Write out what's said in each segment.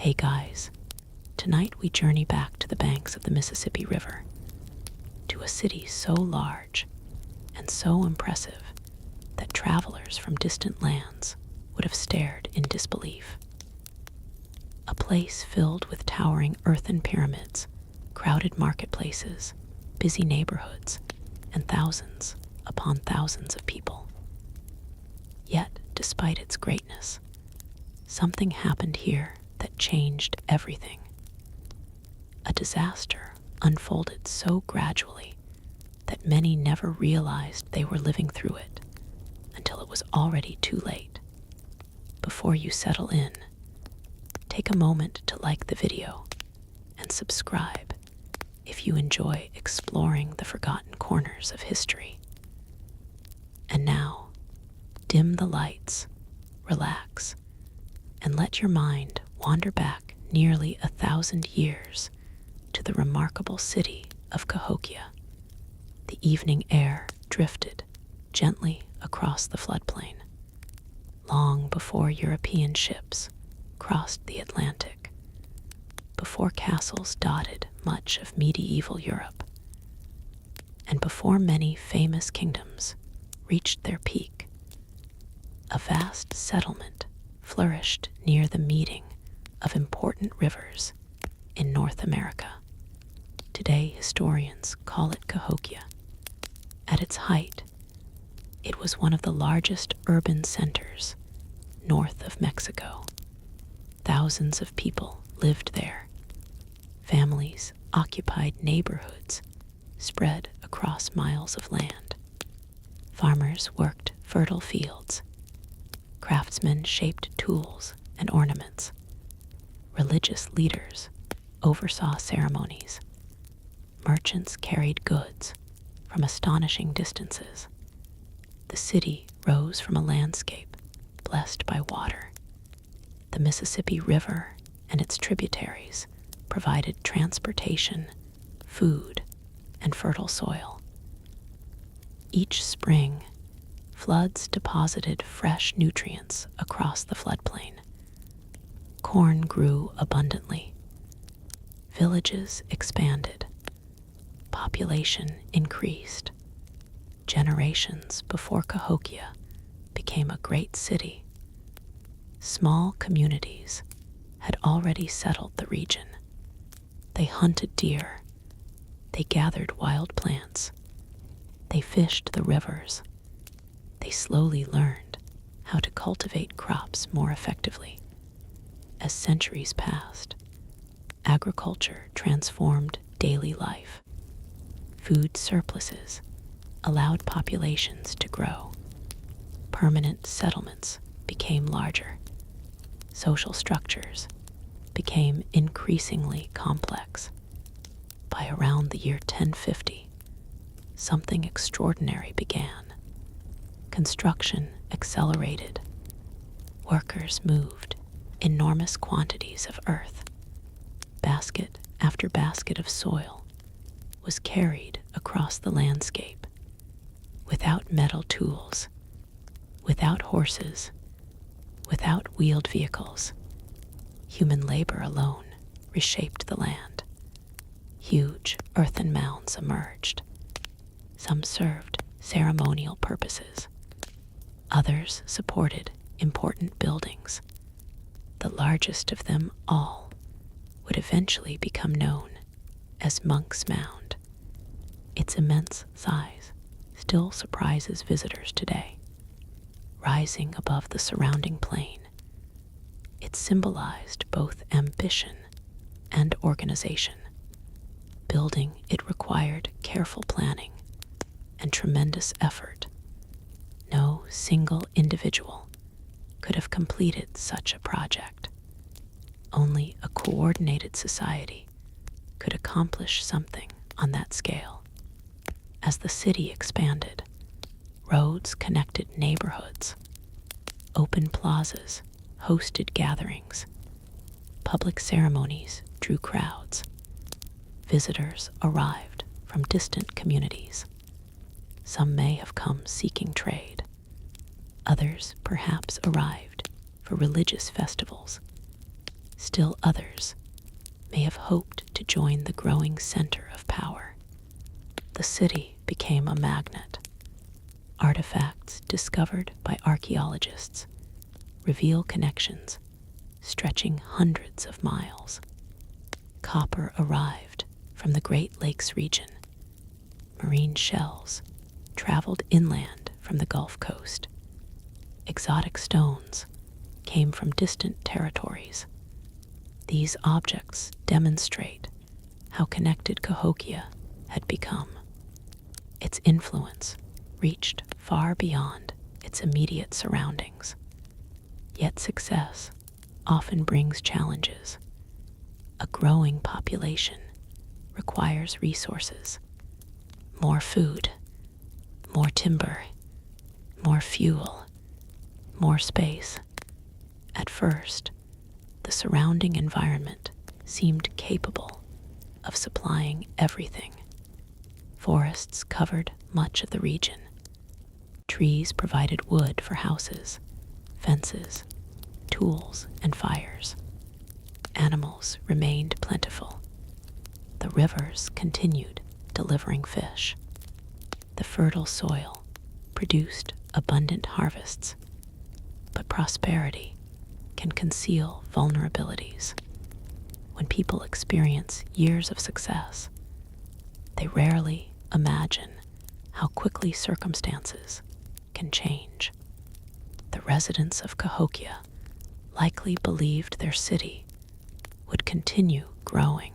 Hey guys, tonight we journey back to the banks of the Mississippi River, to a city so large and so impressive that travelers from distant lands would have stared in disbelief. A place filled with towering earthen pyramids, crowded marketplaces, busy neighborhoods, and thousands upon thousands of people. Yet, despite its greatness, something happened here that changed everything. A disaster unfolded so gradually that many never realized they were living through it until it was already too late. Before you settle in, take a moment to like the video and subscribe if you enjoy exploring the forgotten corners of history. And now, dim the lights, relax, and let your mind wander back nearly 1,000 years to the remarkable city of Cahokia. The evening air drifted gently across the floodplain, long before European ships crossed the Atlantic, before castles dotted much of medieval Europe, and before many famous kingdoms reached their peak. A vast settlement flourished near the meeting of important rivers in North America. Today, historians call it Cahokia. At its height, it was one of the largest urban centers north of Mexico. Thousands of people lived there. Families occupied neighborhoods spread across miles of land. Farmers worked fertile fields. Craftsmen shaped tools and ornaments. Religious leaders oversaw ceremonies. Merchants carried goods from astonishing distances. The city rose from a landscape blessed by water. The Mississippi River and its tributaries provided transportation, food, and fertile soil. Each spring, floods deposited fresh nutrients across the floodplain. Corn grew abundantly. Villages expanded. Population increased. Generations before Cahokia became a great city. Small communities had already settled the region. They hunted deer. They gathered wild plants. They fished the rivers. They slowly learned how to cultivate crops more effectively. As centuries passed, agriculture transformed daily life. Food surpluses allowed populations to grow. Permanent settlements became larger. Social structures became increasingly complex. By around the year 1050, something extraordinary began. Construction accelerated. Workers moved enormous quantities of earth. Basket after basket of soil was carried across the landscape. Without metal tools, without horses, without wheeled vehicles, human labor alone reshaped the land. Huge earthen mounds emerged. Some served ceremonial purposes. Others supported important buildings. The largest of them all would eventually become known as Monk's Mound. Its immense size still surprises visitors today. Rising above the surrounding plain, it symbolized both ambition and organization. Building it required careful planning and tremendous effort. No single individual could have completed such a project. Only a coordinated society could accomplish something on that scale. As the city expanded, roads connected neighborhoods. Open plazas hosted gatherings. Public ceremonies drew crowds. Visitors arrived from distant communities. Some may have come seeking trade. Others perhaps arrived for religious festivals. Still others may have hoped to join the growing center of power. The city became a magnet. Artifacts discovered by archaeologists reveal connections stretching hundreds of miles. Copper arrived from the Great Lakes region. Marine shells traveled inland from the Gulf Coast. Exotic stones came from distant territories. These objects demonstrate how connected Cahokia had become. Its influence reached far beyond its immediate surroundings. Yet success often brings challenges. A growing population requires resources, more food, more timber, more fuel, more space. At first, the surrounding environment seemed capable of supplying everything. Forests covered much of the region. Trees provided wood for houses, fences, tools, and fires. Animals remained plentiful. The rivers continued delivering fish. The fertile soil produced abundant harvests, but prosperity can conceal vulnerabilities. When people experience years of success, they rarely imagine how quickly circumstances can change. The residents of Cahokia likely believed their city would continue growing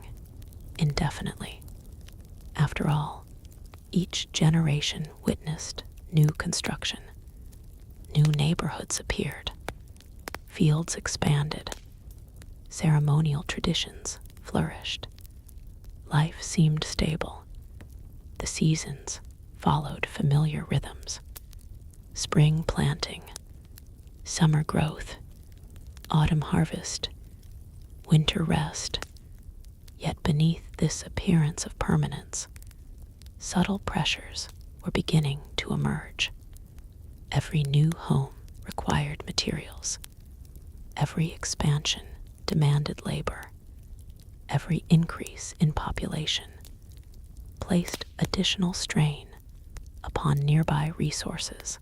indefinitely. After all, each generation witnessed new construction. New neighborhoods appeared. Fields expanded. Ceremonial traditions flourished. Life seemed stable. The seasons followed familiar rhythms. Spring planting, summer growth, autumn harvest, winter rest. Yet beneath this appearance of permanence, subtle pressures were beginning to emerge. Every new home required materials. Every expansion demanded labor. Every increase in population placed additional strain upon nearby resources.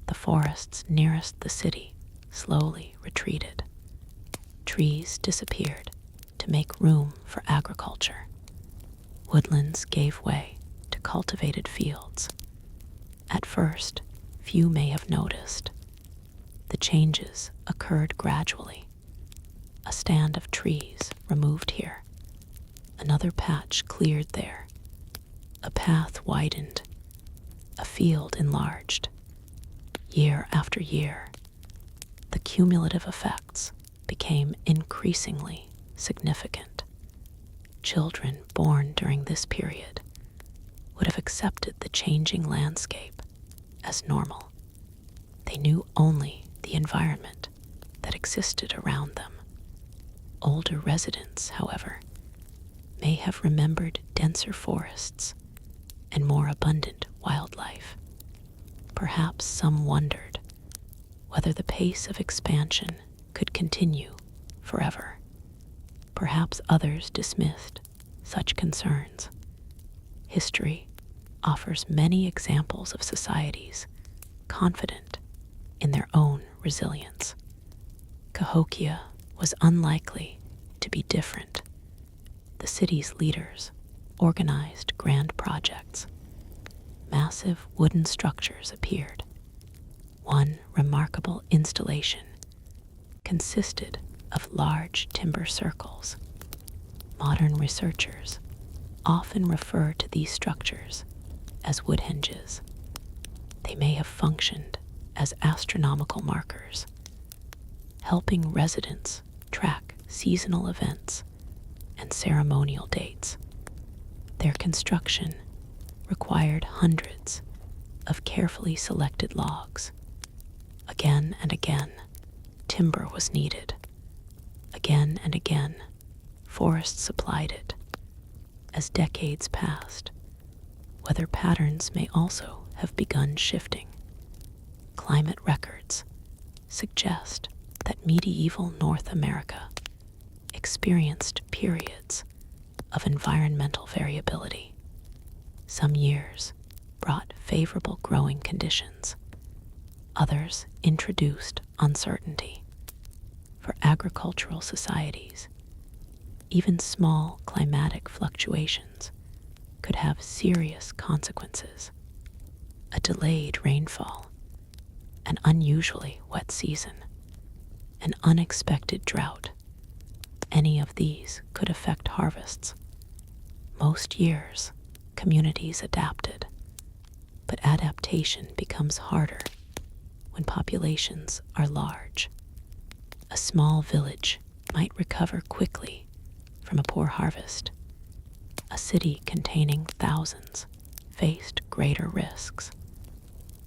The forests nearest the city slowly retreated. Trees disappeared to make room for agriculture. Woodlands gave way to cultivated fields. At first, few may have noticed. The changes occurred gradually. A stand of trees removed here. Another patch cleared there. A path widened. A field enlarged. Year after year, the cumulative effects became increasingly significant. Children born during this period would have accepted the changing landscape as normal. They knew only the environment that existed around them. Older residents, however, may have remembered denser forests and more abundant wildlife. Perhaps some wondered whether the pace of expansion could continue forever. Perhaps others dismissed such concerns. History offers many examples of societies confident in their own resilience. Cahokia was unlikely to be different. The city's leaders organized grand projects. Massive wooden structures appeared. One remarkable installation consisted of large timber circles. Modern researchers often refer to these structures as wood hinges. They may have functioned as astronomical markers, helping residents track seasonal events and ceremonial dates. Their construction required hundreds of carefully selected logs. Again and again, timber was needed. Again and again, forests supplied it. As decades passed, weather patterns may also have begun shifting. Climate records suggest that medieval North America experienced periods of environmental variability. Some years brought favorable growing conditions. Others introduced uncertainty. For agricultural societies, even small climatic fluctuations could have serious consequences. A delayed rainfall, an unusually wet season, an unexpected drought. Any of these could affect harvests. Most years, communities adapted, but adaptation becomes harder when populations are large. A small village might recover quickly from a poor harvest. A city containing thousands faced greater risks.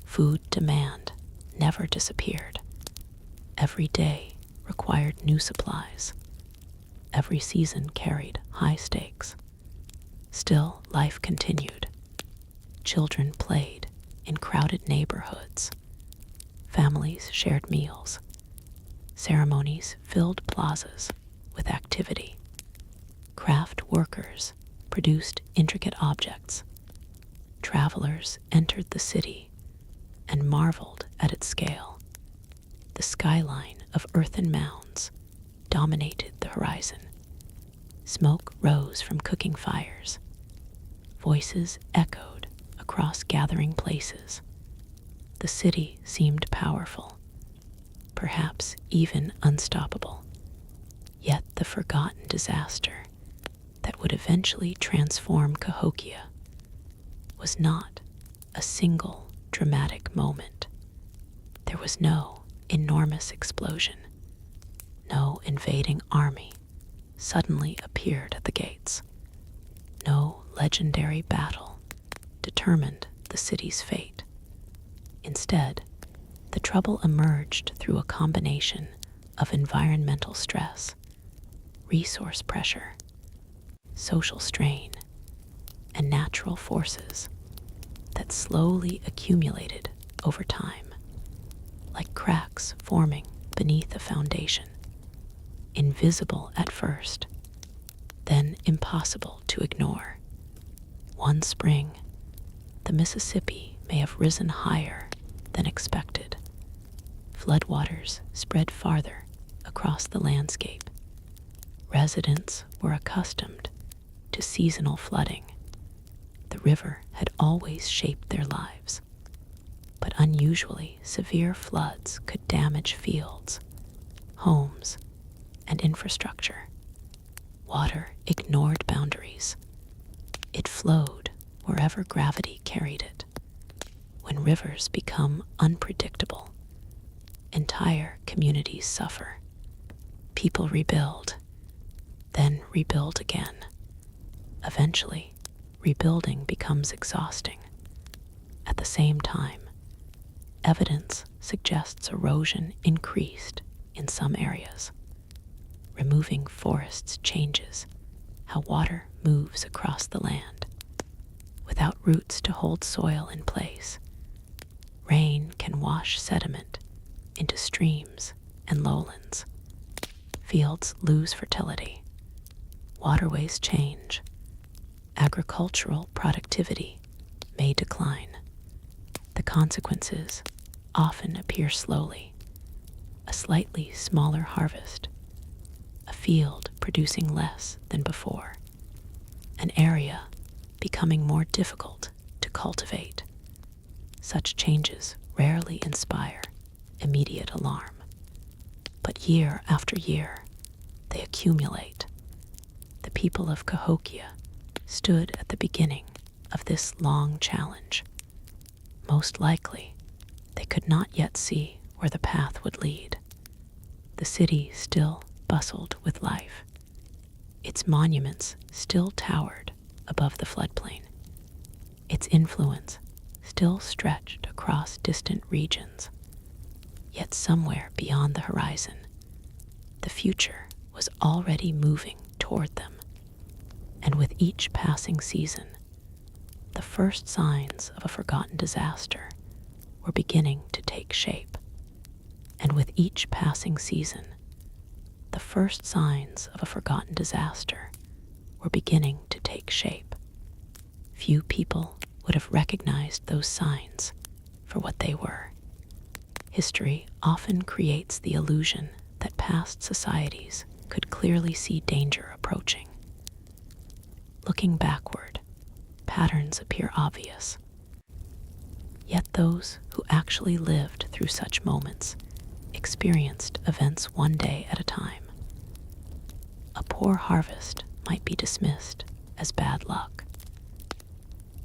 Food demand never disappeared. Every day required new supplies. Every season carried high stakes. Still, life continued. Children played in crowded neighborhoods. Families shared meals. Ceremonies filled plazas with activity. Craft workers produced intricate objects. Travelers entered the city and marveled at its scale. The skyline of earthen mounds dominated the horizon. Smoke rose from cooking fires. Voices echoed across gathering places. The city seemed powerful, perhaps even unstoppable. Yet the forgotten disaster that would eventually transform Cahokia was not a single dramatic moment. There was no enormous explosion. No invading army suddenly appeared at the gates. No legendary battle determined the city's fate. Instead, the trouble emerged through a combination of environmental stress, resource pressure, social strain, and natural forces that slowly accumulated over time, like cracks forming beneath a foundation, invisible at first, then impossible to ignore. One spring, the Mississippi may have risen higher than expected. Floodwaters spread farther across the landscape. Residents were accustomed to seasonal flooding. The river had always shaped their lives, but unusually severe floods could damage fields, homes, and infrastructure. Water ignored boundaries. It flowed wherever gravity carried it. When rivers become unpredictable, entire communities suffer. People rebuild, then rebuild again. Eventually, rebuilding becomes exhausting. At the same time, evidence suggests erosion increased in some areas. Removing forests changes how water moves across the land. Without roots to hold soil in place, rain can wash sediment into streams and lowlands. Fields lose fertility. Waterways change. Agricultural productivity may decline. The consequences often appear slowly. A slightly smaller harvest, a field producing less than before, an area becoming more difficult to cultivate. Such changes rarely inspire immediate alarm, but year after year, they accumulate. The people of Cahokia stood at the beginning of this long challenge. Most likely, they could not yet see where the path would lead. The city still bustled with life. Its monuments still towered above the floodplain. Its influence still stretched across distant regions. Yet somewhere beyond the horizon, the future was already moving toward them. And with each passing season, the first signs of a forgotten disaster were beginning to take shape. And with each passing season, the first signs of a forgotten disaster were beginning to take shape. Few people would have recognized those signs for what they were. History often creates the illusion that past societies could clearly see danger approaching. Looking backward, patterns appear obvious. Yet those who actually lived through such moments experienced events one day at a time. A poor harvest might be dismissed as bad luck.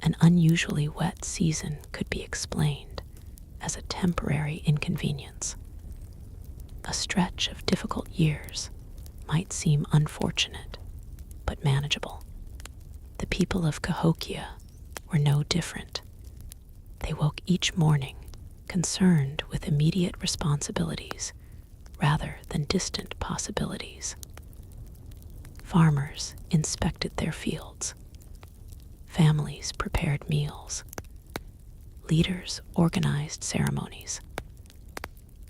An unusually wet season could be explained as a temporary inconvenience. A stretch of difficult years might seem unfortunate, but manageable. The people of Cahokia were no different. They woke each morning concerned with immediate responsibilities rather than distant possibilities. Farmers inspected their fields. Families prepared meals. Leaders organized ceremonies.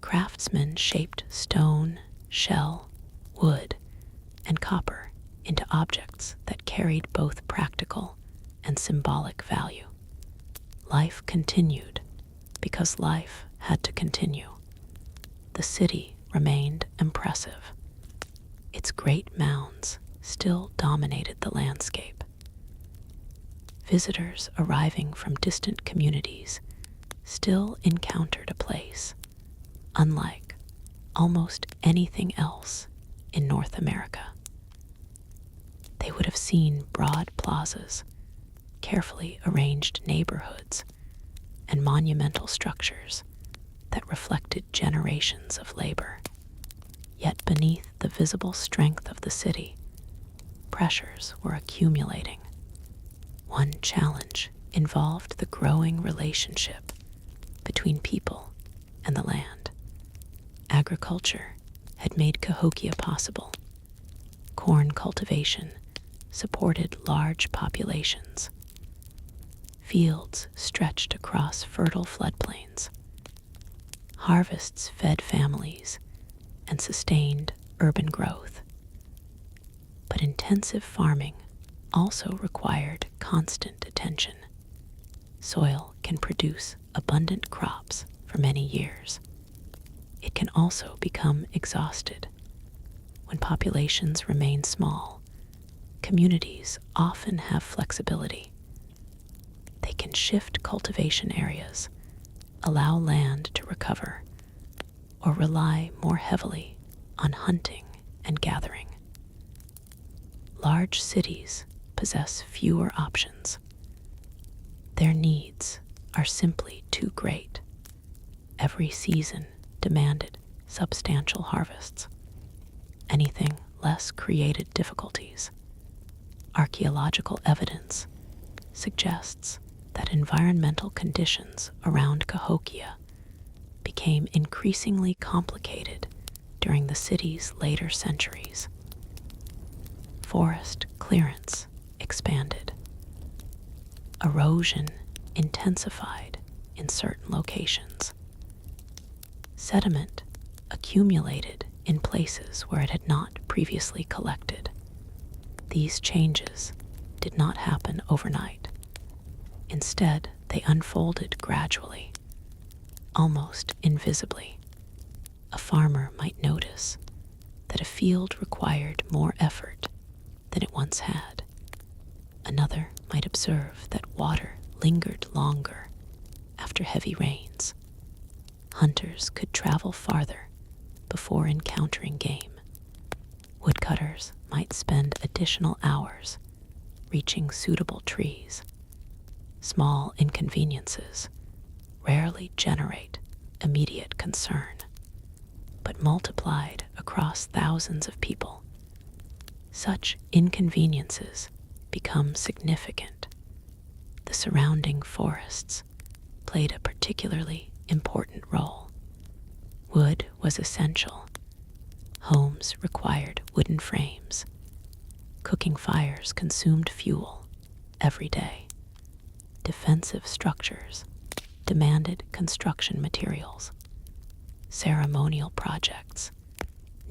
Craftsmen shaped stone, shell, wood, and copper into objects that carried both practical and symbolic value. Life continued because life had to continue. The city remained impressive. Its great mounds still dominated the landscape. Visitors arriving from distant communities still encountered a place unlike almost anything else in North America. They would have seen broad plazas, carefully arranged neighborhoods, and monumental structures that reflected generations of labor. Yet beneath the visible strength of the city, pressures were accumulating. One challenge involved the growing relationship between people and the land. Agriculture had made Cahokia possible. Corn cultivation supported large populations. Fields stretched across fertile floodplains. Harvests fed families and sustained urban growth. But intensive farming also required constant attention. Soil can produce abundant crops for many years. It can also become exhausted. When populations remain small, communities often have flexibility. They can shift cultivation areas, allow land to recover, or rely more heavily on hunting and gathering. Large cities possess fewer options. Their needs are simply too great. Every season demanded substantial harvests. Anything less created difficulties. Archaeological evidence suggests that environmental conditions around Cahokia became increasingly complicated during the city's later centuries. Forest clearance expanded. Erosion intensified in certain locations. Sediment accumulated in places where it had not previously collected. These changes did not happen overnight. Instead, they unfolded gradually, almost invisibly. A farmer might notice that a field required more effort than it once had. Another might observe that water lingered longer after heavy rains. Hunters could travel farther before encountering game. Woodcutters might spend additional hours reaching suitable trees. Small inconveniences rarely generate immediate concern, but multiplied across thousands of people, such inconveniences become significant. The surrounding forests played a particularly important role. Wood was essential. Homes required wooden frames. Cooking fires consumed fuel every day. Defensive structures demanded construction materials. Ceremonial projects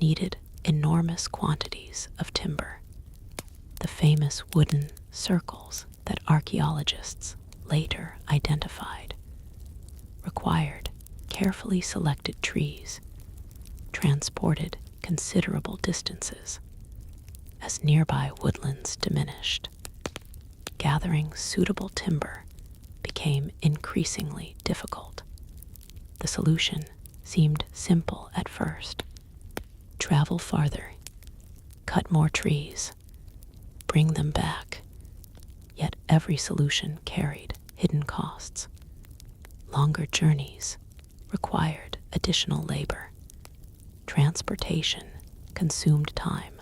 needed enormous quantities of timber. The famous wooden circles that archaeologists later identified required carefully selected trees transported considerable distances as nearby woodlands diminished. Gathering suitable timber became increasingly difficult. The solution seemed simple at first. Travel farther, cut more trees, bring them back. Yet every solution carried hidden costs. Longer journeys required additional labor. Transportation consumed time.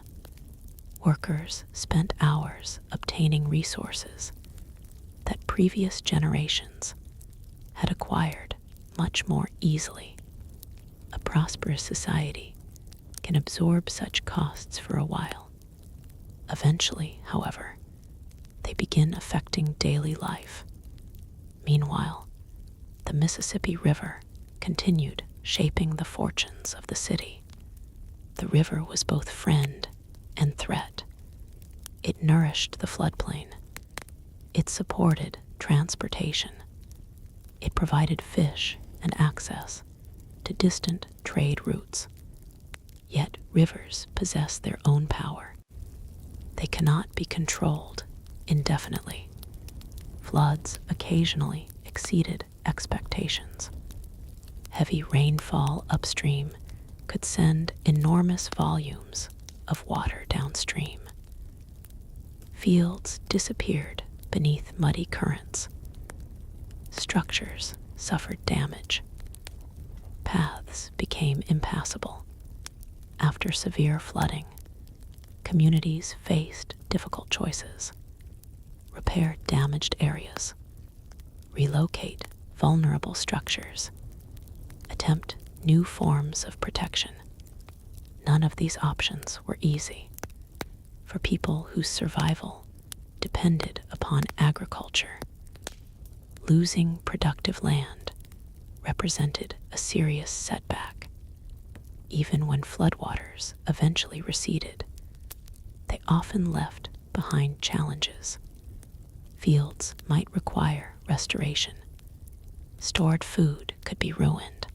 Workers spent hours obtaining resources that previous generations had acquired much more easily. A prosperous society can absorb such costs for a while. Eventually, however, they begin affecting daily life. Meanwhile, the Mississippi River continued shaping the fortunes of the city. The river was both friend and threat. It nourished the floodplain. It supported transportation. It provided fish and access to distant trade routes. Yet rivers possess their own power. They cannot be controlled indefinitely. Floods occasionally exceeded expectations. Heavy rainfall upstream could send enormous volumes of water downstream. Fields disappeared beneath muddy currents. Structures suffered damage. Paths became impassable. After severe flooding, communities faced difficult choices. Repair damaged areas, relocate vulnerable structures, attempt new forms of protection. None of these options were easy. For people whose survival depended upon agriculture, losing productive land represented a serious setback. Even when floodwaters eventually receded, they often left behind challenges. Fields might require restoration. Stored food could be ruined.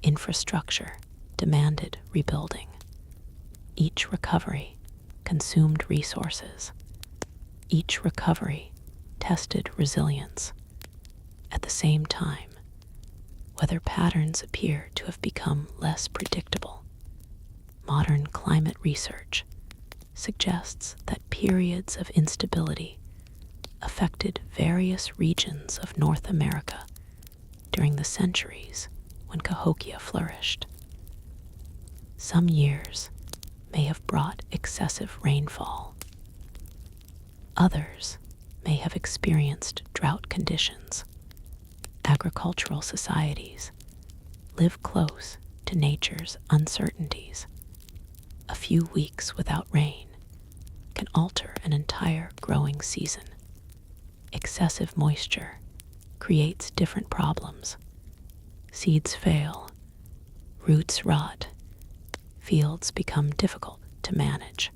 Infrastructure demanded rebuilding. Each recovery consumed resources. Each recovery tested resilience. At the same time, weather patterns appear to have become less predictable. Modern climate research suggests that periods of instability affected various regions of North America during the centuries when Cahokia flourished. Some years may have brought excessive rainfall. Others may have experienced drought conditions. Agricultural societies live close to nature's uncertainties. A few weeks without rain can alter an entire growing season. Excessive moisture creates different problems. Seeds fail, roots rot, fields become difficult to manage.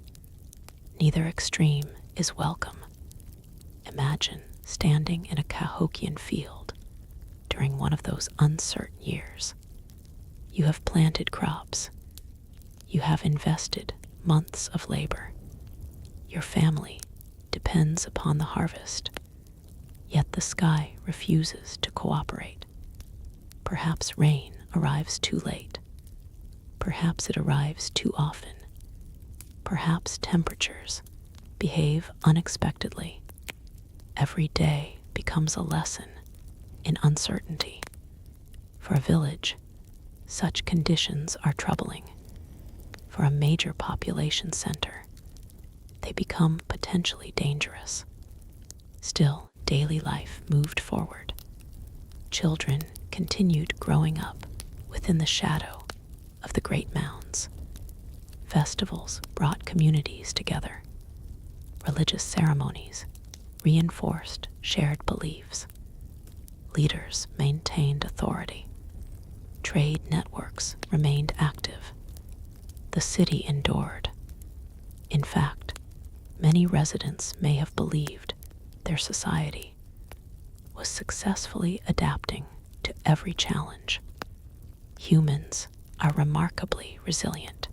Neither extreme is welcome. Imagine standing in a Cahokian field during one of those uncertain years. You have planted crops. You have invested months of labor. Your family depends upon the harvest. Yet the sky refuses to cooperate. Perhaps rain arrives too late. Perhaps it arrives too often. Perhaps temperatures behave unexpectedly. Every day becomes a lesson in uncertainty. For a village, such conditions are troubling. For a major population center, they become potentially dangerous. Still, daily life moved forward. Children continued growing up within the shadow of the great mounds. Festivals brought communities together. Religious ceremonies reinforced shared beliefs. Leaders maintained authority. Trade networks remained active. the city endured. In fact, many residents may have believed their society was successfully adapting to every challenge. Humans are remarkably resilient.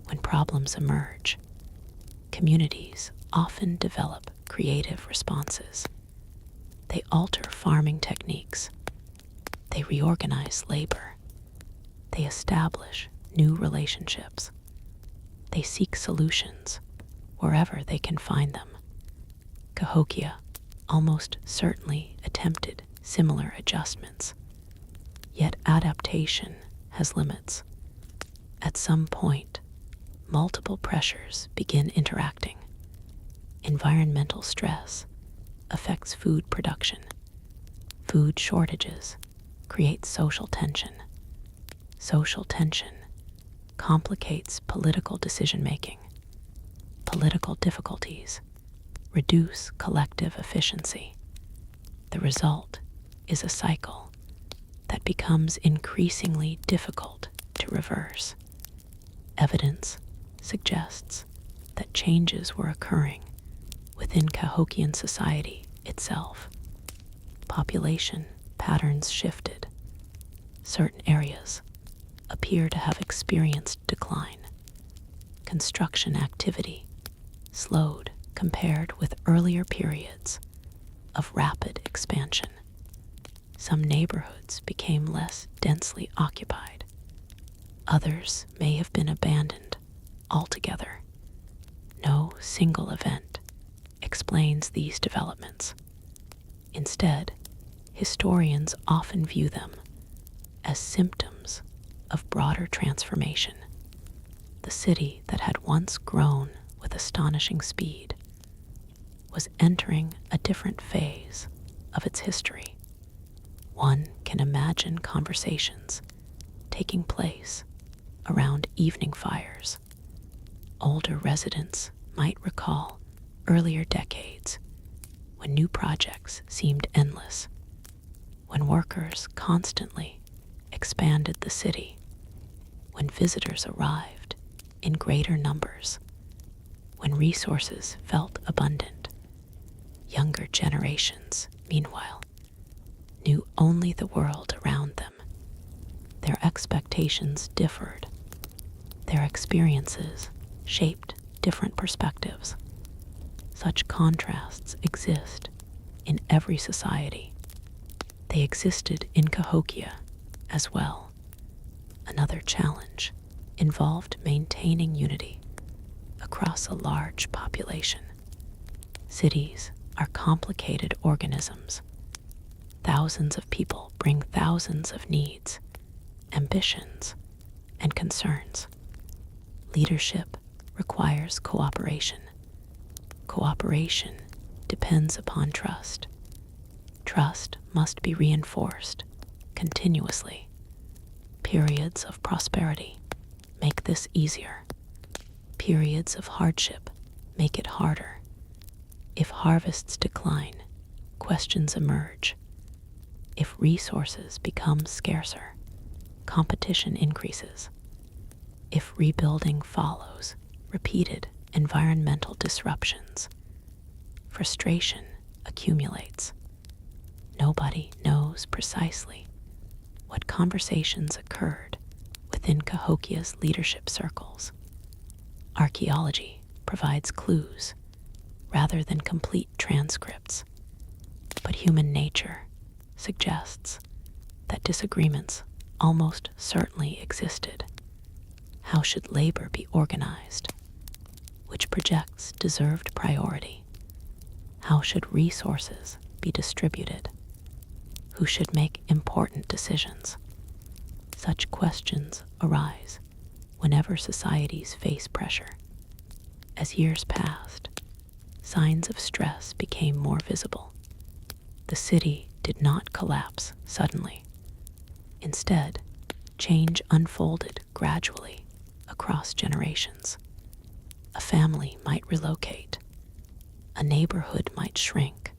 When problems emerge, communities often develop creative responses. They alter farming techniques. They reorganize labor. They establish new relationships. They seek solutions wherever they can find them. Cahokia almost certainly attempted similar adjustments. Yet adaptation has limits. At some point, multiple pressures begin interacting. Environmental stress affects food production. Food shortages create social tension. Social tension complicates political decision-making. Political difficulties reduce collective efficiency. The result is a cycle that becomes increasingly difficult to reverse. Evidence suggests that changes were occurring within Cahokian society itself. Population patterns shifted. Certain areas appear to have experienced decline. Construction activity slowed compared with earlier periods of rapid expansion. Some neighborhoods became less densely occupied. Others may have been abandoned altogether. No single event explains these developments. Instead, historians often view them as symptoms of broader transformation. The city that had once grown with astonishing speed was entering a different phase of its history. One can imagine conversations taking place around evening fires. Older residents might recall earlier decades when new projects seemed endless, when workers constantly expanded the city, when visitors arrived in greater numbers, when resources felt abundant. Younger generations, meanwhile, knew only the world around them. Their expectations differed. Their experiences shaped different perspectives. Such contrasts exist in every society. They existed in Cahokia as well. Another challenge involved maintaining unity across a large population. Cities are complicated organisms. Thousands of people bring thousands of needs, ambitions, and concerns. Leadership requires cooperation. Cooperation depends upon trust. Trust must be reinforced continuously. Periods of prosperity make this easier. Periods of hardship make it harder. If harvests decline, questions emerge. If resources become scarcer, competition increases. If rebuilding follows repeated environmental disruptions, frustration accumulates. Nobody knows precisely what conversations occurred within Cahokia's leadership circles. Archaeology provides clues rather than complete transcripts, but human nature suggests that disagreements almost certainly existed. How should labor be organized? Which projects deserved priority? How should resources be distributed? Who should make important decisions? Such questions arise whenever societies face pressure. As years passed, signs of stress became more visible. The city did not collapse suddenly. Instead, change unfolded gradually across generations. A family might relocate. A neighborhood might shrink.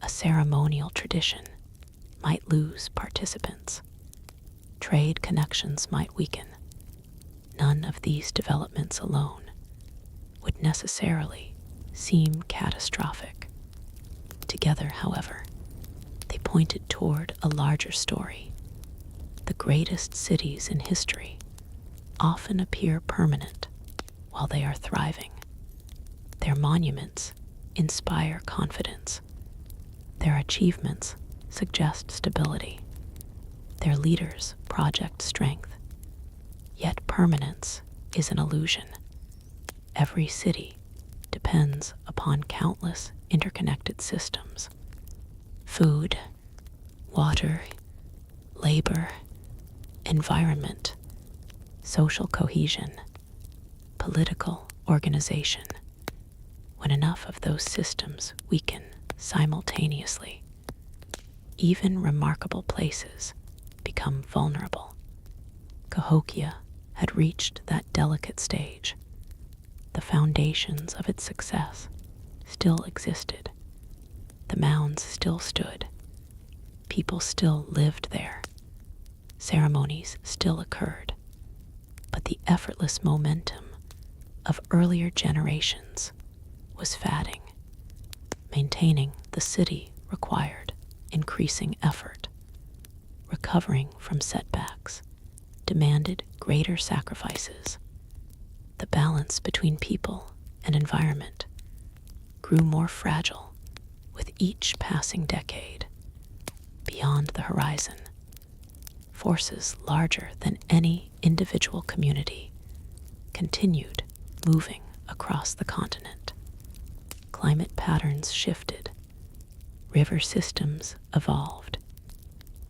A ceremonial tradition might lose participants. Trade connections might weaken. none of these developments alone would necessarily seem catastrophic. Together, however, they pointed toward a larger story. The greatest cities in history often appear permanent while they are thriving. Their monuments inspire confidence. Their achievements suggest stability. Their leaders project strength. Yet permanence is an illusion. Every city depends upon countless interconnected systems: food, water, labor, environment, social cohesion, political organization. When enough of those systems weaken simultaneously, even remarkable places become vulnerable. Cahokia had reached that delicate stage. The foundations of its success still existed. The mounds still stood. People still lived there. Ceremonies still occurred. But the effortless momentum of earlier generations was fading. Maintaining the city required increasing effort. Recovering from setbacks demanded greater sacrifices. The balance between people and environment grew more fragile with each passing decade. Beyond the horizon, forces larger than any individual community continued moving across the continent. Climate patterns shifted. River systems evolved.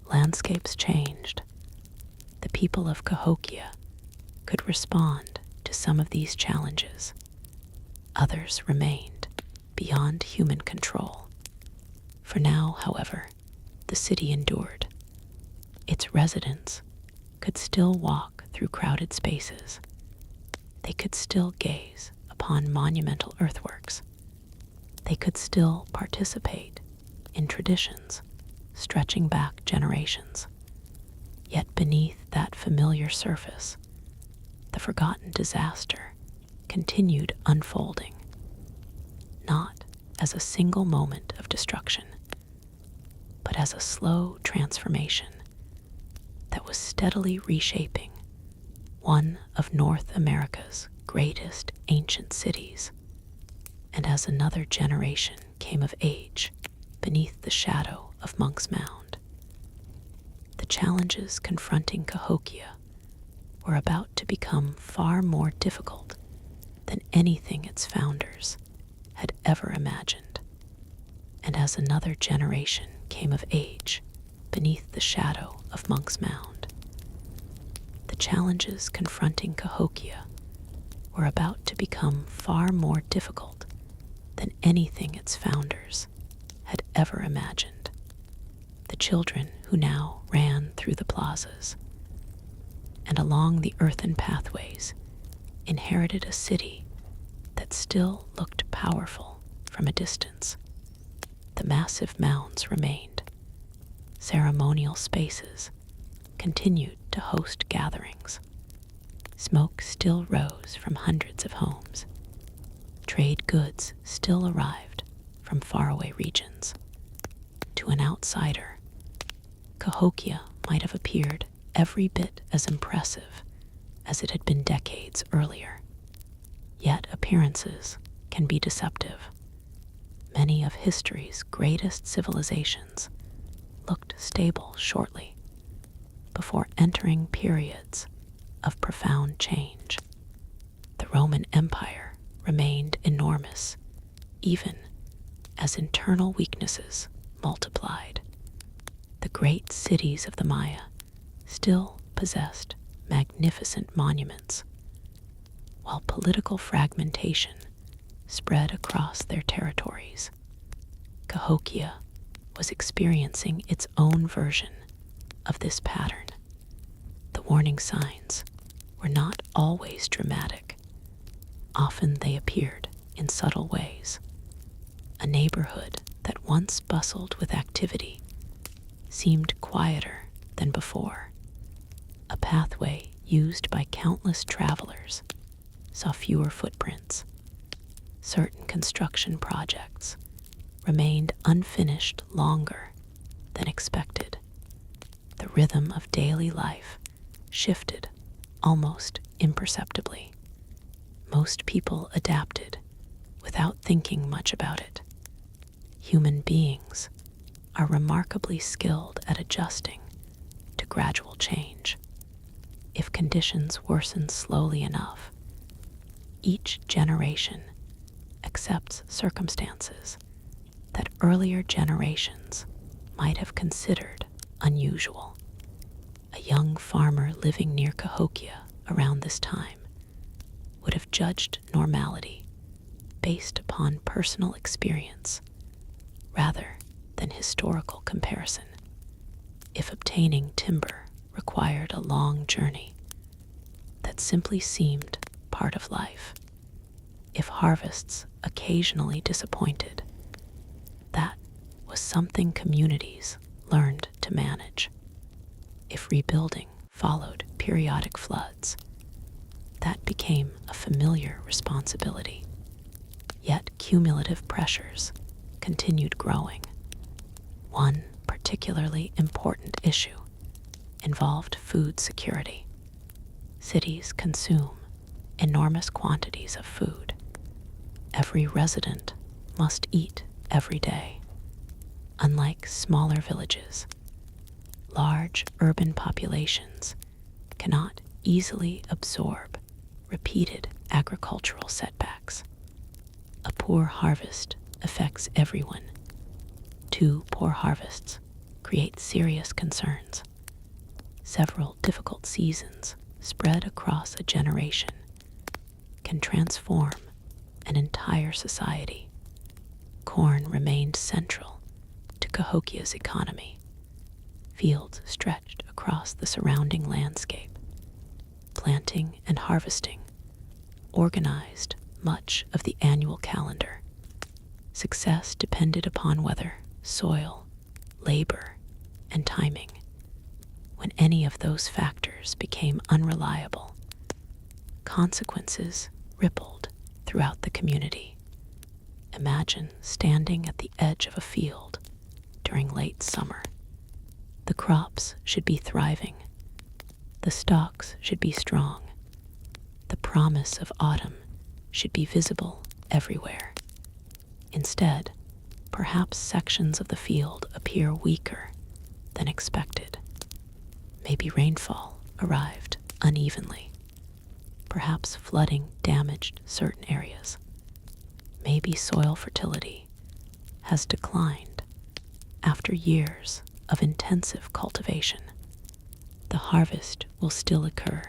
Landscapes changed. The people of Cahokia could respond to some of these challenges. Others remained beyond human control. For now, however, the city endured. Its residents could still walk through crowded spaces. They could still gaze upon monumental earthworks. They could still participate in traditions stretching back generations. Yet beneath that familiar surface, the forgotten disaster continued unfolding, not as a single moment of destruction, but as a slow transformation that was steadily reshaping one of North America's greatest ancient cities. And as another generation came of age beneath the shadow of Monk's Mound, the challenges confronting Cahokia were about to become far more difficult than anything its founders had ever imagined. And as another generation came of age beneath the shadow of Monk's Mound, the challenges confronting Cahokia were about to become far more difficult than anything its founders had ever imagined. The children who now ran through the plazas and along the earthen pathways inherited a city that still looked powerful from a distance. The massive mounds remained. Ceremonial spaces continued to host gatherings. Smoke still rose from hundreds of homes. Trade goods still arrived from faraway regions. To an outsider, Cahokia might have appeared every bit as impressive as it had been decades earlier. Yet appearances can be deceptive. Many of history's greatest civilizations looked stable shortly before entering periods of profound change. The Roman Empire remained enormous, even as internal weaknesses multiplied. The great cities of the Maya still possessed magnificent monuments, while political fragmentation spread across their territories. Cahokia was experiencing its own version of this pattern. The warning signs were not always dramatic. Often they appeared in subtle ways. A neighborhood that once bustled with activity seemed quieter than before. A pathway used by countless travelers, saw fewer footprints. Certain construction projects remained unfinished longer than expected. The rhythm of daily life shifted almost imperceptibly. Most people adapted without thinking much about it. Human beings are remarkably skilled at adjusting to gradual change. If conditions worsen slowly enough, each generation accepts circumstances that earlier generations might have considered unusual. A young farmer living near Cahokia around this time would have judged normality based upon personal experience rather than historical comparison. If obtaining timber required a long journey, that simply seemed part of life. If harvests occasionally disappointed, that was something communities learned to manage. If rebuilding followed periodic floods, that became a familiar responsibility. Yet cumulative pressures continued growing. One particularly important issue involved food security. Cities consume enormous quantities of food. Every resident must eat every day. Unlike smaller villages, large urban populations cannot easily absorb repeated agricultural setbacks. A poor harvest affects everyone. Two poor harvests create serious concerns. Several difficult seasons spread across a generation can transform an entire society. Corn remained central to Cahokia's economy. Fields stretched across the surrounding landscape. Planting and harvesting organized much of the annual calendar. Success depended upon weather, soil, labor, and timing. When any of those factors became unreliable, consequences rippled throughout the community. Imagine standing at the edge of a field during late summer. The crops should be thriving. The stalks should be strong. The promise of autumn should be visible everywhere. Instead, perhaps sections of the field appear weaker than expected. Maybe rainfall arrived unevenly. Perhaps flooding damaged certain areas. Maybe soil fertility has declined after years of intensive cultivation. The harvest will still occur.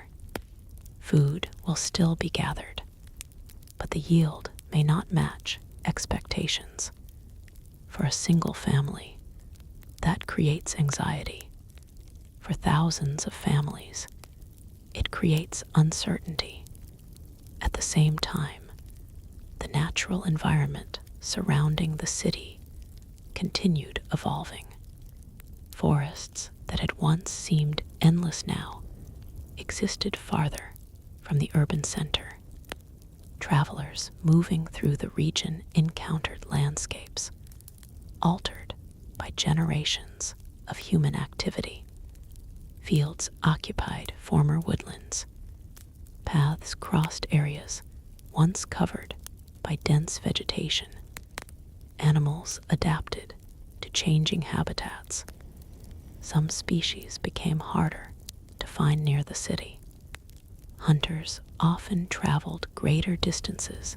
Food will still be gathered, but the yield may not match expectations. For a single family, that creates anxiety. For thousands of families, it creates uncertainty. At the same time, the natural environment surrounding the city continued evolving. Forests that had once seemed endless now existed farther from the urban center. Travelers moving through the region encountered landscapes altered by generations of human activity. Fields occupied former woodlands. Paths crossed areas once covered by dense vegetation. Animals adapted to changing habitats. Some species became harder to find near the city. Hunters often traveled greater distances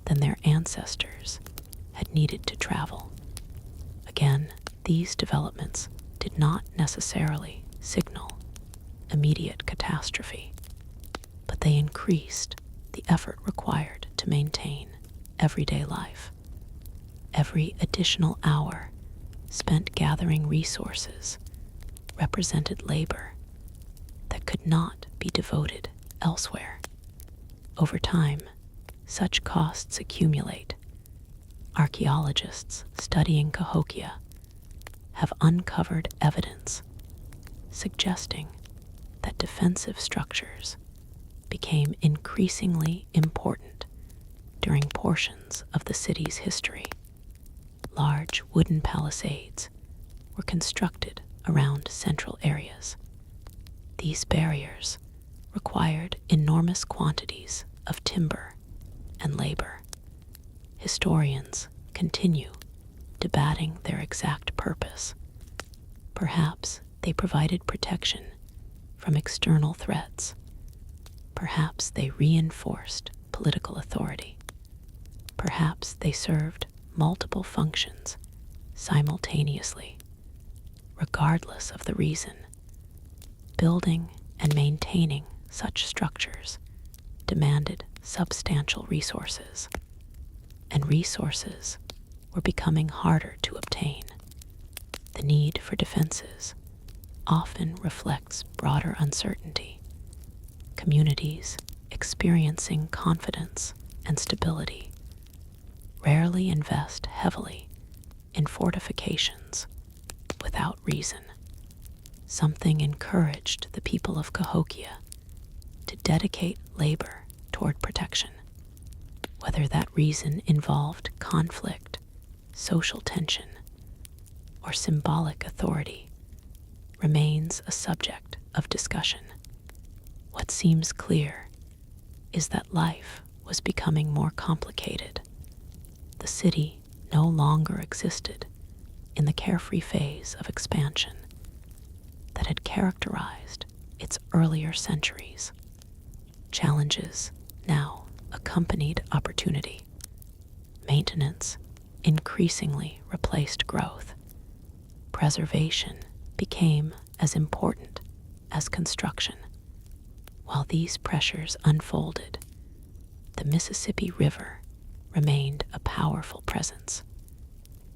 than their ancestors had needed to travel. Again, these developments did not necessarily signal immediate catastrophe, but they increased the effort required to maintain everyday life. Every additional hour spent gathering resources represented labor that could not be devoted elsewhere. Over time, such costs accumulate. Archaeologists studying Cahokia have uncovered evidence suggesting that defensive structures became increasingly important during portions of the city's history. Large wooden palisades were constructed around central areas. These barriers required enormous quantities of timber and labor. Historians continue debating their exact purpose. Perhaps they provided protection from external threats. Perhaps they reinforced political authority. Perhaps they served multiple functions simultaneously. Regardless of the reason, building and maintaining such structures demanded substantial resources, and resources were becoming harder to obtain. The need for defenses often reflects broader uncertainty. Communities experiencing confidence and stability rarely invest heavily in fortifications without reason. Something encouraged the people of Cahokia to dedicate labor toward protection. Whether that reason involved conflict, social tension, or symbolic authority remains a subject of discussion. What seems clear is that life was becoming more complicated. The city no longer existed in the carefree phase of expansion that had characterized its earlier centuries. Challenges now accompanied opportunity. Maintenance increasingly replaced growth. Preservation became as important as construction. While these pressures unfolded, the Mississippi River remained a powerful presence.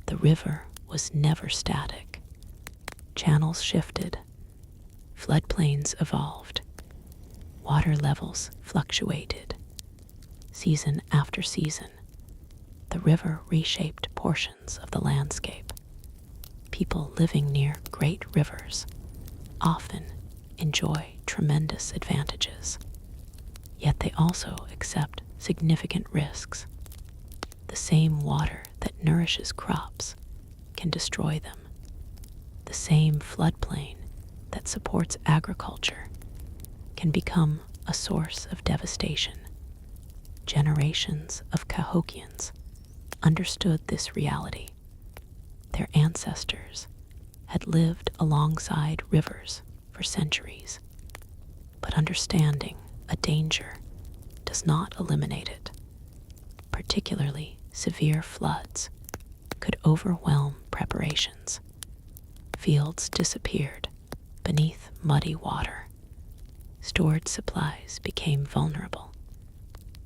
The river was never static. Channels shifted, floodplains evolved, water levels fluctuated. Season after season, the river reshaped portions of the landscape. People living near great rivers often enjoy tremendous advantages, yet they also accept significant risks. The same water that nourishes crops can destroy them. The same floodplain that supports agriculture can become a source of devastation. Generations of Cahokians understood this reality. Their ancestors had lived alongside rivers for centuries, but understanding a danger does not eliminate it. Particularly severe floods could overwhelm preparations. Fields disappeared beneath muddy water. Stored supplies became vulnerable.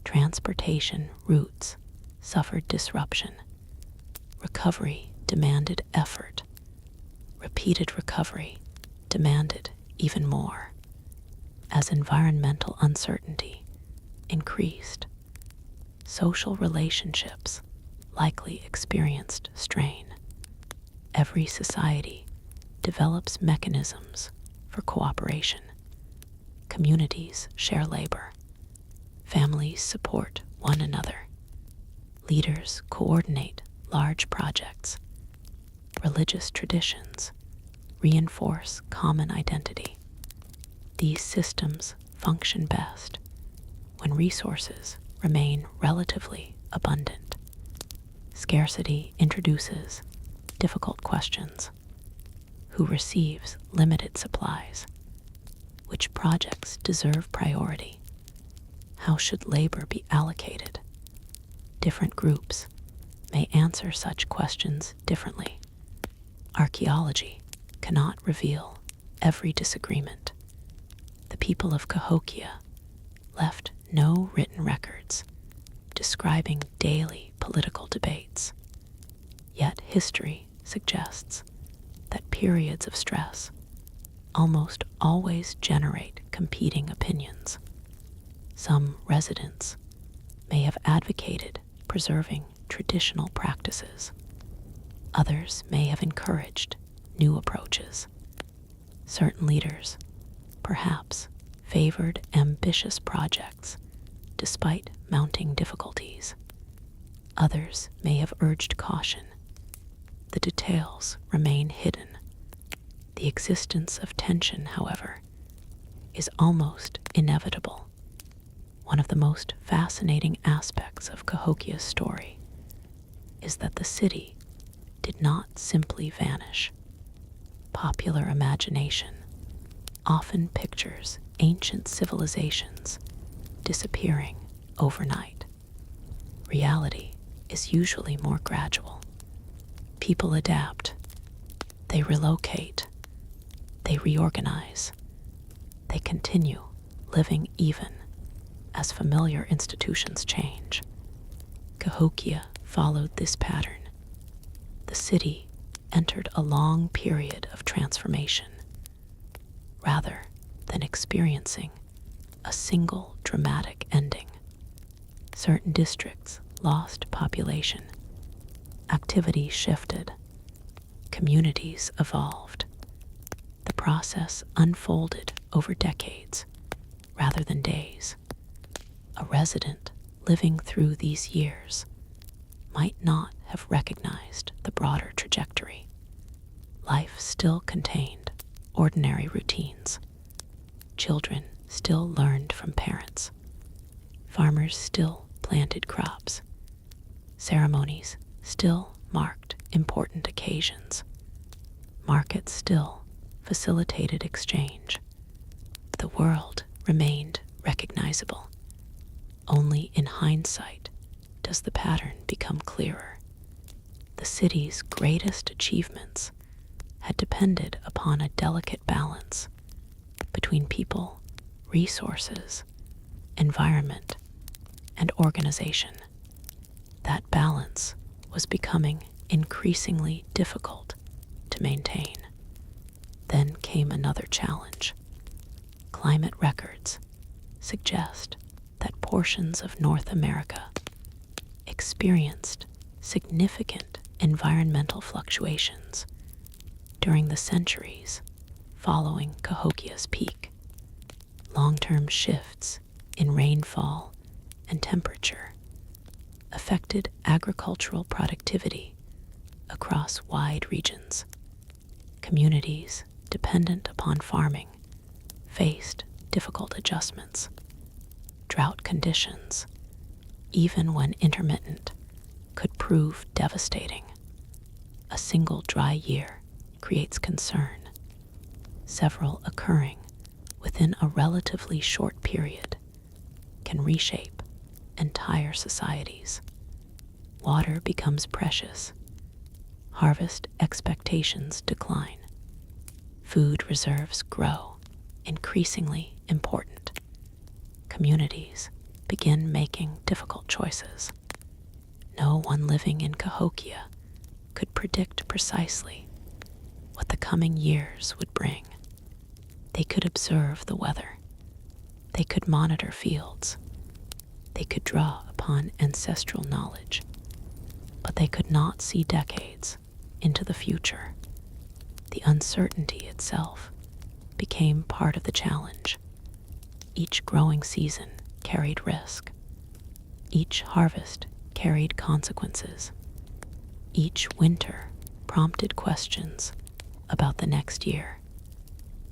Transportation routes suffered disruption. Recovery demanded effort. Repeated recovery demanded even more. As environmental uncertainty increased, social relationships likely experienced strain. Every society develops mechanisms for cooperation. Communities share labor. Families support one another. Leaders coordinate large projects. Religious traditions reinforce common identity. These systems function best when resources remain relatively abundant. Scarcity introduces difficult questions. Who receives limited supplies? Which projects deserve priority? How should labor be allocated? Different groups may answer such questions differently. Archaeology cannot reveal every disagreement. The people of Cahokia left no written records describing daily political debates. Yet history suggests that periods of stress almost always generate competing opinions. Some residents may have advocated preserving traditional practices. Others may have encouraged new approaches. Certain leaders perhaps favored ambitious projects despite mounting difficulties. Others may have urged caution. The details remain hidden. The existence of tension, however, is almost inevitable. One of the most fascinating aspects of Cahokia's story is that the city did not simply vanish. Popular imagination often pictures ancient civilizations disappearing overnight. Reality is usually more gradual. People adapt, they relocate, they reorganize, they continue living even as familiar institutions change. Cahokia followed this pattern. The city entered a long period of transformation. Rather than experiencing a single dramatic ending, certain districts lost population, activity shifted, communities evolved. The process unfolded over decades rather than days. A resident living through these years might not have recognized the broader trajectory. Life still contained ordinary routines. Children still learned from parents. Farmers still planted crops. Ceremonies still marked important occasions. Markets still facilitated exchange. The world remained recognizable. Only in hindsight does the pattern become clearer. The city's greatest achievements had depended upon a delicate balance between people, resources, environment, and organization. That balance was becoming increasingly difficult to maintain. Then came another challenge. Climate records suggest that portions of North America experienced significant environmental fluctuations during the centuries following Cahokia's peak. Long-term shifts in rainfall and temperature affected agricultural productivity across wide regions. Communities dependent upon farming faced difficult adjustments. Drought conditions, even when intermittent, could prove devastating. A single dry year creates concern, several occurring within a relatively short period can reshape entire societies. Water becomes precious. Harvest expectations decline. Food reserves grow, increasingly important. Communities begin making difficult choices. No one living in Cahokia could predict precisely what the coming years would bring. They could observe the weather. They could monitor fields. They could draw upon ancestral knowledge. But they could not see decades into the future. The uncertainty itself became part of the challenge. Each growing season carried risk. Each harvest carried consequences. Each winter prompted questions about the next year.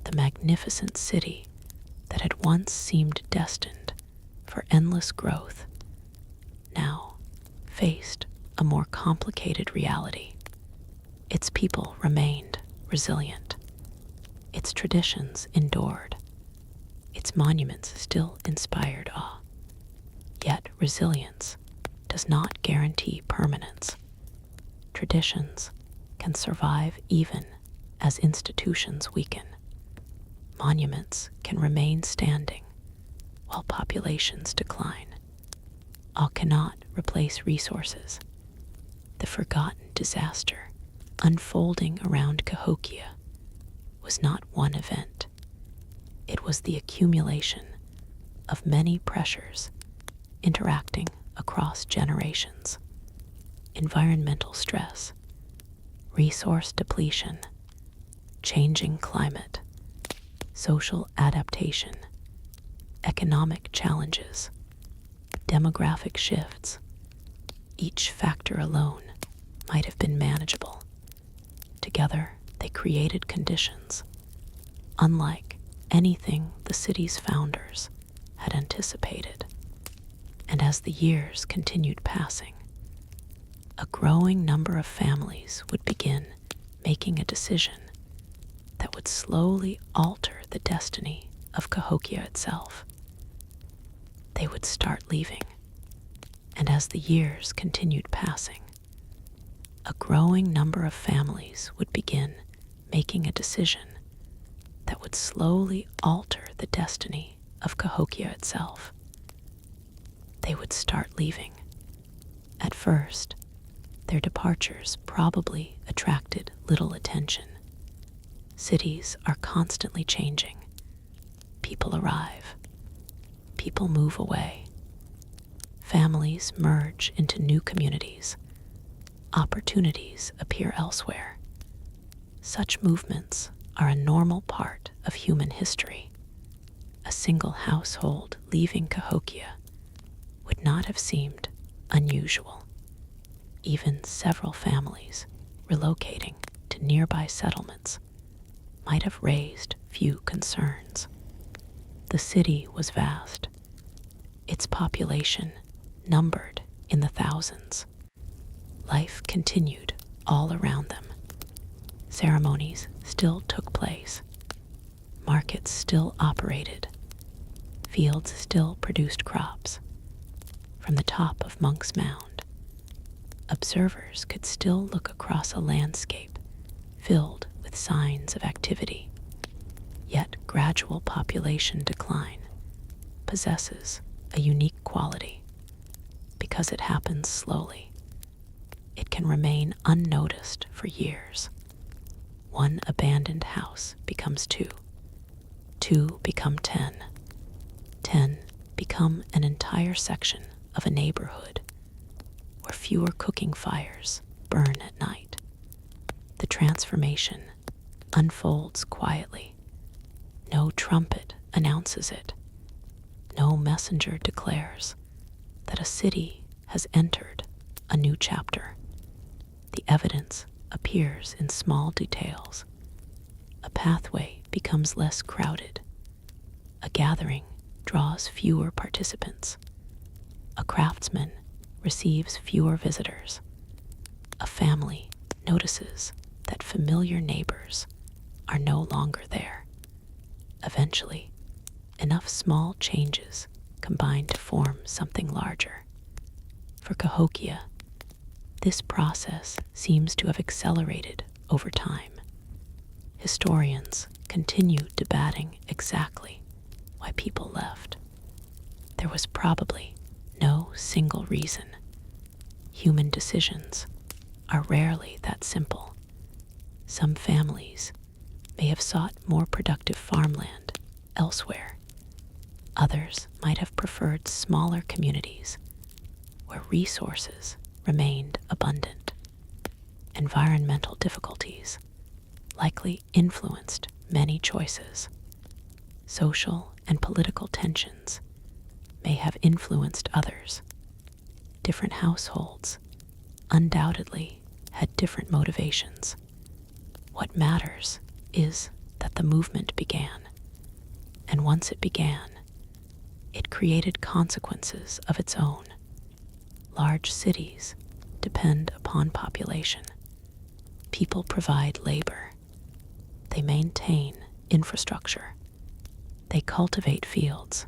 The magnificent city that had once seemed destined for endless growth now faced a more complicated reality. Its people remained resilient. Its traditions endured. Its monuments still inspired awe. Yet resilience does not guarantee permanence. Traditions can survive even as institutions weaken. Monuments can remain standing while populations decline. All cannot replace resources. The forgotten disaster unfolding around Cahokia was not one event. It was the accumulation of many pressures interacting across generations. Environmental stress, resource depletion, changing climate, social adaptation, economic challenges, demographic shifts. Each factor alone might have been manageable. Together, they created conditions unlike anything the city's founders had anticipated. And as the years continued passing, a growing number of families would begin making a decision that would slowly alter the destiny of Cahokia itself. They would start leaving, and as the years continued passing, a growing number of families would begin making a decision that would slowly alter the destiny of Cahokia itself. They would start leaving. At first, their departures probably attracted little attention. Cities are constantly changing. People arrive. People move away. Families merge into new communities. Opportunities appear elsewhere. Such movements are a normal part of human history. A single household leaving Cahokia would not have seemed unusual. Even several families relocating to nearby settlements might have raised few concerns. The city was vast. Its population numbered in the thousands. Life continued all around them. Ceremonies still took place. Markets still operated. Fields still produced crops. From the top of Monk's Mound, observers could still look across a landscape filled with signs of activity. Yet gradual population decline possesses a unique quality. Because it happens slowly, it can remain unnoticed for years. One abandoned house becomes two. Two become 10. 10 become an entire section of a neighborhood where fewer cooking fires burn at night. The transformation unfolds quietly. No trumpet announces it. No messenger declares that a city has entered a new chapter. The evidence appears in small details. A pathway becomes less crowded. A gathering draws fewer participants. A craftsman receives fewer visitors. A family notices that familiar neighbors are no longer there. Eventually, enough small changes combine to form something larger. For Cahokia, this process seems to have accelerated over time. Historians continue debating exactly why people left. There was probably no single reason. Human decisions are rarely that simple. Some families may have sought more productive farmland elsewhere. Others might have preferred smaller communities where resources remained abundant. Environmental difficulties likely influenced many choices. Social and political tensions may have influenced others. Different households undoubtedly had different motivations. What matters is that the movement began, and once it began, it created consequences of its own. Large cities depend upon population. People provide labor. They maintain infrastructure. They cultivate fields.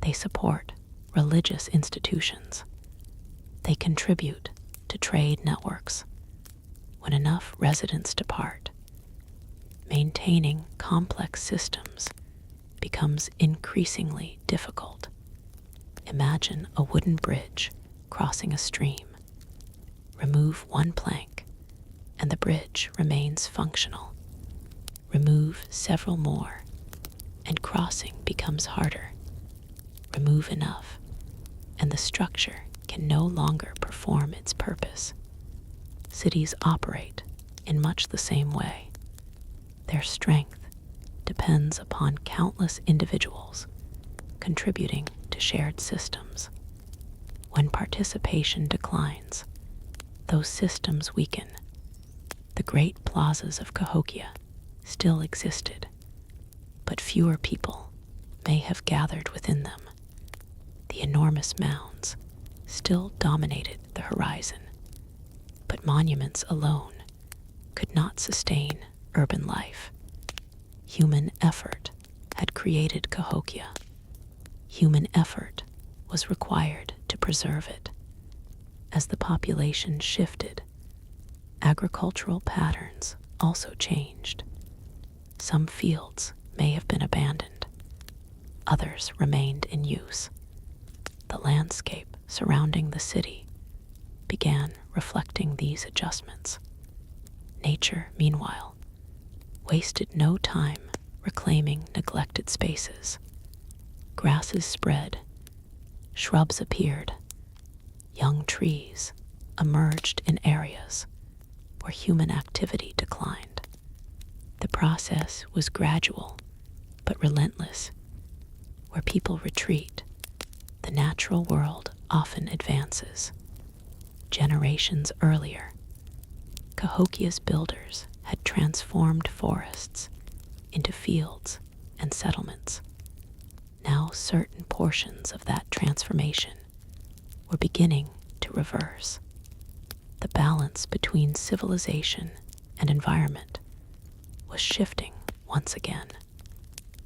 They support religious institutions. They contribute to trade networks. When enough residents depart, maintaining complex systems becomes increasingly difficult. Imagine a wooden bridge crossing a stream. Remove one plank, and the bridge remains functional. Remove several more, and crossing becomes harder. Remove enough, and the structure can no longer perform its purpose. Cities operate in much the same way. Their strength depends upon countless individuals contributing to shared systems. When participation declines, those systems weaken. The great plazas of Cahokia still existed, but fewer people may have gathered within them. The enormous mounds still dominated the horizon, but monuments alone could not sustain urban life. Human effort had created Cahokia. Human effort was required to preserve it. As the population shifted, agricultural patterns also changed. Some fields may have been abandoned. Others remained in use. The landscape surrounding the city began reflecting these adjustments. Nature, meanwhile, wasted no time reclaiming neglected spaces. Grasses spread, shrubs appeared, young trees emerged in areas where human activity declined. The process was gradual but relentless. Where people retreat, the natural world often advances. Generations earlier, Cahokia's builders had transformed forests into fields and settlements. Now certain portions of that transformation were beginning to reverse. The balance between civilization and environment was shifting once again.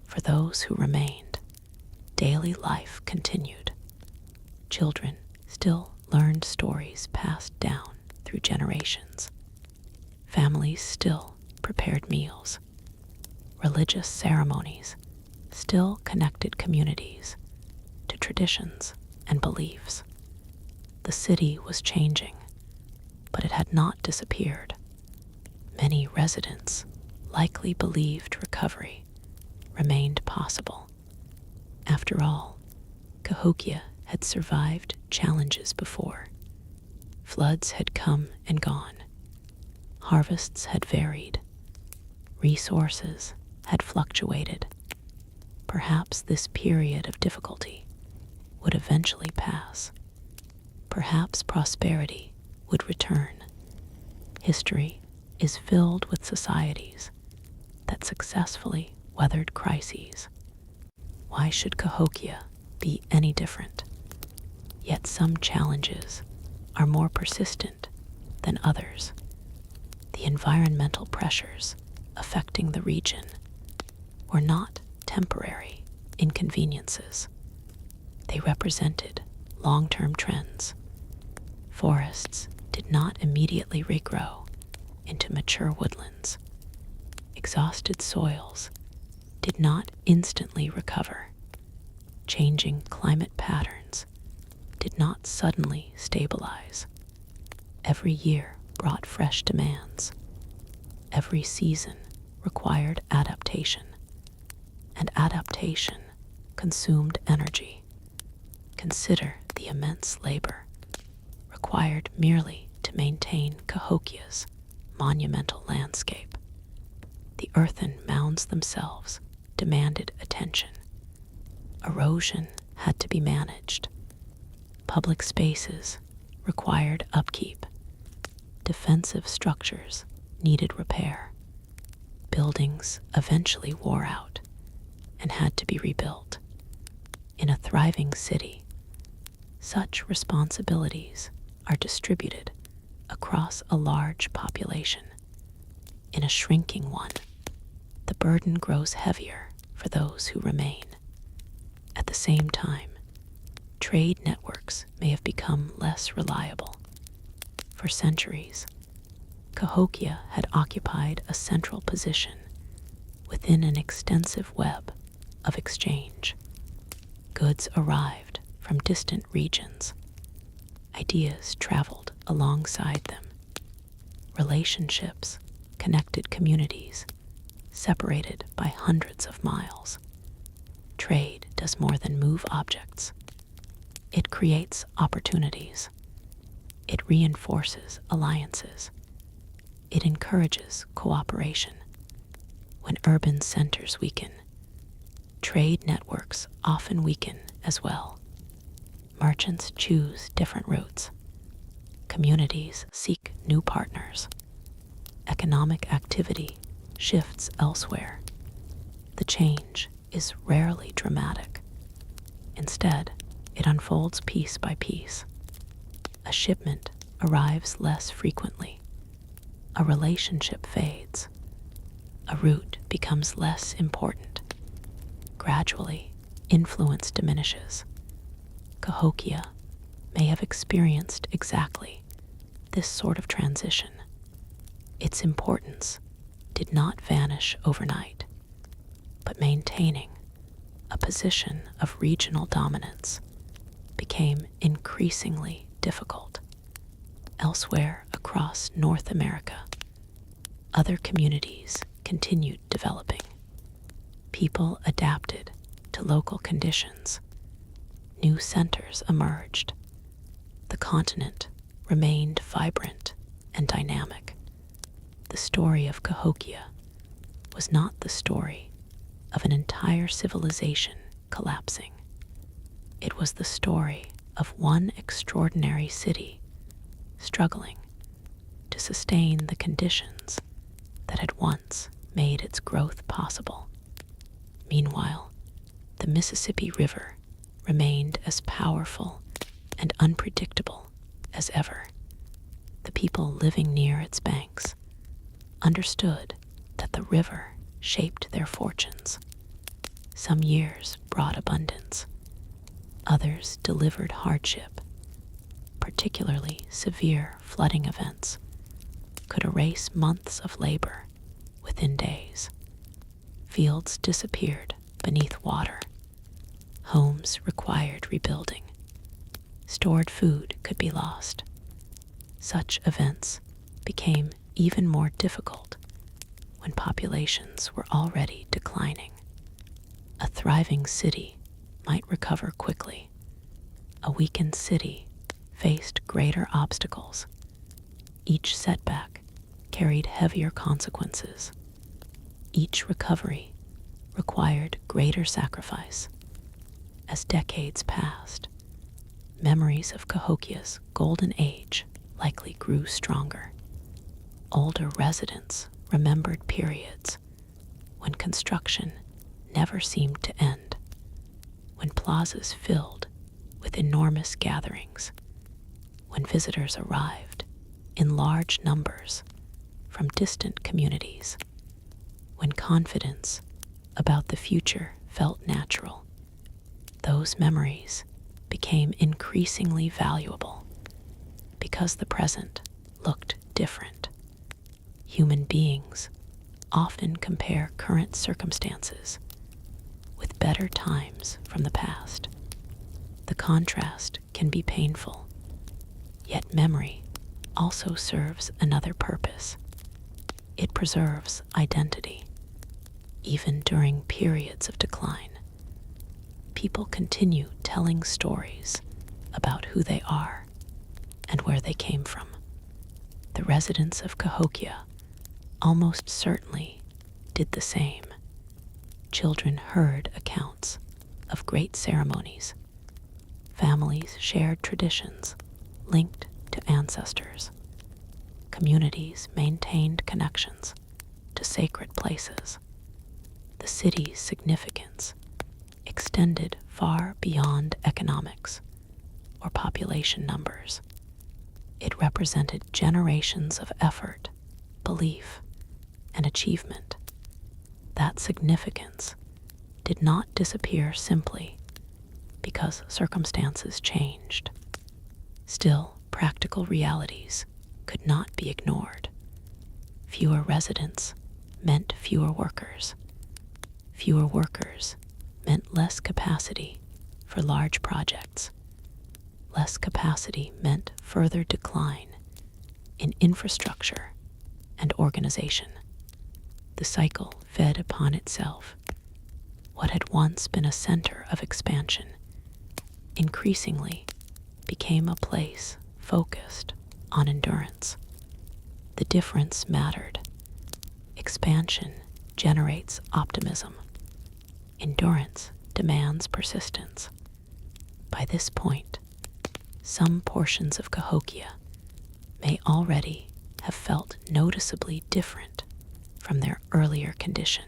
For those who remained, daily life continued. Children still learned stories passed down through generations. Families still prepared meals. Religious ceremonies still connected communities to traditions and beliefs. The city was changing, but it had not disappeared. Many residents likely believed recovery remained possible. After all, Cahokia had survived challenges before. Floods had come and gone. Harvests had varied. Resources had fluctuated. Perhaps this period of difficulty would eventually pass. Perhaps prosperity would return. History is filled with societies that successfully weathered crises. Why should Cahokia be any different? Yet some challenges are more persistent than others. The environmental pressures affecting the region were not temporary inconveniences. They represented long-term trends. Forests did not immediately regrow into mature woodlands. Exhausted soils did not instantly recover. Changing climate patterns did not suddenly stabilize. Every year brought fresh demands. Every season required adaptation, and adaptation consumed energy. Consider the immense labor required merely to maintain Cahokia's monumental landscape. The earthen mounds themselves demanded attention. Erosion had to be managed. Public spaces required upkeep. Defensive structures needed repair. Buildings eventually wore out and had to be rebuilt. In a thriving city, such responsibilities are distributed across a large population. In a shrinking one, the burden grows heavier for those who remain. At the same time, trade networks may have become less reliable. For centuries, Cahokia had occupied a central position within an extensive web of exchange. Goods arrived from distant regions. Ideas traveled alongside them. Relationships connected communities separated by hundreds of miles. Trade does more than move objects. It creates opportunities. It reinforces alliances. It encourages cooperation. When urban centers weaken, trade networks often weaken as well. Merchants choose different routes. Communities seek new partners. Economic activity shifts elsewhere. The change is rarely dramatic. Instead, it unfolds piece by piece. A shipment arrives less frequently. A relationship fades. A route becomes less important. Gradually, influence diminishes. Cahokia may have experienced exactly this sort of transition. Its importance did not vanish overnight, but maintaining a position of regional dominance became increasingly difficult. Elsewhere across North America, other communities continued developing. People adapted to local conditions. New centers emerged. The continent remained vibrant and dynamic. The story of Cahokia was not the story of an entire civilization collapsing. It was the story of one extraordinary city struggling to sustain the conditions that had once made its growth possible. Meanwhile, the Mississippi River remained as powerful and unpredictable as ever. The people living near its banks understood that the river shaped their fortunes. Some years brought abundance. Others delivered hardship. Particularly severe flooding events could erase months of labor within days. Fields disappeared beneath water. Homes required rebuilding. Stored food could be lost. Such events became even more difficult when populations were already declining. A thriving city might recover quickly. A weakened city faced greater obstacles. Each setback carried heavier consequences. Each recovery required greater sacrifice. As decades passed, memories of Cahokia's golden age likely grew stronger. Older residents remembered periods when construction never seemed to end, when plazas filled with enormous gatherings, when visitors arrived in large numbers from distant communities, when confidence about the future felt natural. Those memories became increasingly valuable because the present looked different. Human beings often compare current circumstances with better times from the past. The contrast can be painful, yet memory also serves another purpose. It preserves identity, even during periods of decline. People continue telling stories about who they are and where they came from. The residents of Cahokia almost certainly did the same. Children heard accounts of great ceremonies. Families shared traditions linked to ancestors. Communities maintained connections to sacred places. The city's significance extended far beyond economics or population numbers. It represented generations of effort, belief, and achievement. That significance did not disappear simply because circumstances changed. Still, practical realities could not be ignored. Fewer residents meant fewer workers. Fewer workers meant less capacity for large projects. Less capacity meant further decline in infrastructure and organization. The cycle fed upon itself. What had once been a center of expansion increasingly became a place focused on endurance. The difference mattered. Expansion generates optimism. Endurance demands persistence. By this point, some portions of Cahokia may already have felt noticeably different from their earlier condition.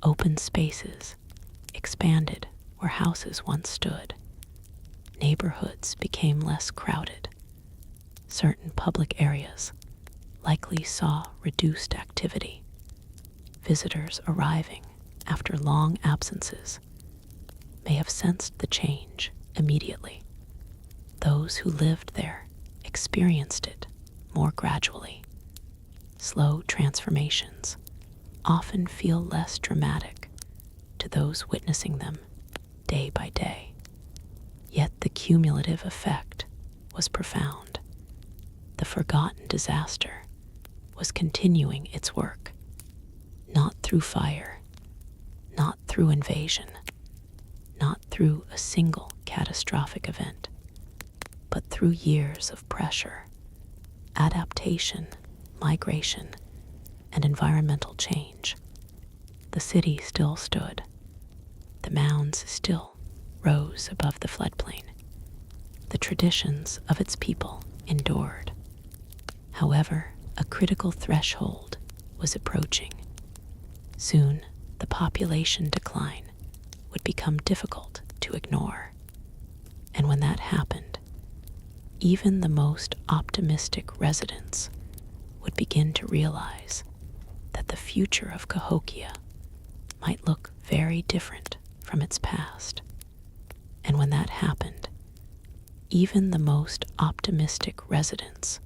Open spaces expanded where houses once stood. Neighborhoods became less crowded. Certain public areas likely saw reduced activity. Visitors arriving after long absences may have sensed the change immediately. Those who lived there experienced it more gradually. Slow transformations often feel less dramatic to those witnessing them day by day. Yet the cumulative effect was profound. The forgotten disaster was continuing its work, not through fire, not through invasion, not through a single catastrophic event, but through years of pressure, adaptation, migration, and environmental change. The city still stood. The mounds still rose above the floodplain. The traditions of its people endured. However, a critical threshold was approaching. Soon, the population decline would become difficult to ignore. And when that happened, even the most optimistic residents would begin to realize that the future of Cahokia might look very different from its past. And when that happened, even the most optimistic residents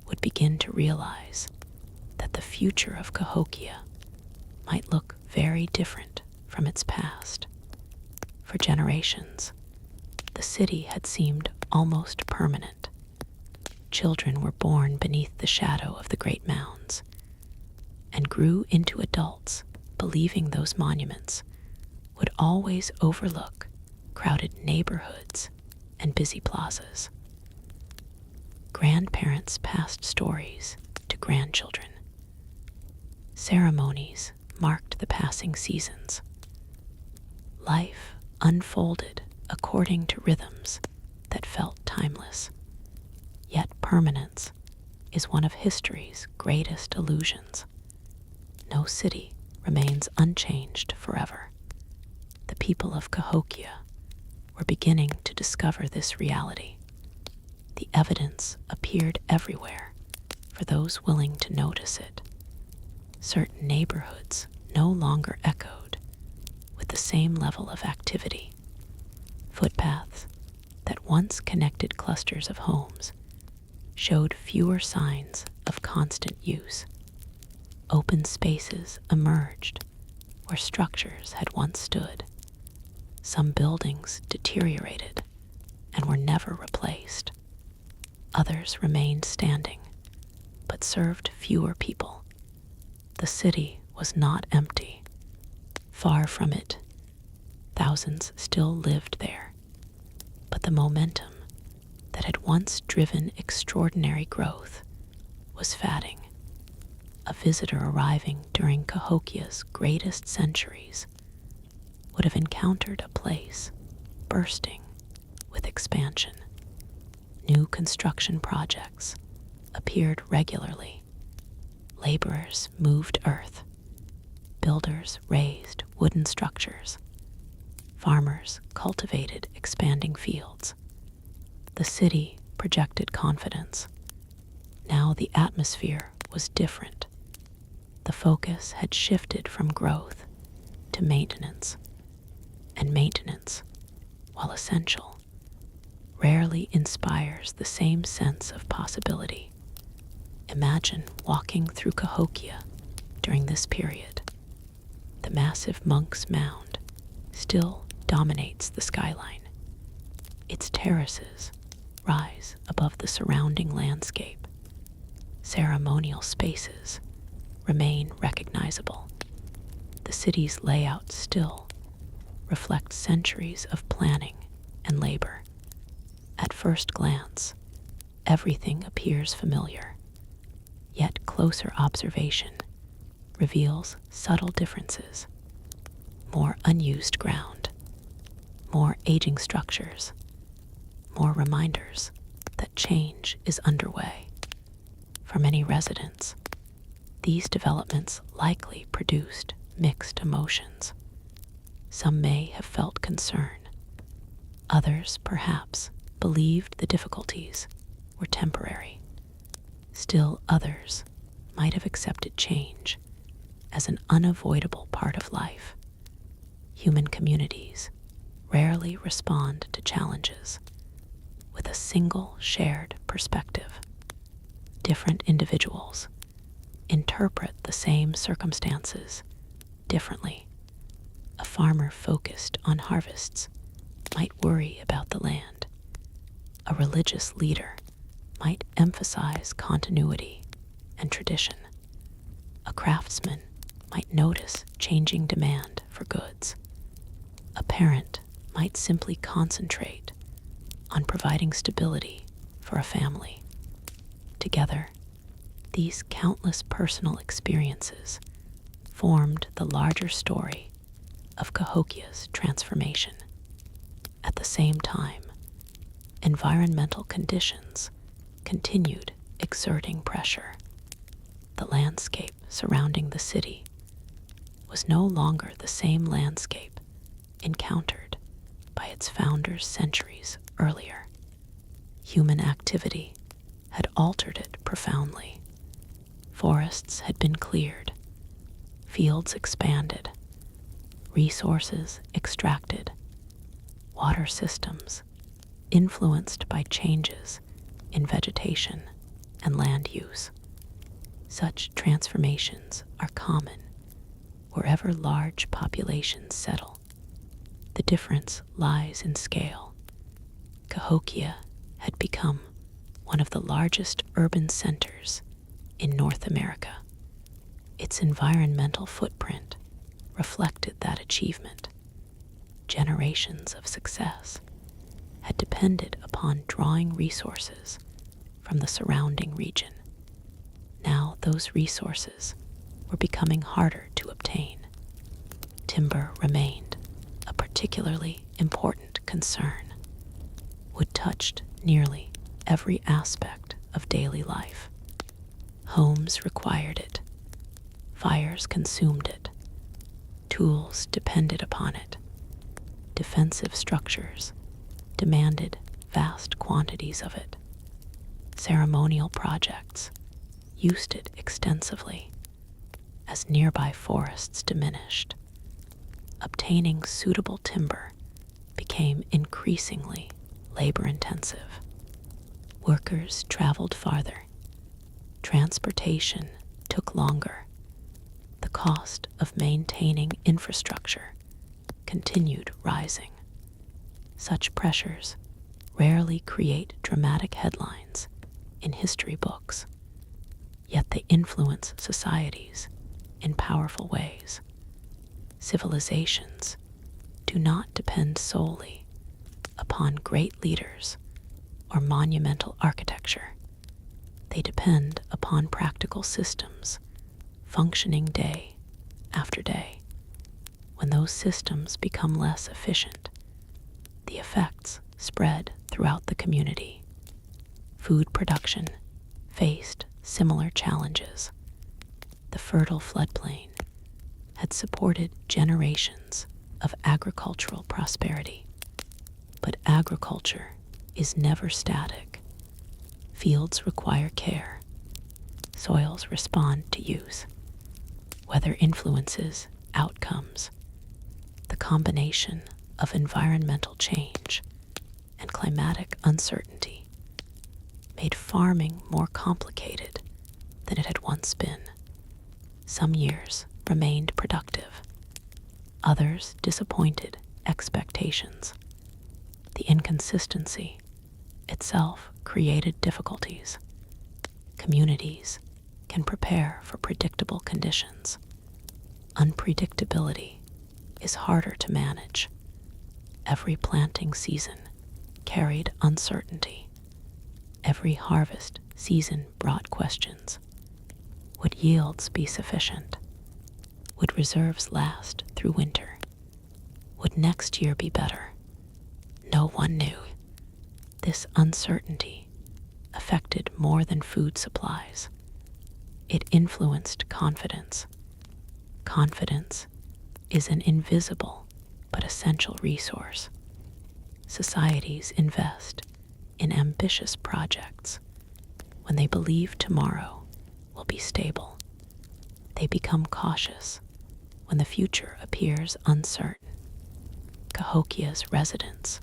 would begin to realize that the future of Cahokia might look very different from its past. For generations, the city had seemed almost permanent. Children were born beneath the shadow of the great mounds and grew into adults believing those monuments would always overlook crowded neighborhoods and busy plazas. Grandparents passed stories to grandchildren. Ceremonies marked the passing seasons. Life unfolded according to rhythms that felt timeless. Yet permanence is one of history's greatest illusions. No city remains unchanged forever. The people of Cahokia were beginning to discover this reality. The evidence appeared everywhere for those willing to notice it. Certain neighborhoods no longer echoed with the same level of activity. Footpaths that once connected clusters of homes showed fewer signs of constant use. Open spaces emerged where structures had once stood. Some buildings deteriorated and were never replaced. Others remained standing, but served fewer people. The city was not empty. Far from it, thousands still lived there. But the momentum that had once driven extraordinary growth was fading. A visitor arriving during Cahokia's greatest centuries would have encountered a place bursting with expansion. New construction projects appeared regularly. Laborers moved earth. Builders raised wooden structures. Farmers cultivated expanding fields. The city projected confidence. Now the atmosphere was different. The focus had shifted from growth to maintenance. And maintenance, while essential, rarely inspires the same sense of possibility. Imagine walking through Cahokia during this period. The massive Monk's Mound still dominates the skyline. Its terraces rise above the surrounding landscape. Ceremonial spaces remain recognizable. The city's layout still reflects centuries of planning and labor. At first glance, everything appears familiar, yet closer observation reveals subtle differences, more unused ground, more aging structures, more reminders that change is underway. For many residents, these developments likely produced mixed emotions. Some may have felt concern. Others, perhaps, believed the difficulties were temporary. Still others might have accepted change as an unavoidable part of life. Human communities rarely respond to challenges with a single shared perspective. Different individuals interpret the same circumstances differently. A farmer focused on harvests might worry about the land. A religious leader might emphasize continuity and tradition. A craftsman might notice changing demand for goods. A parent might simply concentrate on providing stability for a family. Together, these countless personal experiences formed the larger story of Cahokia's transformation. At the same time, environmental conditions continued exerting pressure. The landscape surrounding the city was no longer the same landscape encountered by its founders centuries earlier. Human activity had altered it profoundly. Forests had been cleared, fields expanded, resources extracted, water systems influenced by changes in vegetation and land use. Such transformations are common wherever large populations settle. The difference lies in scale. Cahokia had become one of the largest urban centers in North America. Its environmental footprint reflected that achievement. Generations of success had depended upon drawing resources from the surrounding region. Now those resources were becoming harder to obtain. Timber remained a particularly important concern. Wood touched nearly every aspect of daily life. Homes required it. Fires consumed it. Tools depended upon it. Defensive structures demanded vast quantities of it. Ceremonial projects used it extensively. As nearby forests diminished, obtaining suitable timber became increasingly labor-intensive. Workers traveled farther. Transportation took longer. The cost of maintaining infrastructure continued rising. Such pressures rarely create dramatic headlines in history books, yet they influence societies in powerful ways. Civilizations do not depend solely upon great leaders or monumental architecture. They depend upon practical systems functioning day after day. When those systems become less efficient, the effects spread throughout the community. Food production faced similar challenges. The fertile floodplain had supported generations of agricultural prosperity. But agriculture is never static. Fields require care. Soils respond to use. Weather influences outcomes. The combination of environmental change and climatic uncertainty made farming more complicated than it had once been. Some years remained productive. Others disappointed expectations. The inconsistency itself created difficulties. Communities can prepare for predictable conditions. Unpredictability is harder to manage. Every planting season carried uncertainty. Every harvest season brought questions. Would yields be sufficient? Would reserves last through winter? Would next year be better? No one knew. This uncertainty affected more than food supplies. It influenced confidence. Confidence is an invisible but essential resource. Societies invest in ambitious projects when they believe tomorrow will be stable. They become cautious when the future appears uncertain. Cahokia's residents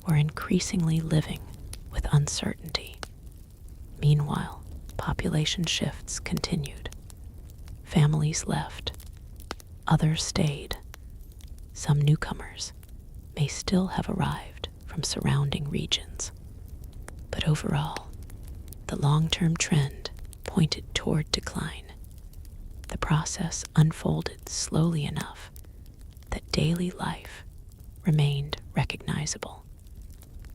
were increasingly living with uncertainty. Meanwhile, population shifts continued. Families left, others stayed. Some newcomers may still have arrived from surrounding regions. But overall, the long-term trend pointed toward decline. The process unfolded slowly enough that daily life remained recognizable.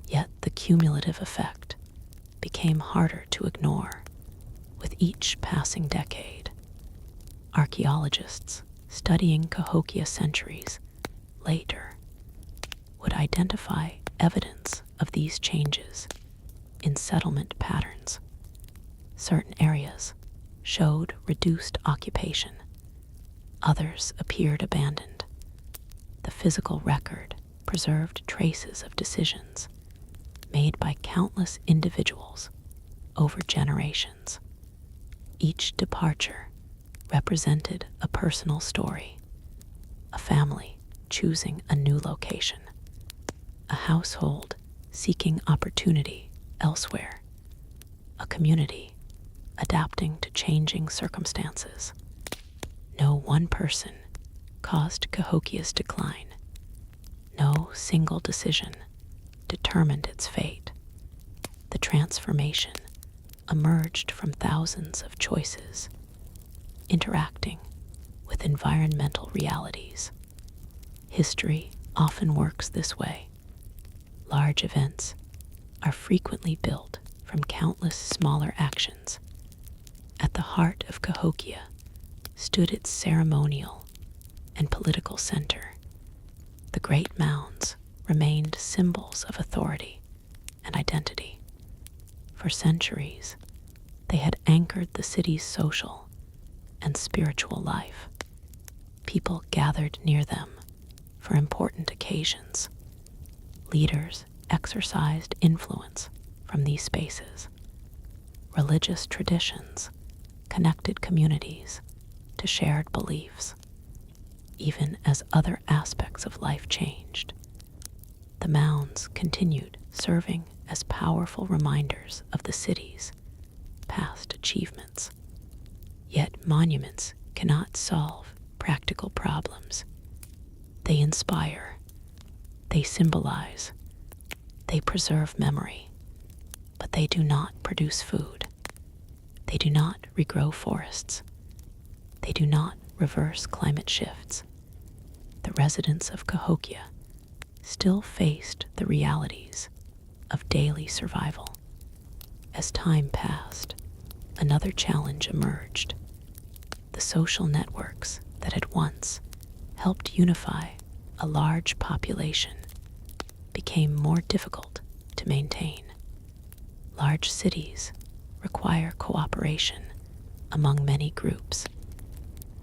Yet the cumulative effect became harder to ignore with each passing decade. Archaeologists studying Cahokia centuries later would identify evidence of these changes in settlement patterns. Certain areas showed reduced occupation. Others appeared abandoned. The physical record preserved traces of decisions made by countless individuals over generations. Each departure represented a personal story, a family choosing a new location, a household seeking opportunity elsewhere, a community adapting to changing circumstances. No one person caused Cahokia's decline. No single decision determined its fate. The transformation emerged from thousands of choices, interacting with environmental realities. History often works this way. Large events are frequently built from countless smaller actions. At the heart of Cahokia stood its ceremonial and political center. The great mounds remained symbols of authority and identity. For centuries, they had anchored the city's social and spiritual life. People gathered near them for important occasions. Leaders exercised influence from these spaces. Religious traditions connected communities to shared beliefs. Even as other aspects of life changed, the mounds continued serving as powerful reminders of the city's past achievements. Yet monuments cannot solve practical problems. They inspire, they symbolize, they preserve memory, but they do not produce food. They do not regrow forests. They do not reverse climate shifts. The residents of Cahokia still faced the realities of daily survival. As time passed, another challenge emerged. The social networks that had once helped unify a large population became more difficult to maintain. Large cities require cooperation among many groups.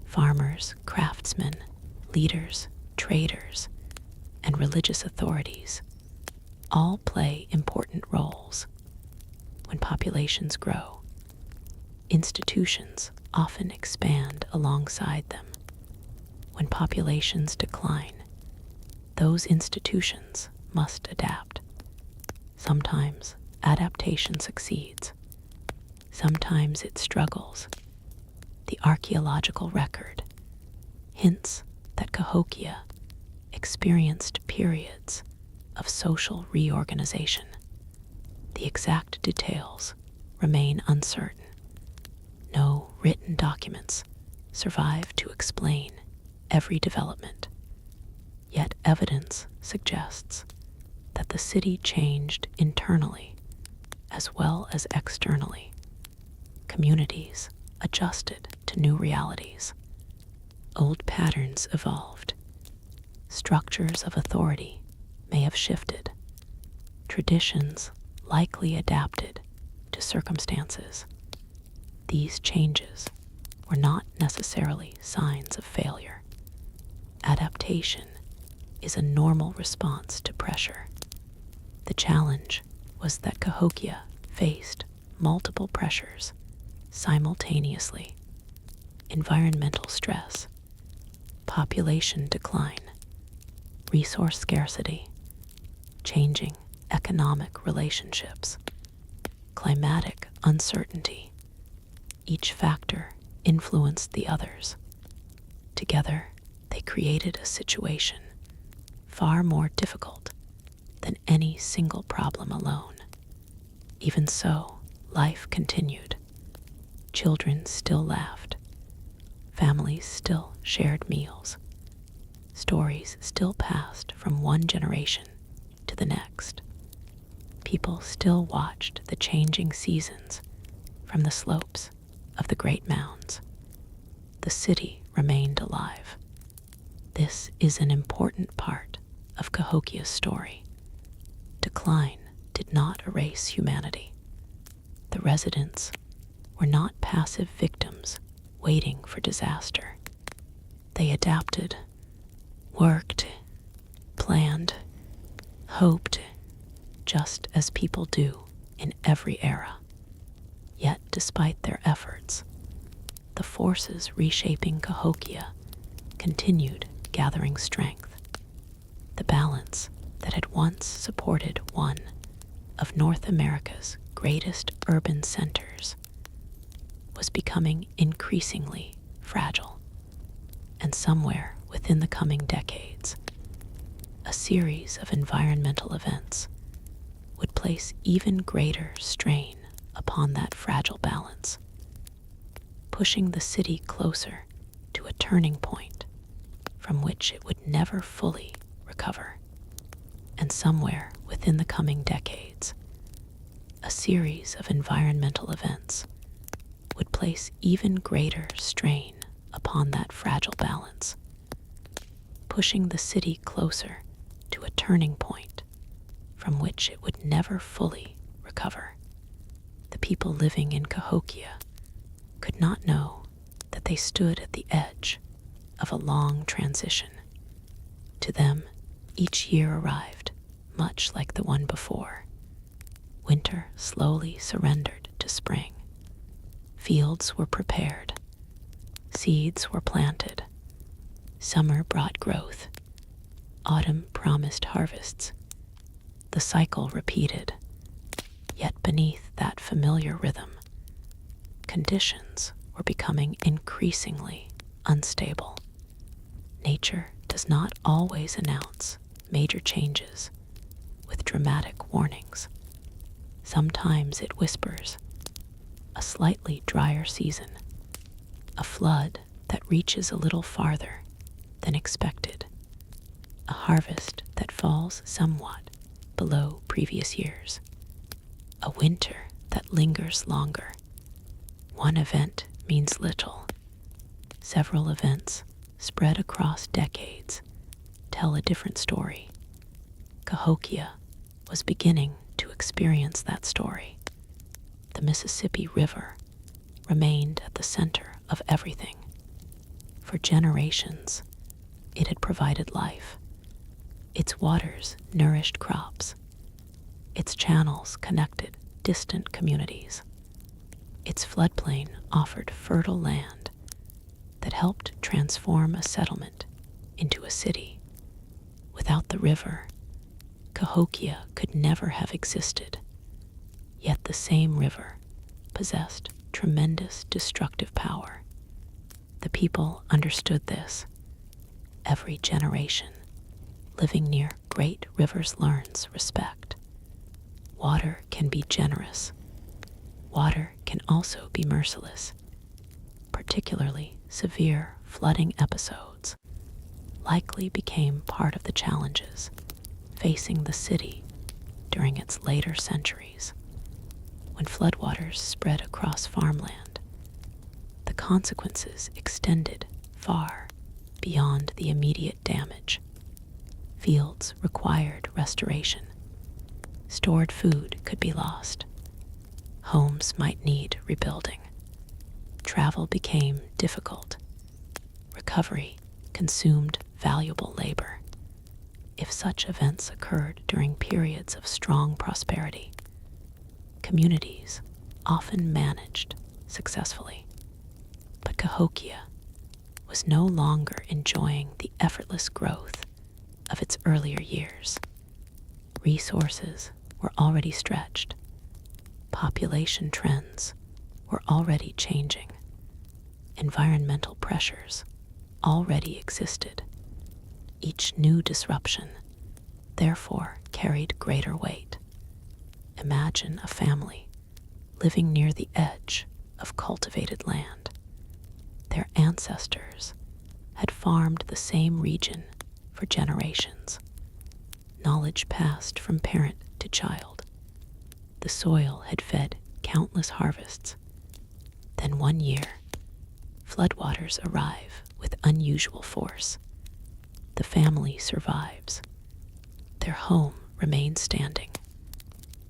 Farmers, craftsmen, leaders, traders, and religious authorities all play important roles. When populations grow, institutions often expand alongside them. When populations decline, those institutions must adapt. Sometimes adaptation succeeds. Sometimes it struggles. The archaeological record hints that Cahokia experienced periods of social reorganization. The exact details remain uncertain. No written documents survive to explain every development. Yet evidence suggests that the city changed internally as well as externally. Communities adjusted to new realities. Old patterns evolved. Structures of authority may have shifted. Traditions likely adapted to circumstances. These changes were not necessarily signs of failure. Adaptation is a normal response to pressure. The challenge was that Cahokia faced multiple pressures simultaneously: environmental stress, population decline, resource scarcity, changing economic relationships, climatic uncertainty. Each factor influenced the others. Together, they created a situation far more difficult than any single problem alone. Even so, life continued. Children still laughed. Families still shared meals. Stories still passed from one generation to the next. People still watched the changing seasons from the slopes of the great mounds. The city remained alive. This is an important part of Cahokia's story. Decline did not erase humanity. The residents were not passive victims waiting for disaster. They adapted, worked, planned, hoped, just as people do in every era. Yet, despite their efforts, the forces reshaping Cahokia continued gathering strength. The balance that had once supported one of North America's greatest urban centers was becoming increasingly fragile. And somewhere within the coming decades, a series of environmental events would place even greater strain upon that fragile balance, pushing the city closer to a turning point from which it would never fully recover. And somewhere within the coming decades, a series of environmental events would place even greater strain upon that fragile balance, pushing the city closer to a turning point from which it would never fully recover. The people living in Cahokia could not know that they stood at the edge of a long transition. To them, each year arrived much like the one before. Winter slowly surrendered to spring. Fields were prepared. Seeds were planted. Summer brought growth. Autumn promised harvests. The cycle repeated. Yet beneath that familiar rhythm, conditions were becoming increasingly unstable. Nature does not always announce major changes with dramatic warnings. Sometimes it whispers: a slightly drier season, a flood that reaches a little farther than expected, a harvest that falls somewhat below previous years, a winter that lingers longer. One event means little. Several events spread across decades tell a different story. Cahokia was beginning to experience that story. The Mississippi River remained at the center of everything. For generations, it had provided life. Its waters nourished crops. Its channels connected distant communities. Its floodplain offered fertile land that helped transform a settlement into a city. Without the river, Cahokia could never have existed. Yet the same river possessed tremendous destructive power. The people understood this. Every generation living near great rivers learns respect. Water can be generous. Water can also be merciless. Particularly severe flooding episodes likely became part of the challenges facing the city during its later centuries. When floodwaters spread across farmland, the consequences extended far beyond the immediate damage. Fields required restoration. Stored food could be lost. Homes might need rebuilding. Travel became difficult. Recovery consumed valuable labor. If such events occurred during periods of strong prosperity, communities often managed successfully. But Cahokia was no longer enjoying the effortless growth of its earlier years. Resources were already stretched. Population trends were already changing. Environmental pressures already existed. Each new disruption, therefore, carried greater weight. Imagine a family living near the edge of cultivated land. Their ancestors had farmed the same region for generations. Knowledge passed from parent to child. The soil had fed countless harvests. Then one year, floodwaters arrive with unusual force. The family survives. Their home remains standing,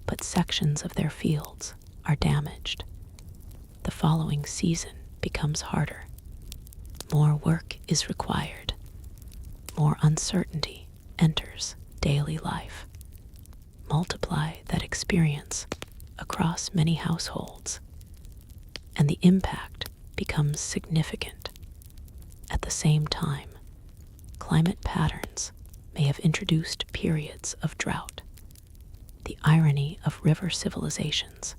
but sections of their fields are damaged. The following season becomes harder. More work is required. More uncertainty enters daily life. Multiply that experience across many households, and the impact becomes significant. At the same time, climate patterns may have introduced periods of drought. The irony of river civilizations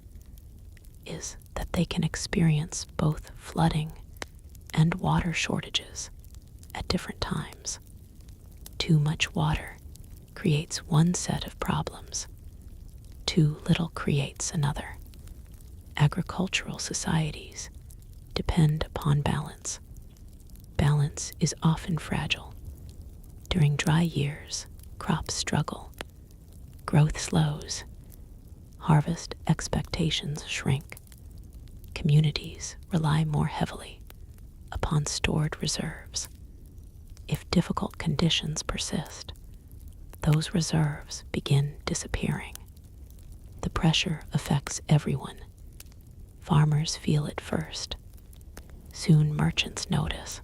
is that they can experience both flooding and water shortages at different times. Too much water creates one set of problems. Too little creates another. Agricultural societies depend upon balance. Balance is often fragile. During dry years, crops struggle. Growth slows. Harvest expectations shrink. Communities rely more heavily upon stored reserves. If difficult conditions persist, those reserves begin disappearing. The pressure affects everyone. Farmers feel it first. Soon merchants notice.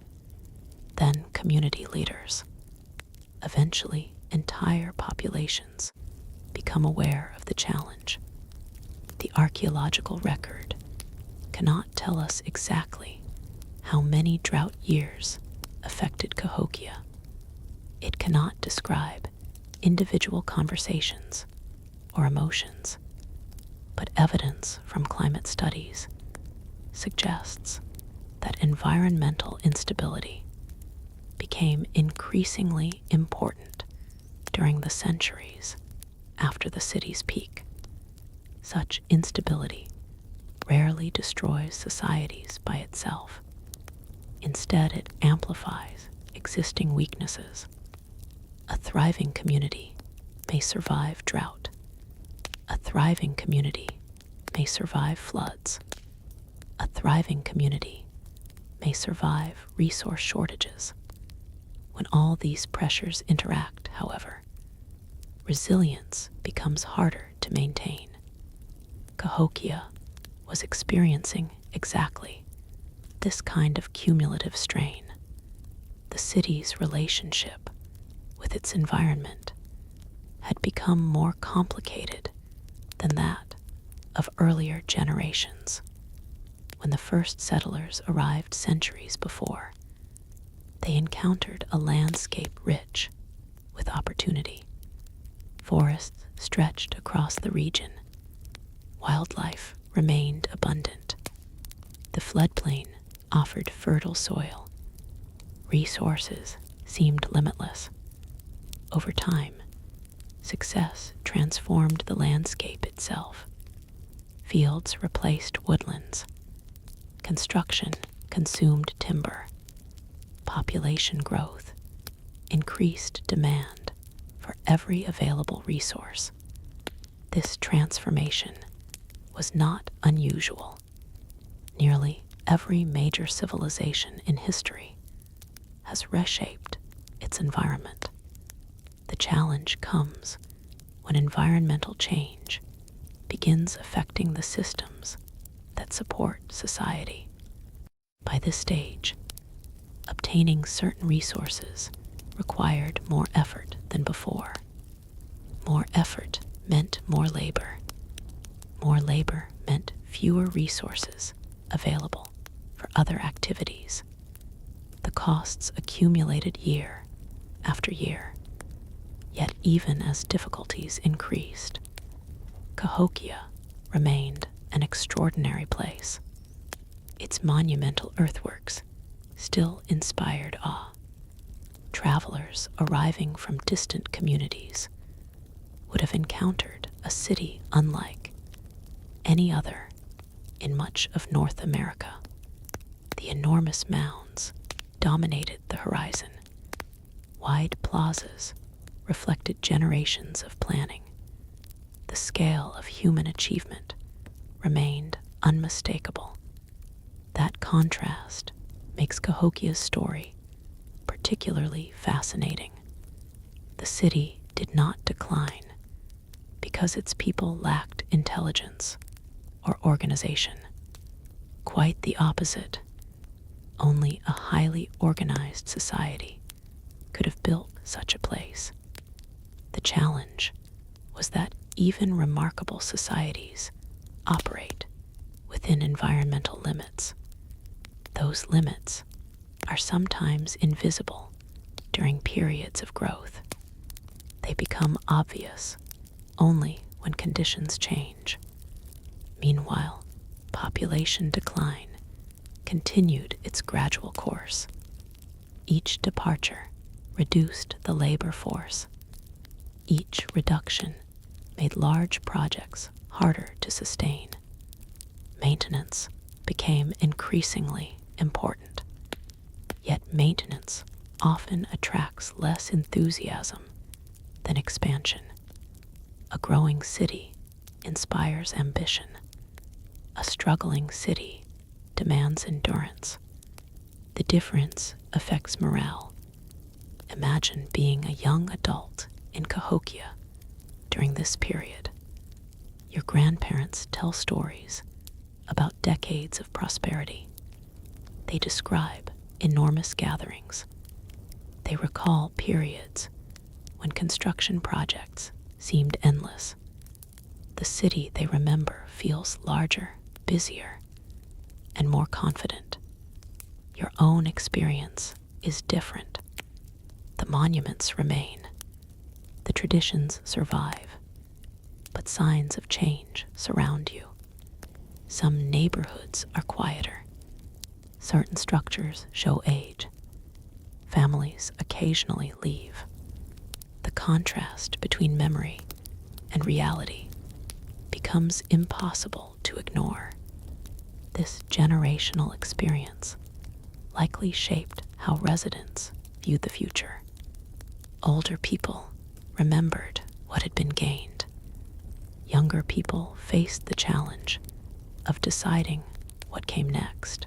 Then community leaders. Eventually, entire populations become aware of the challenge. The archaeological record cannot tell us exactly how many drought years affected Cahokia. It cannot describe individual conversations or emotions, but evidence from climate studies suggests that environmental instability became increasingly important during the centuries after the city's peak. Such instability rarely destroys societies by itself. Instead, it amplifies existing weaknesses. A thriving community may survive drought. A thriving community may survive floods. A thriving community may survive resource shortages. When all these pressures interact, however, resilience becomes harder to maintain. Cahokia was experiencing exactly this kind of cumulative strain. The city's relationship with its environment had become more complicated than that of earlier generations. When the first settlers arrived centuries before, they encountered a landscape rich with opportunity. Forests stretched across the region. Wildlife remained abundant. The floodplain offered fertile soil. Resources seemed limitless. Over time, success transformed the landscape itself. Fields replaced woodlands. Construction consumed timber. Population growth increased demand for every available resource. This transformation was not unusual. Nearly every major civilization in history has reshaped its environment. The challenge comes when environmental change begins affecting the systems that support society. By this stage, obtaining certain resources required more effort than before. More effort meant more labor. More labor meant fewer resources available for other activities. The costs accumulated year after year. Yet even as difficulties increased, Cahokia remained an extraordinary place. Its monumental earthworks still inspired awe. Travelers arriving from distant communities would have encountered a city unlike any other in much of North America. The enormous mounds dominated the horizon. Wide plazas reflected generations of planning. The scale of human achievement remained unmistakable. That contrast makes Cahokia's story particularly fascinating. The city did not decline because its people lacked intelligence or organization. Quite the opposite. Only a highly organized society could have built such a place. The challenge was that even remarkable societies operate within environmental limits. Those limits are sometimes invisible during periods of growth. They become obvious only when conditions change. Meanwhile, population decline continued its gradual course. Each departure reduced the labor force. Each reduction made large projects harder to sustain. Maintenance became increasingly important. Yet maintenance often attracts less enthusiasm than expansion. A growing city inspires ambition. A struggling city demands endurance. The difference affects morale. Imagine being a young adult in Cahokia during this period. Your grandparents tell stories about decades of prosperity. They describe enormous gatherings. They recall periods when construction projects seemed endless. The city they remember feels larger, busier, and more confident. Your own experience is different. The monuments remain. The traditions survive. But signs of change surround you. Some neighborhoods are quieter. Certain structures show age. Families occasionally leave. The contrast between memory and reality becomes impossible to ignore. This generational experience likely shaped how residents viewed the future. Older people remembered what had been gained. Younger people faced the challenge of deciding what came next.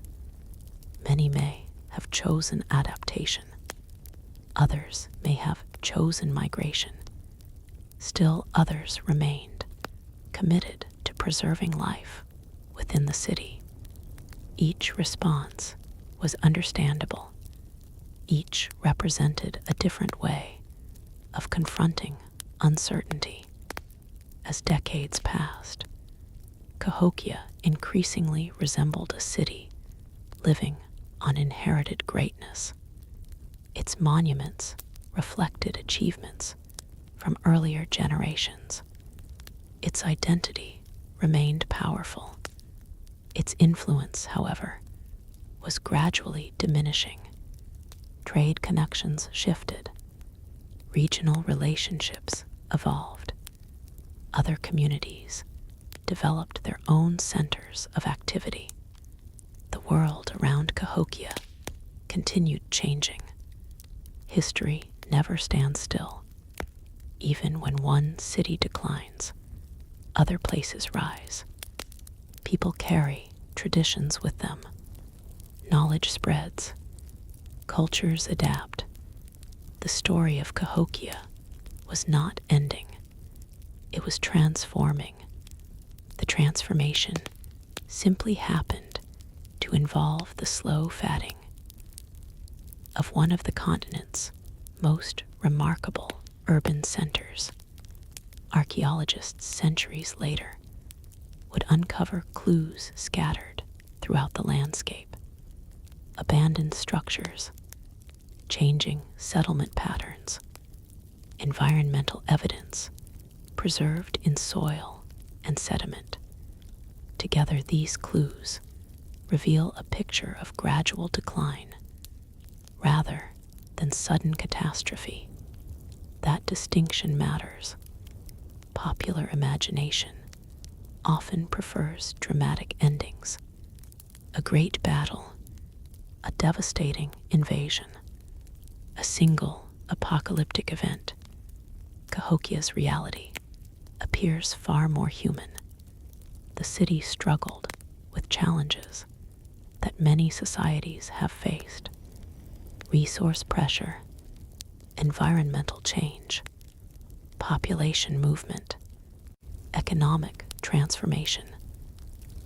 Many may have chosen adaptation. Others may have chosen migration. Still others remained committed to preserving life within the city. Each response was understandable. Each represented a different way of confronting uncertainty. As decades passed, Cahokia increasingly resembled a city living on inherited greatness. Its monuments reflected achievements from earlier generations. Its identity remained powerful. Its influence, however, was gradually diminishing. Trade connections shifted. Regional relationships evolved. Other communities developed their own centers of activity. The world around Cahokia continued changing. History never stands still. Even when one city declines, other places rise. People carry traditions with them. Knowledge spreads. Cultures adapt. The story of Cahokia was not ending, it was transforming. The transformation simply happened to involve the slow fatting of one of the continent's most remarkable urban centers. Archaeologists centuries later would uncover clues scattered throughout the landscape, abandoned structures, changing settlement patterns, environmental evidence preserved in soil and sediment. Together, these clues reveal a picture of gradual decline rather than sudden catastrophe. That distinction matters. Popular imagination often prefers dramatic endings. A great battle, a devastating invasion, a single apocalyptic event. Cahokia's reality appears far more human. The city struggled with challenges that many societies have faced: resource pressure, environmental change, population movement, economic transformation,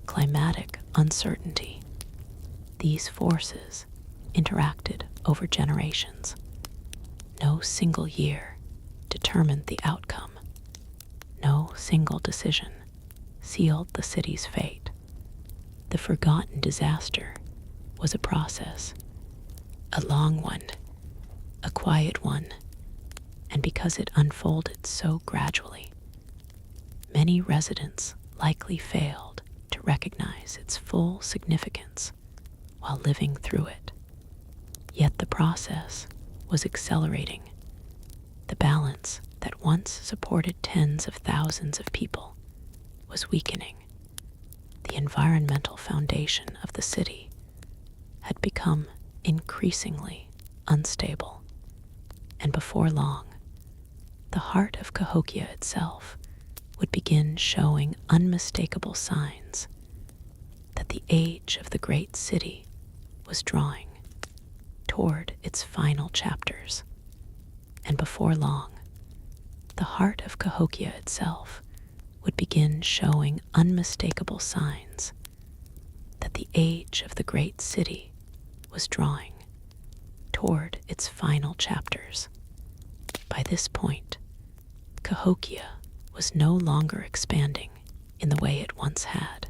climatic uncertainty. These forces interacted over generations. No single year determined the outcome. No single decision sealed the city's fate. The forgotten disaster was a process, a long one, a quiet one, and because it unfolded so gradually, many residents likely failed to recognize its full significance while living through it. Yet the process was accelerating. The balance that once supported tens of thousands of people was weakening. The environmental foundation of the city had become increasingly unstable, and before long, the heart of Cahokia itself would begin showing unmistakable signs that the age of the great city was drawing toward its final chapters. And before long, the heart of Cahokia itself would begin showing unmistakable signs that the age of the great city was drawing toward its final chapters. By this point, Cahokia was no longer expanding in the way it once had.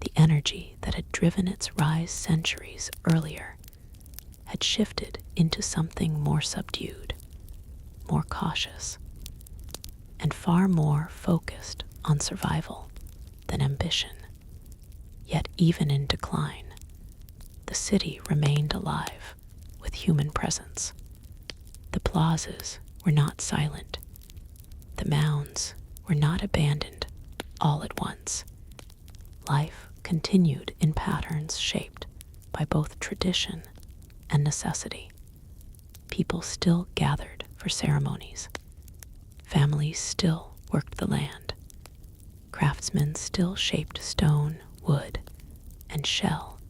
The energy that had driven its rise centuries earlier had shifted into something more subdued, more cautious, and far more focused on survival than ambition. Yet even in decline, the city remained alive with human presence. The plazas were not silent. The mounds were not abandoned all at once. Life continued in patterns shaped by both tradition and necessity. People still gathered for ceremonies. Families still worked the land. Craftsmen still shaped stone, wood, and shell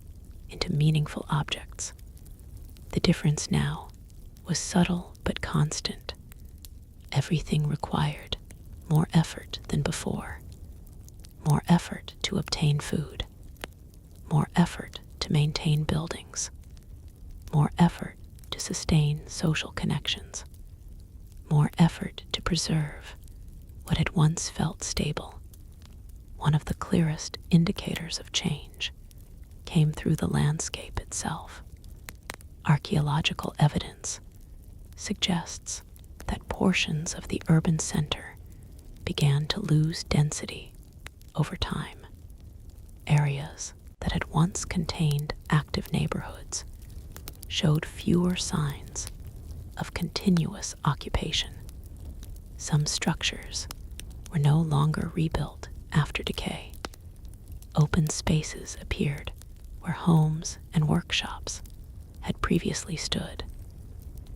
into meaningful objects. The difference now was subtle but constant. Everything required more effort than before. More effort to obtain food. More effort to maintain buildings. More effort to sustain social connections. More effort to preserve what had once felt stable. One of the clearest indicators of change came through the landscape itself. Archaeological evidence suggests that portions of the urban center began to lose density over time. Areas that had once contained active neighborhoods showed fewer signs of continuous occupation. Some structures were no longer rebuilt after decay. Open spaces appeared where homes and workshops had previously stood.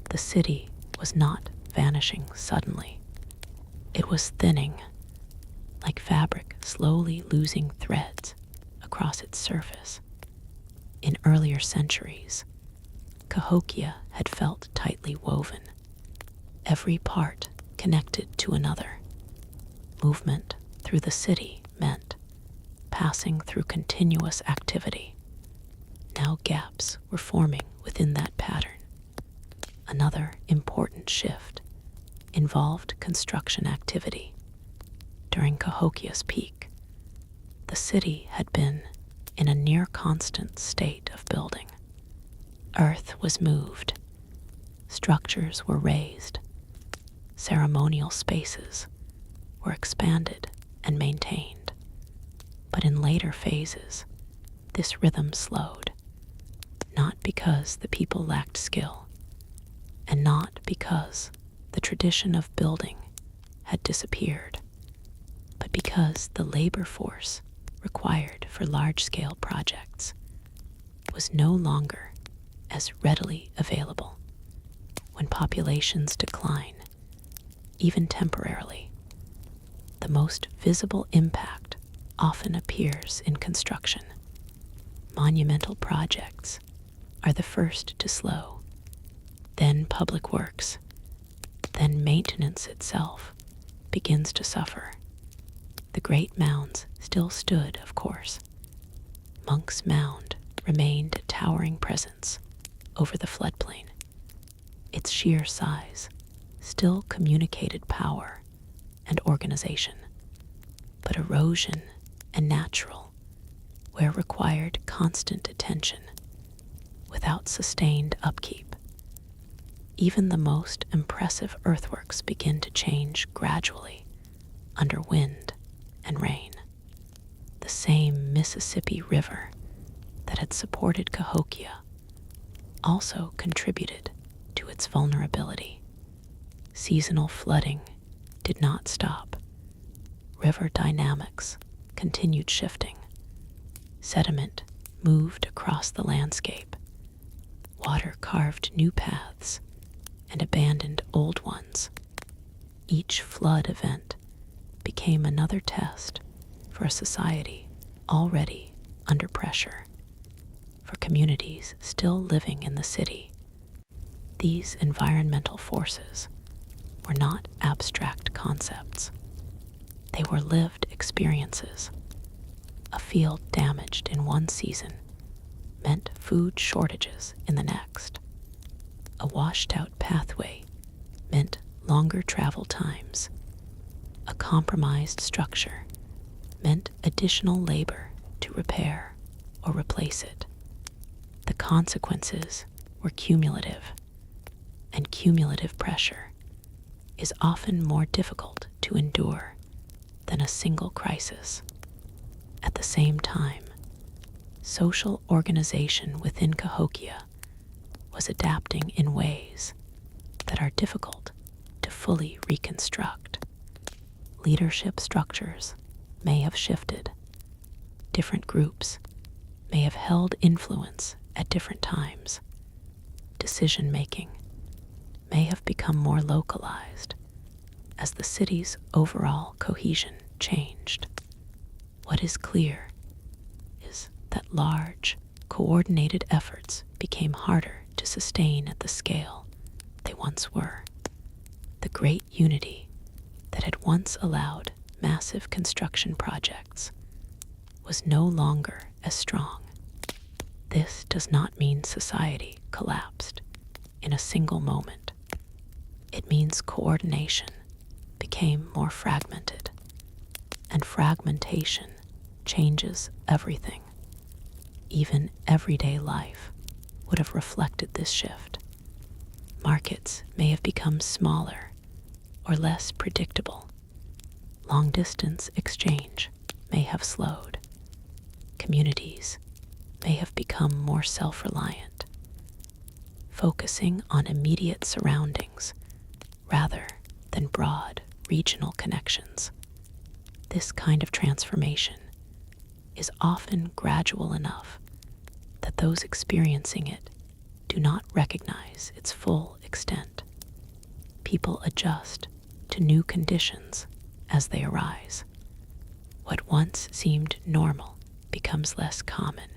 The city was not vanishing suddenly. It was thinning, like fabric slowly losing threads across its surface. In earlier centuries, Cahokia had felt tightly woven, every part connected to another. Movement through the city meant passing through continuous activity. Now gaps were forming within that pattern. Another important shift involved construction activity. During Cahokia's peak, the city had been in a near constant state of building. Earth was moved, structures were raised, ceremonial spaces were expanded and maintained. But in later phases, this rhythm slowed, not because the people lacked skill, and not because the tradition of building had disappeared, but because the labor force required for large-scale projects was no longer as readily available. When populations decline, even temporarily, the most visible impact often appears in construction. Monumental projects are the first to slow, then public works, then maintenance itself begins to suffer. The great mounds still stood, of course. Monk's Mound remained a towering presence over the floodplain. Its sheer size still communicated power and organization, but erosion and natural where required constant attention without sustained upkeep. Even the most impressive earthworks begin to change gradually under wind and rain. The same Mississippi River that had supported Cahokia also contributed to its vulnerability. Seasonal flooding did not stop. River dynamics continued shifting. Sediment moved across the landscape. Water carved new paths and abandoned old ones. Each flood event became another test for a society already under pressure. For communities still living in the city, these environmental forces were not abstract concepts. They were lived experiences. A field damaged in one season meant food shortages in the next. A washed-out pathway meant longer travel times. A compromised structure meant additional labor to repair or replace it. The consequences were cumulative, and cumulative pressure is often more difficult to endure than a single crisis. At the same time, social organization within Cahokia was adapting in ways that are difficult to fully reconstruct. Leadership structures may have shifted. Different groups may have held influence at different times. Decision-making may have become more localized as the city's overall cohesion changed. What is clear is that large, coordinated efforts became harder to sustain at the scale they once were. The great unity that had once allowed massive construction projects was no longer as strong. This does not mean society collapsed in a single moment. It means coordination became more fragmented, and fragmentation changes everything. Even everyday life would have reflected this shift. Markets may have become smaller or less predictable. Long-distance exchange may have slowed. Communities may have become more self-reliant, focusing on immediate surroundings rather than broad regional connections. This kind of transformation is often gradual enough that those experiencing it do not recognize its full extent. People adjust to new conditions as they arise. What once seemed normal becomes less common.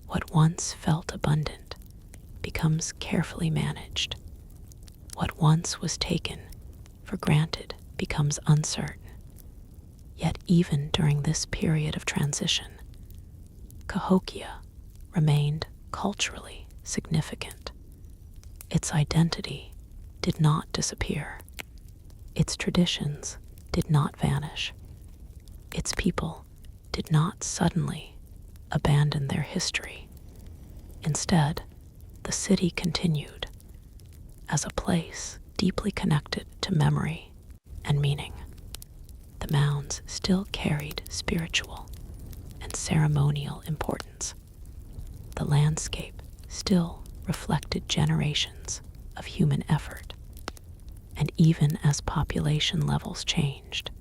What once felt abundant becomes carefully managed. What once was taken for granted becomes uncertain. Yet even during this period of transition, Cahokia remained culturally significant. Its identity did not disappear. Its traditions did not vanish. Its people did not suddenly abandon their history. Instead, the city continued as a place deeply connected to memory and meaning. The mounds still carried spiritual and ceremonial importance. The landscape still reflected generations of human effort. And even as population levels changed,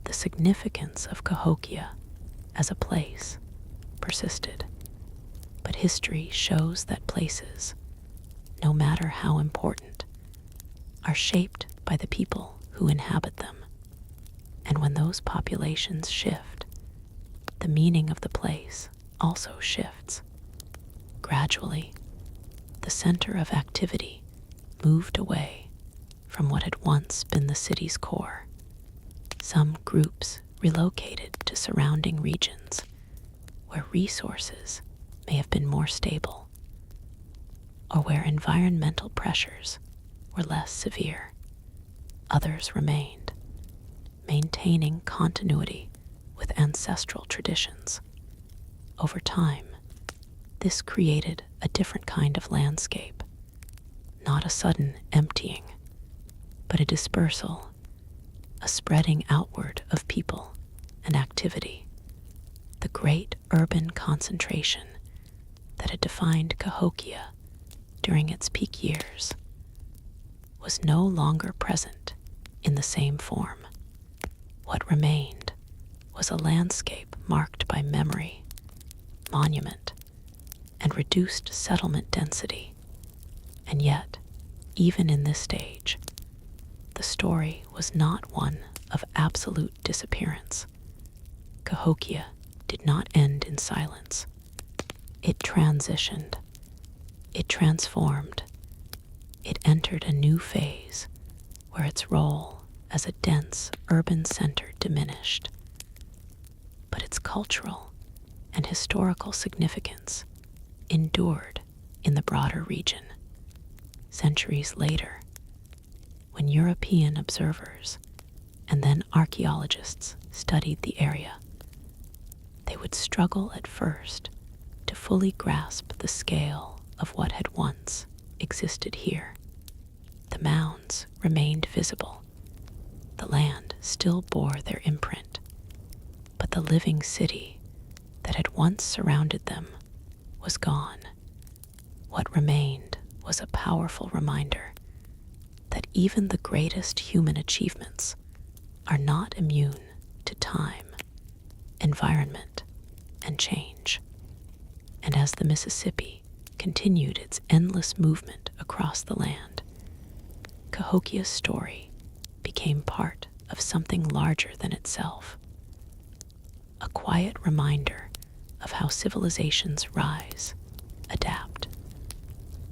the significance of Cahokia as a place persisted. But history shows that places, no matter how important, are shaped by the people who inhabit them. And when those populations shift, the meaning of the place also shifts. Gradually, the center of activity moved away from what had once been the city's core. Some groups relocated to surrounding regions where resources may have been more stable, or where environmental pressures were less severe. Others remained, maintaining continuity with ancestral traditions. Over time, this created a different kind of landscape, not a sudden emptying, but a dispersal, a spreading outward of people and activity. The great urban concentration that had defined Cahokia during its peak years was no longer present in the same form. What remained was a landscape marked by memory, monument, and reduced settlement density. And yet, even in this stage, the story was not one of absolute disappearance. Cahokia did not end in silence. It transitioned. It transformed. It entered a new phase where its role as a dense urban center diminished. But its cultural and historical significance endured in the broader region. Centuries later, when European observers and then archaeologists studied the area, they would struggle at first to fully grasp the scale of what had once existed here. The mounds remained visible. The land still bore their imprint, but the living city that had once surrounded them was gone. What remained was a powerful reminder that even the greatest human achievements are not immune to time, environment, and change. And as the Mississippi continued its endless movement across the land, Cahokia's story became part of something larger than itself. A quiet reminder of how civilizations rise, adapt,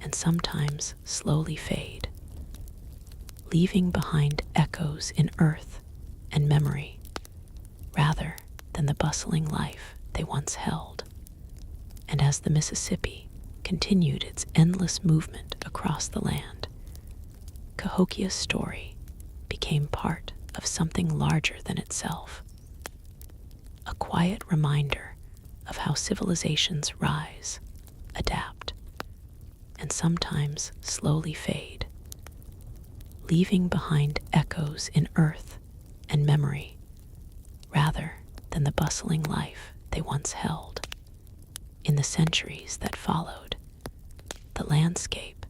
and sometimes slowly fade, leaving behind echoes in earth and memory, rather than the bustling life they once held. And as the Mississippi continued its endless movement across the land, Cahokia's story became part of something larger than itself. A quiet reminder of how civilizations rise, adapt, and sometimes slowly fade, leaving behind echoes in earth and memory, rather than the bustling life they once held. In the centuries that followed, the landscape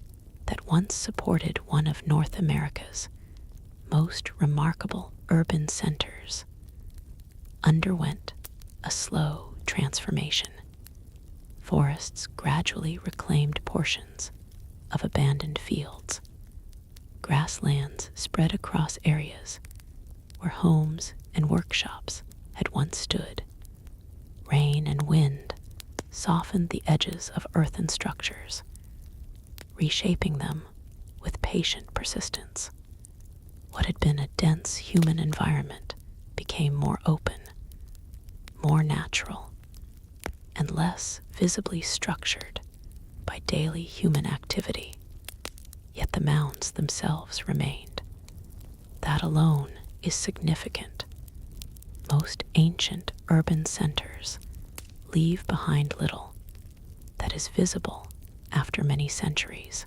that once supported one of North America's most remarkable urban centers underwent a slow transformation. Forests gradually reclaimed portions of abandoned fields. Grasslands spread across areas where homes and workshops had once stood. Rain and wind softened the edges of earthen structures, reshaping them with patient persistence. What had been a dense human environment became more open, more natural, and less visibly structured by daily human activity. Yet the mounds themselves remained. That alone is significant. Most ancient urban centers leave behind little that is visible after many centuries.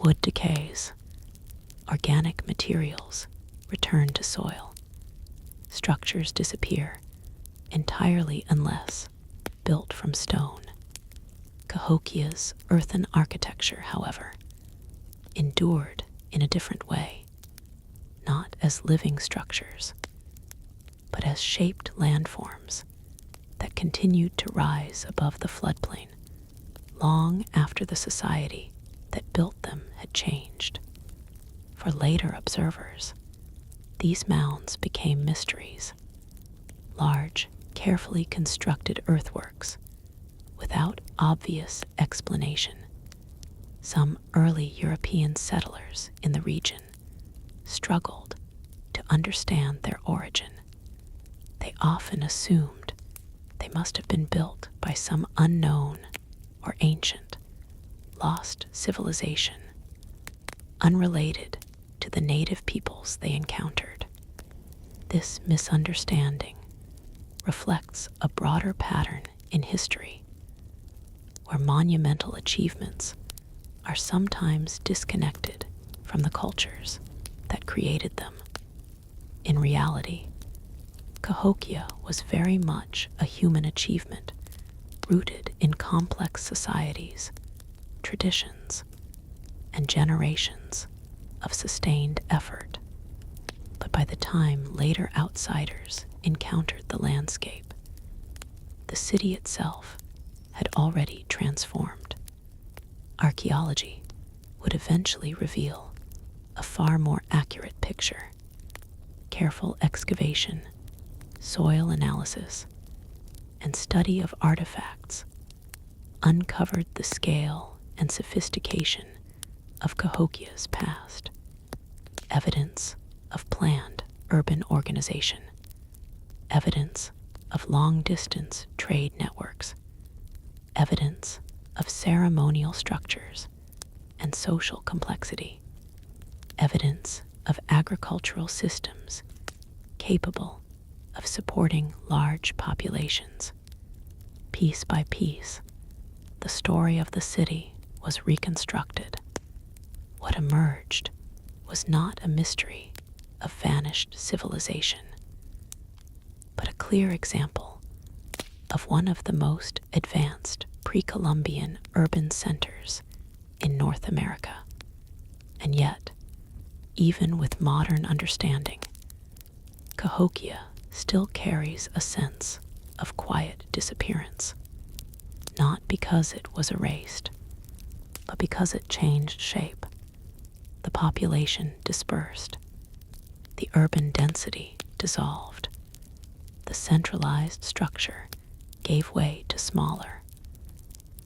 Wood decays, organic materials return to soil, structures disappear entirely unless built from stone. Cahokia's earthen architecture, however, endured in a different way, not as living structures, but as shaped landforms that continued to rise above the floodplain long after the society that built them had changed. For later observers, these mounds became mysteries, large, carefully constructed earthworks without obvious explanation. Some early European settlers in the region struggled to understand their origin. They often assumed they must have been built by some unknown or ancient, lost civilization, unrelated to the native peoples they encountered. This misunderstanding reflects a broader pattern in history, where monumental achievements are sometimes disconnected from the cultures that created them. In reality, Cahokia was very much a human achievement rooted in complex societies, traditions, and generations of sustained effort. But by the time later outsiders encountered the landscape, the city itself had already transformed. Archaeology would eventually reveal a far more accurate picture. Careful excavation, soil analysis, and study of artifacts uncovered the scale and sophistication of Cahokia's past. Evidence of planned urban organization, evidence of long-distance trade networks, evidence of ceremonial structures and social complexity, evidence of agricultural systems capable of supporting large populations. Piece by piece, the story of the city was reconstructed. What emerged was not a mystery of vanished civilization, but a clear example of one of the most advanced pre-Columbian urban centers in North America. And yet, even with modern understanding, Cahokia still carries a sense of quiet disappearance, not because it was erased, but because it changed shape. The population dispersed, the urban density dissolved, the centralized structure gave way to smaller,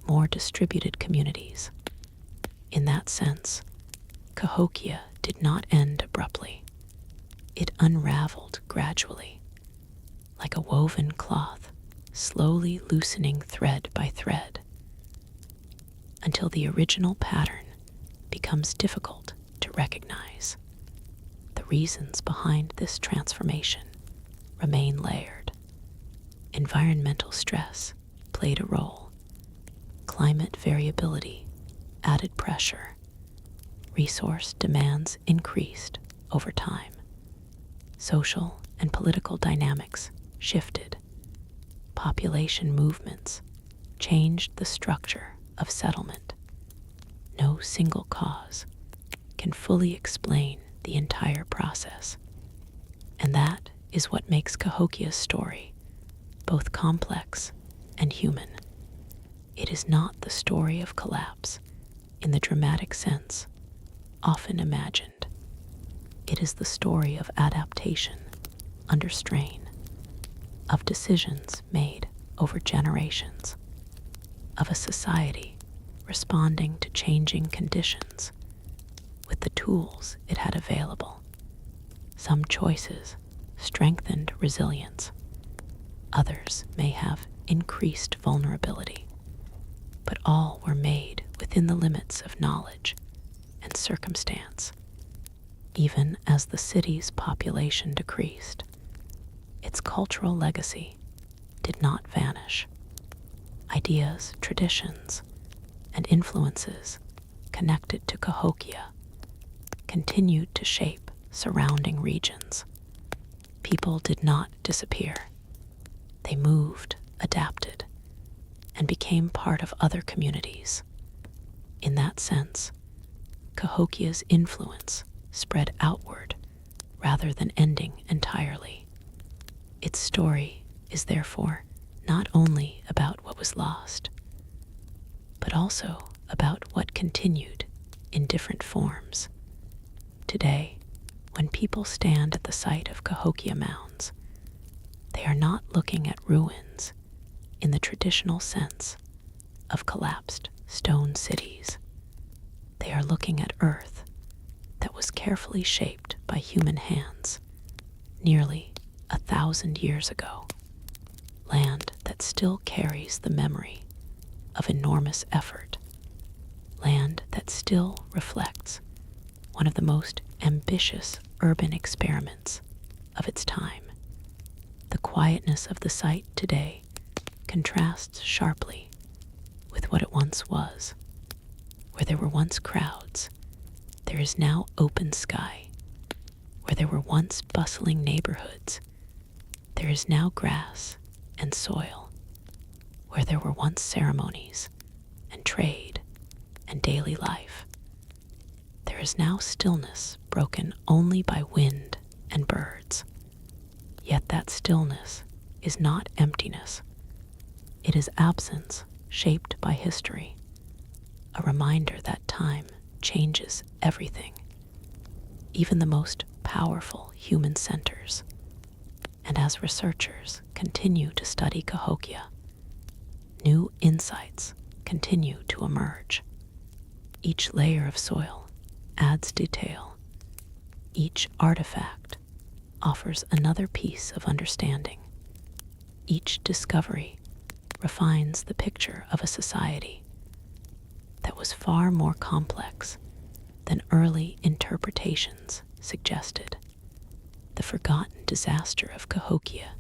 more distributed communities. In that sense, Cahokia did not end abruptly. It unraveled gradually, like a woven cloth, slowly loosening thread by thread, until the original pattern becomes difficult to recognize. The reasons behind this transformation remain layered. Environmental stress played a role. Climate variability added pressure. Resource demands increased over time. Social and political dynamics shifted. Population movements changed the structure of settlement. No single cause can fully explain the entire process. And that is what makes Cahokia's story both complex and human. It is not the story of collapse in the dramatic sense often imagined. It is the story of adaptation under strain, of decisions made over generations, of a society responding to changing conditions with the tools it had available. Some choices strengthened resilience, others may have increased vulnerability, but all were made within the limits of knowledge and circumstance. Even as the city's population decreased, its cultural legacy did not vanish. Ideas, traditions, and influences connected to Cahokia continued to shape surrounding regions. People did not disappear. They moved, adapted, and became part of other communities. In that sense, Cahokia's influence spread outward rather than ending entirely. Its story is therefore not only about what was lost, but also about what continued in different forms. Today, when people stand at the site of Cahokia mounds, they are not looking at ruins in the traditional sense of collapsed stone cities. They are looking at earth that was carefully shaped by human hands nearly 1,000 years ago, land that still carries the memory of enormous effort, land that still reflects one of the most ambitious urban experiments of its time. The quietness of the site today contrasts sharply with what it once was. Where there were once crowds, there is now open sky. Where there were once bustling neighborhoods, there is now grass and soil. Where there were once ceremonies and trade and daily life, there is now stillness broken only by wind and birds. Yet that stillness is not emptiness. It is absence shaped by history, a reminder that time changes everything, even the most powerful human centers. And as researchers continue to study Cahokia, new insights continue to emerge. Each layer of soil adds detail. Each artifact offers another piece of understanding. Each discovery refines the picture of a society that was far more complex than early interpretations suggested. The forgotten disaster of Cahokia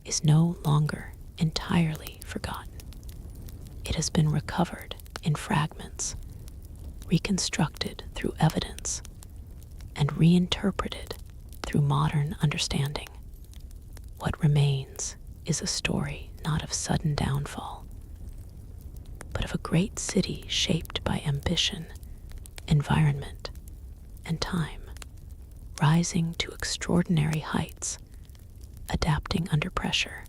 is no longer entirely forgotten. It has been recovered in fragments, reconstructed through evidence, and reinterpreted through modern understanding. What remains is a story not of sudden downfall, but of a great city shaped by ambition, environment, and time, rising to extraordinary heights, adapting under pressure,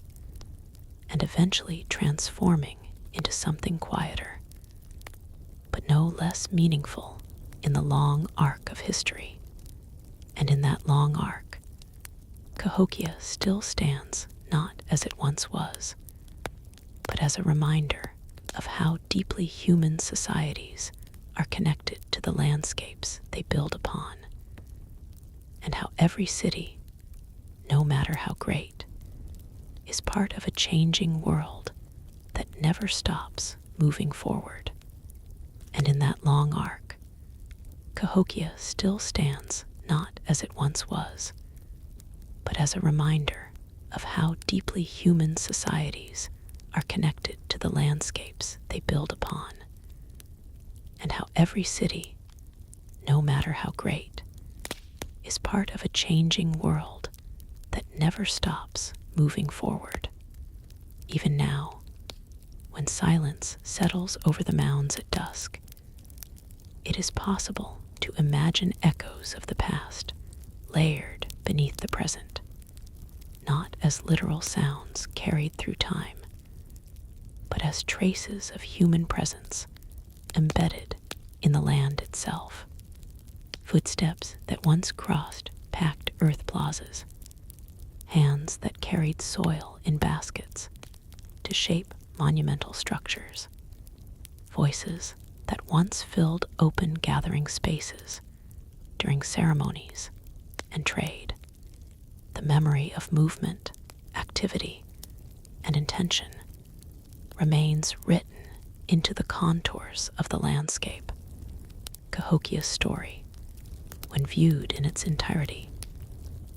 and eventually transforming into something quieter, but no less meaningful in the long arc of history. And in that long arc, Cahokia still stands not as it once was, but as a reminder of how deeply human societies are connected to the landscapes they build upon, and how every city, no matter how great, is part of a changing world that never stops moving forward. And in that long arc, Cahokia still stands not as it once was, but as a reminder of how deeply human societies are connected to the landscapes they build upon, and how every city, no matter how great, is part of a changing world that never stops moving forward. Even now, when silence settles over the mounds at dusk, it is possible to imagine echoes of the past layered beneath the present, not as literal sounds carried through time, but as traces of human presence embedded in the land itself. Footsteps that once crossed packed earth plazas, hands that carried soil in baskets to shape monumental structures, voices that once filled open gathering spaces during ceremonies and trade. The memory of movement, activity, and intention remains written into the contours of the landscape. Cahokia's story, when viewed in its entirety,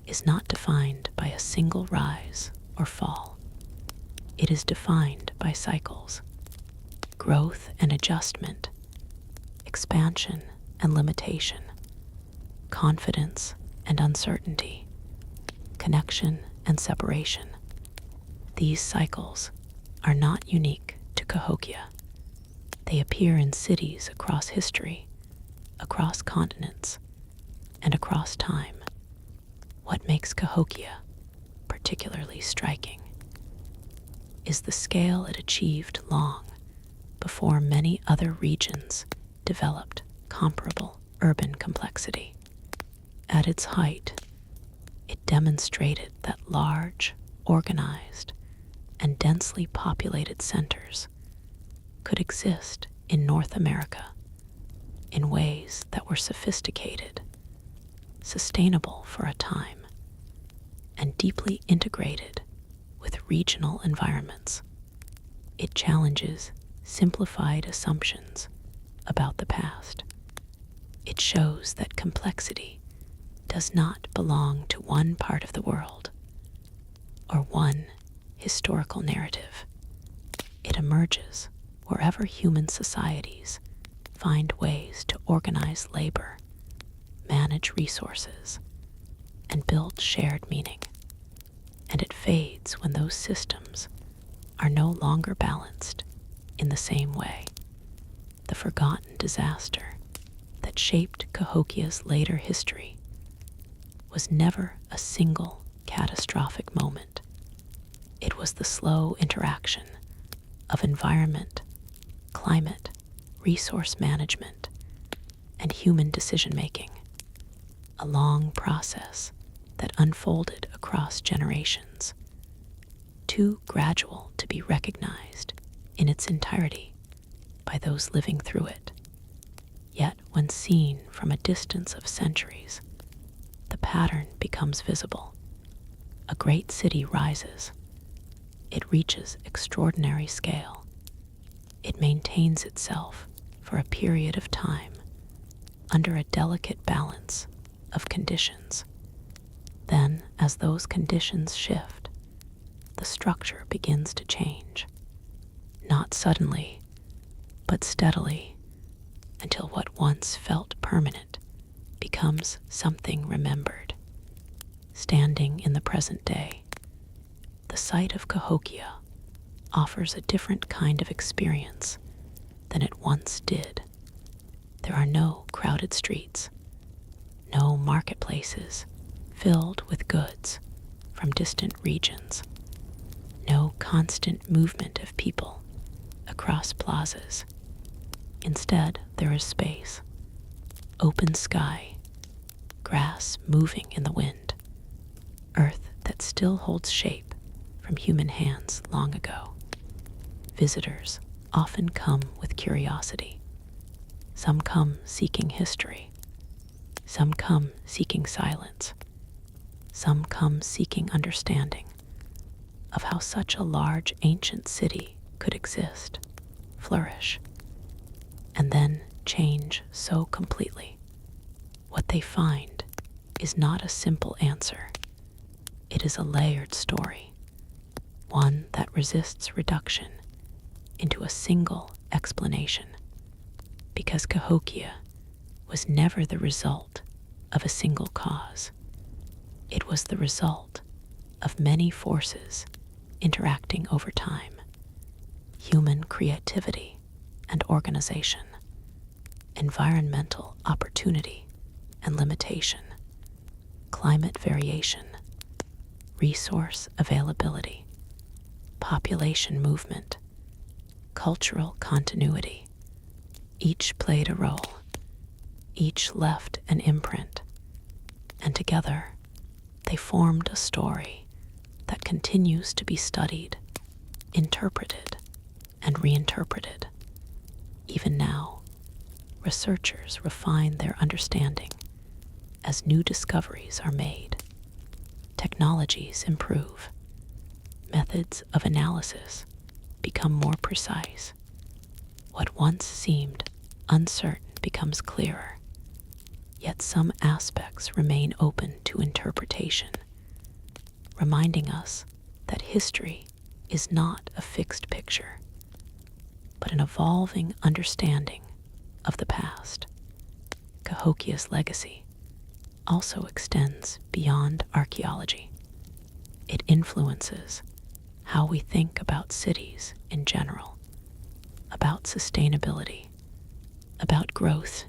is not defined by a single rise or fall. It is defined by cycles, growth and adjustment, expansion and limitation, confidence and uncertainty, connection and separation. These cycles are not unique to Cahokia. They appear in cities across history, across continents, and across time. What makes Cahokia particularly striking is the scale it achieved long before many other regions developed comparable urban complexity. At its height, it demonstrated that large, organized, and densely populated centers could exist in North America in ways that were sophisticated, sustainable for a time, and deeply integrated with regional environments. It challenges simplified assumptions about the past. It shows that complexity does not belong to one part of the world or one historical narrative. It emerges wherever human societies find ways to organize labor, manage resources, and build shared meaning. And it fades when those systems are no longer balanced in the same way. The forgotten disaster that shaped Cahokia's later history was never a single catastrophic moment. It was the slow interaction of environment, climate, resource management, and human decision-making, a long process that unfolded across generations, too gradual to be recognized in its entirety by those living through it. Yet, when seen from a distance of centuries, the pattern becomes visible. A great city rises. It reaches extraordinary scale. It maintains itself for a period of time under a delicate balance of conditions. Then, as those conditions shift, the structure begins to change, not suddenly, but steadily, until what once felt permanent becomes something remembered. Standing in the present day, the site of Cahokia offers a different kind of experience than it once did. There are no crowded streets, no marketplaces filled with goods from distant regions, no constant movement of people across plazas. Instead, there is space, open sky, grass moving in the wind, earth that still holds shape from human hands long ago. Visitors often come with curiosity. Some come seeking history. Some come seeking silence. Some come seeking understanding of how such a large ancient city could exist, flourish, and then change so completely. What they find is not a simple answer. It is a layered story, one that resists reduction into a single explanation, because Cahokia was never the result of a single cause. It was the result of many forces interacting over time: human creativity and organization, environmental opportunity and limitation, climate variation, resource availability, population movement, cultural continuity. Each played a role, each left an imprint, and together they formed a story that continues to be studied, interpreted, and reinterpreted, And now, researchers refine their understanding as new discoveries are made. Technologies improve. Methods of analysis become more precise. What once seemed uncertain becomes clearer, yet some aspects remain open to interpretation, reminding us that history is not a fixed picture, but an evolving understanding of the past. Cahokia's legacy also extends beyond archaeology. It influences how we think about cities in general, about sustainability, about growth,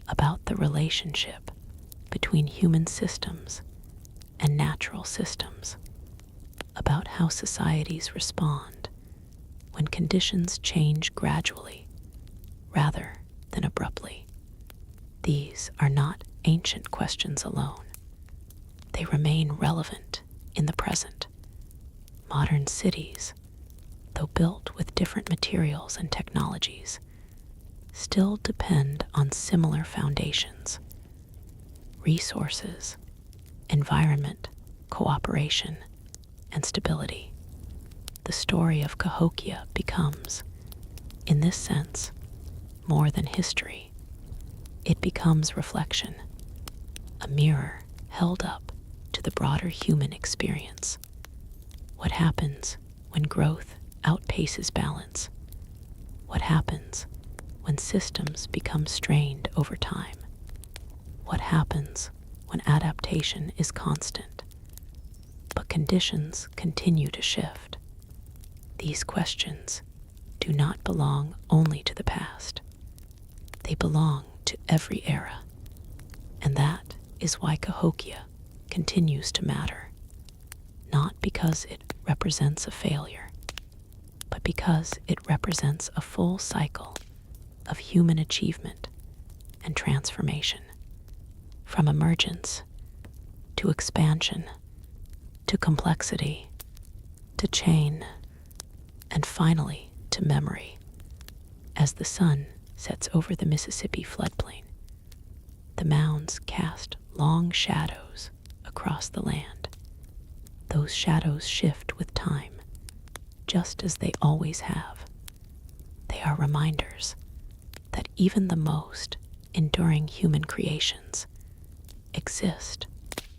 about the relationship between human systems and natural systems, about how societies respond when conditions change gradually rather than abruptly. These are not ancient questions alone. They remain relevant in the present. Modern cities, though built with different materials and technologies, still depend on similar foundations: resources, environment, cooperation, and stability. The story of Cahokia becomes, in this sense, more than history. It becomes reflection, a mirror held up to the broader human experience. What happens when growth outpaces balance? What happens when systems become strained over time? What happens when adaptation is constant, but conditions continue to shift? These questions do not belong only to the past. They belong to every era, and that is why Cahokia continues to matter, not because it represents a failure, but because it represents a full cycle of human achievement and transformation, from emergence to expansion to complexity to chain and finally to memory. As the sun sets over the Mississippi floodplain, the mounds cast long shadows across the land. Those shadows shift with time, just as they always have. They are reminders that even the most enduring human creations exist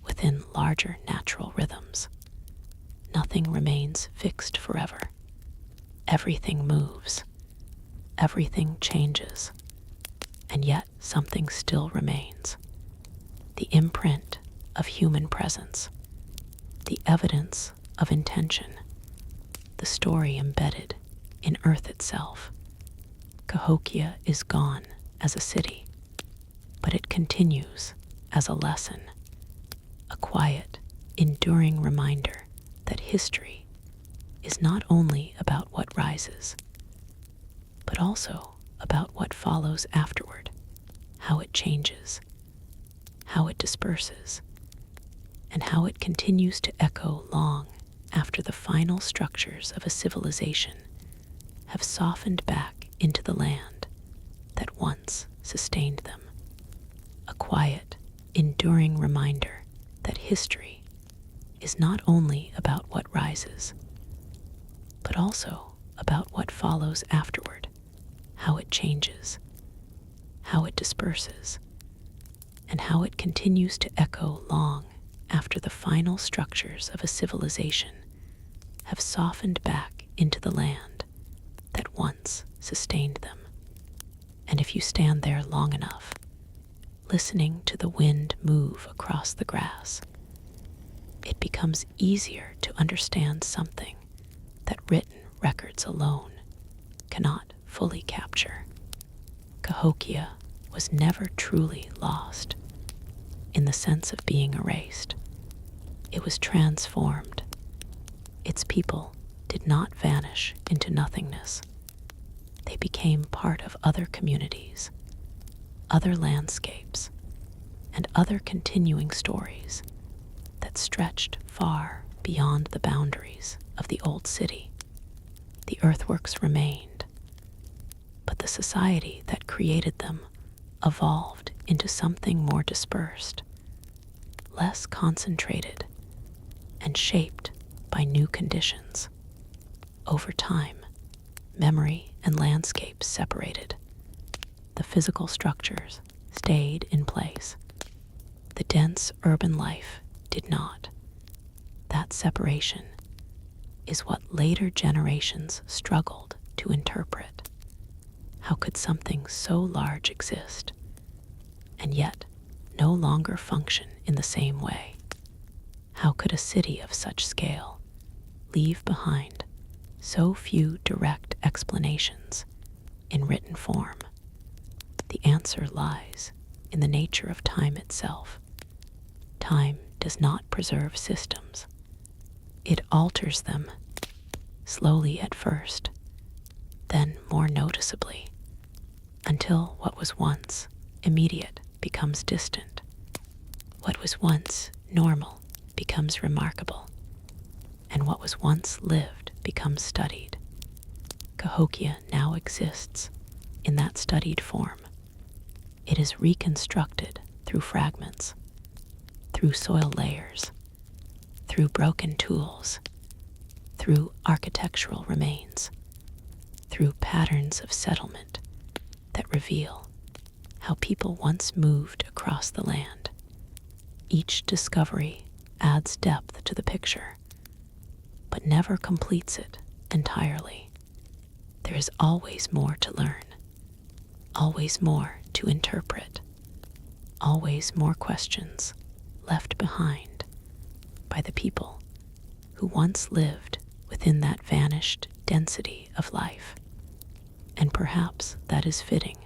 within larger natural rhythms. Nothing remains fixed forever. Everything moves. Everything changes. And yet something still remains. The imprint of human presence. The evidence of intention. The story embedded in earth itself. Cahokia is gone as a city, but it continues as a lesson, a quiet, enduring reminder that history is not only about what rises, but also about what follows afterward, how it changes, how it disperses, and how it continues to echo long after the final structures of a civilization have softened back into the land that once sustained them. A quiet, enduring reminder that history is not only about what rises, but also about what follows afterward, how it changes, how it disperses, and how it continues to echo long after the final structures of a civilization have softened back into the land that once sustained them. And if you stand there long enough, listening to the wind move across the grass, it becomes easier to understand something that written records alone cannot fully capture. Cahokia was never truly lost in the sense of being erased. It was transformed. Its people did not vanish into nothingness. They became part of other communities, other landscapes, and other continuing stories that stretched far beyond the boundaries of the old city. The earthworks remained, but the the society that created them evolved into something more dispersed, less concentrated, and shaped by new conditions. Over time, memory and landscape separated. The physical structures stayed in place. The dense urban life did not. That separation is what later generations struggled to interpret. How could something so large exist, and yet no longer function in the same way? How could a city of such scale leave behind so few direct explanations in written form? The answer lies in the nature of time itself. Time does not preserve systems. It alters them, slowly at first, then more noticeably, until what was once immediate becomes distant. What was once normal becomes remarkable, and what was once lived becomes studied. Cahokia now exists in that studied form. It is reconstructed through fragments, through soil layers, through broken tools, through architectural remains, through patterns of settlement that reveal how people once moved across the land. Each discovery adds depth to the picture, but never completes it entirely. There is always more to learn, always more to interpret, always more questions left behind by the people who once lived within that vanished density of life. And perhaps that is fitting,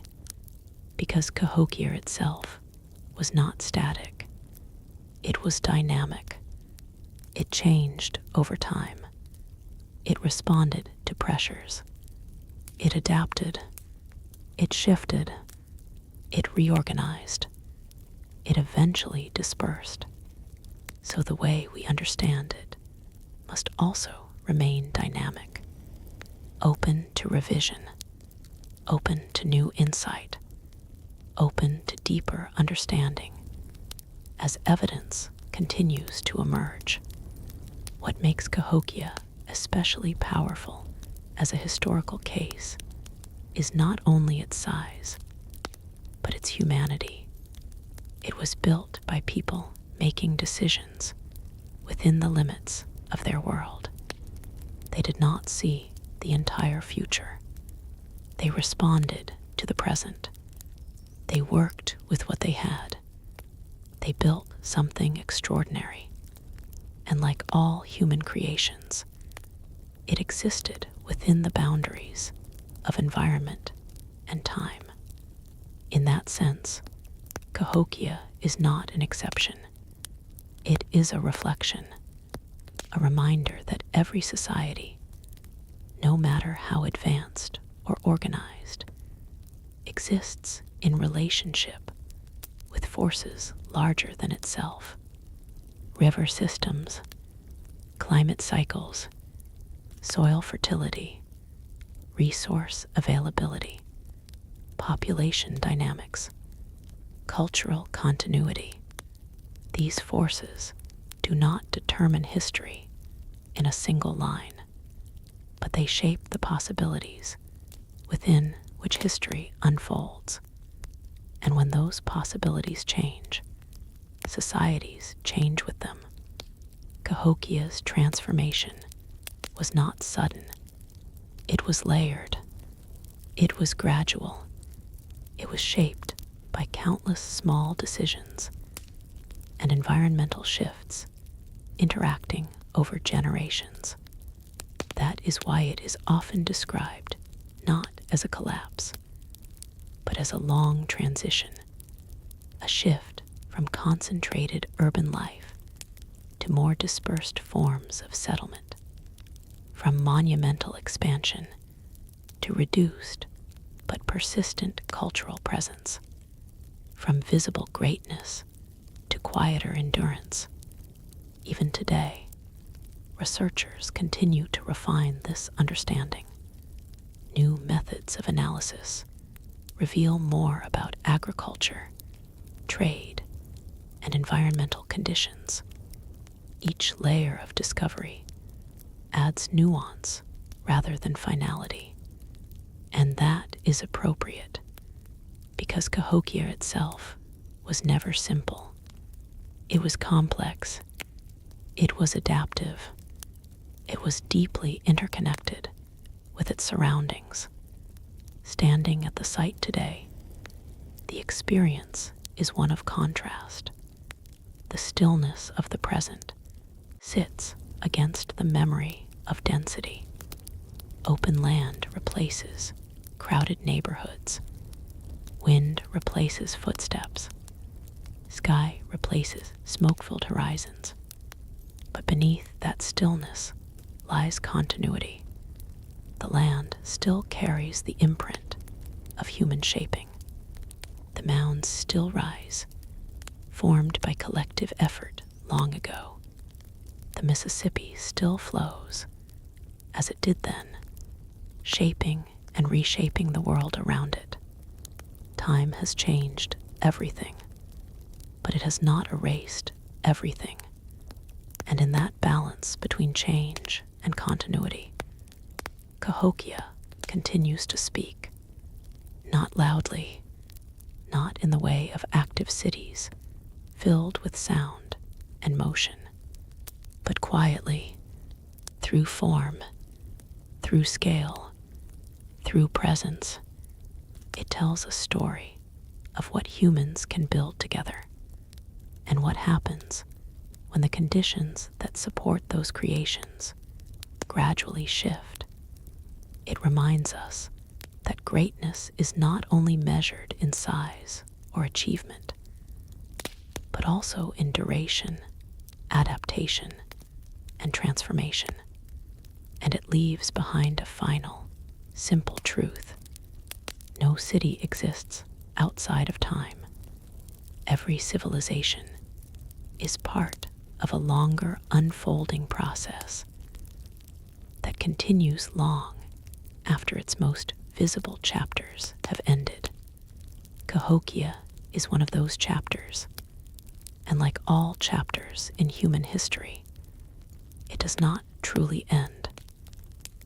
because Cahokia itself was not static. It was dynamic. It changed over time. It responded to pressures. It adapted. It shifted. It reorganized. It eventually dispersed. So the way we understand it must also remain dynamic, open to revision, open to new insight, open to deeper understanding as evidence continues to emerge. What makes Cahokia especially powerful as a historical case is not only its size, but its humanity. It was built by people making decisions within the limits of their world. They did not see the entire future. They responded to the present. They worked with what they had. They built something extraordinary. And like all human creations, it existed within the boundaries of environment and time. In that sense, Cahokia is not an exception. It is a reflection, a reminder that every society, no matter how advanced or organized, exists in relationship with forces larger than itself. River systems, climate cycles, soil fertility, resource availability, population dynamics, cultural continuity. These forces do not determine history in a single line, but they shape the possibilities within which history unfolds. And when those possibilities change, societies change with them. Cahokia's transformation was not sudden. It was layered. It was gradual. It was shaped by countless small decisions and environmental shifts interacting over generations. That is why it is often described not as a collapse, but as a long transition, a shift from concentrated urban life to more dispersed forms of settlement, from monumental expansion to reduced but persistent cultural presence, from visible greatness to quieter endurance. Even today, researchers continue to refine this understanding. New methods of analysis, reveal more about agriculture, trade, and environmental conditions. Each layer of discovery adds nuance rather than finality, and that is appropriate because Cahokia itself was never simple. It was complex, it was adaptive, it was deeply interconnected with its surroundings. Standing at the site today, the experience is one of contrast. The stillness of the present sits against the memory of density. Open land replaces crowded neighborhoods. Wind replaces footsteps. Sky replaces smoke-filled horizons. But beneath that stillness lies continuity. The land still carries the imprint of human shaping. The mounds still rise, formed by collective effort long ago. The Mississippi still flows, as it did then, shaping and reshaping the world around it. Time has changed everything, but it has not erased everything. And in that balance between change and continuity, Cahokia continues to speak, not loudly, not in the way of active cities filled with sound and motion, but quietly, through form, through scale, through presence. It tells a story of what humans can build together and what happens when the conditions that support those creations gradually shift. It reminds us that greatness is not only measured in size or achievement, but also in duration, adaptation, and transformation. And it leaves behind a final, simple truth. No city exists outside of time. Every civilization is part of a longer unfolding process that continues long after its most visible chapters have ended. Cahokia is one of those chapters, and like all chapters in human history, it does not truly end.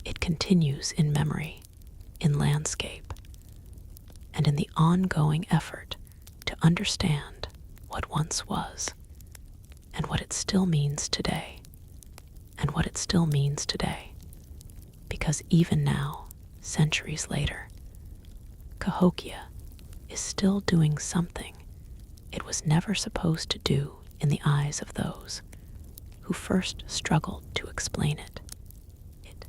It continues in memory, in landscape, and in the ongoing effort to understand what once was, and what it still means today, and what it still means today. Because even now, centuries later, Cahokia is still doing something it was never supposed to do in the eyes of those who first struggled to explain it. It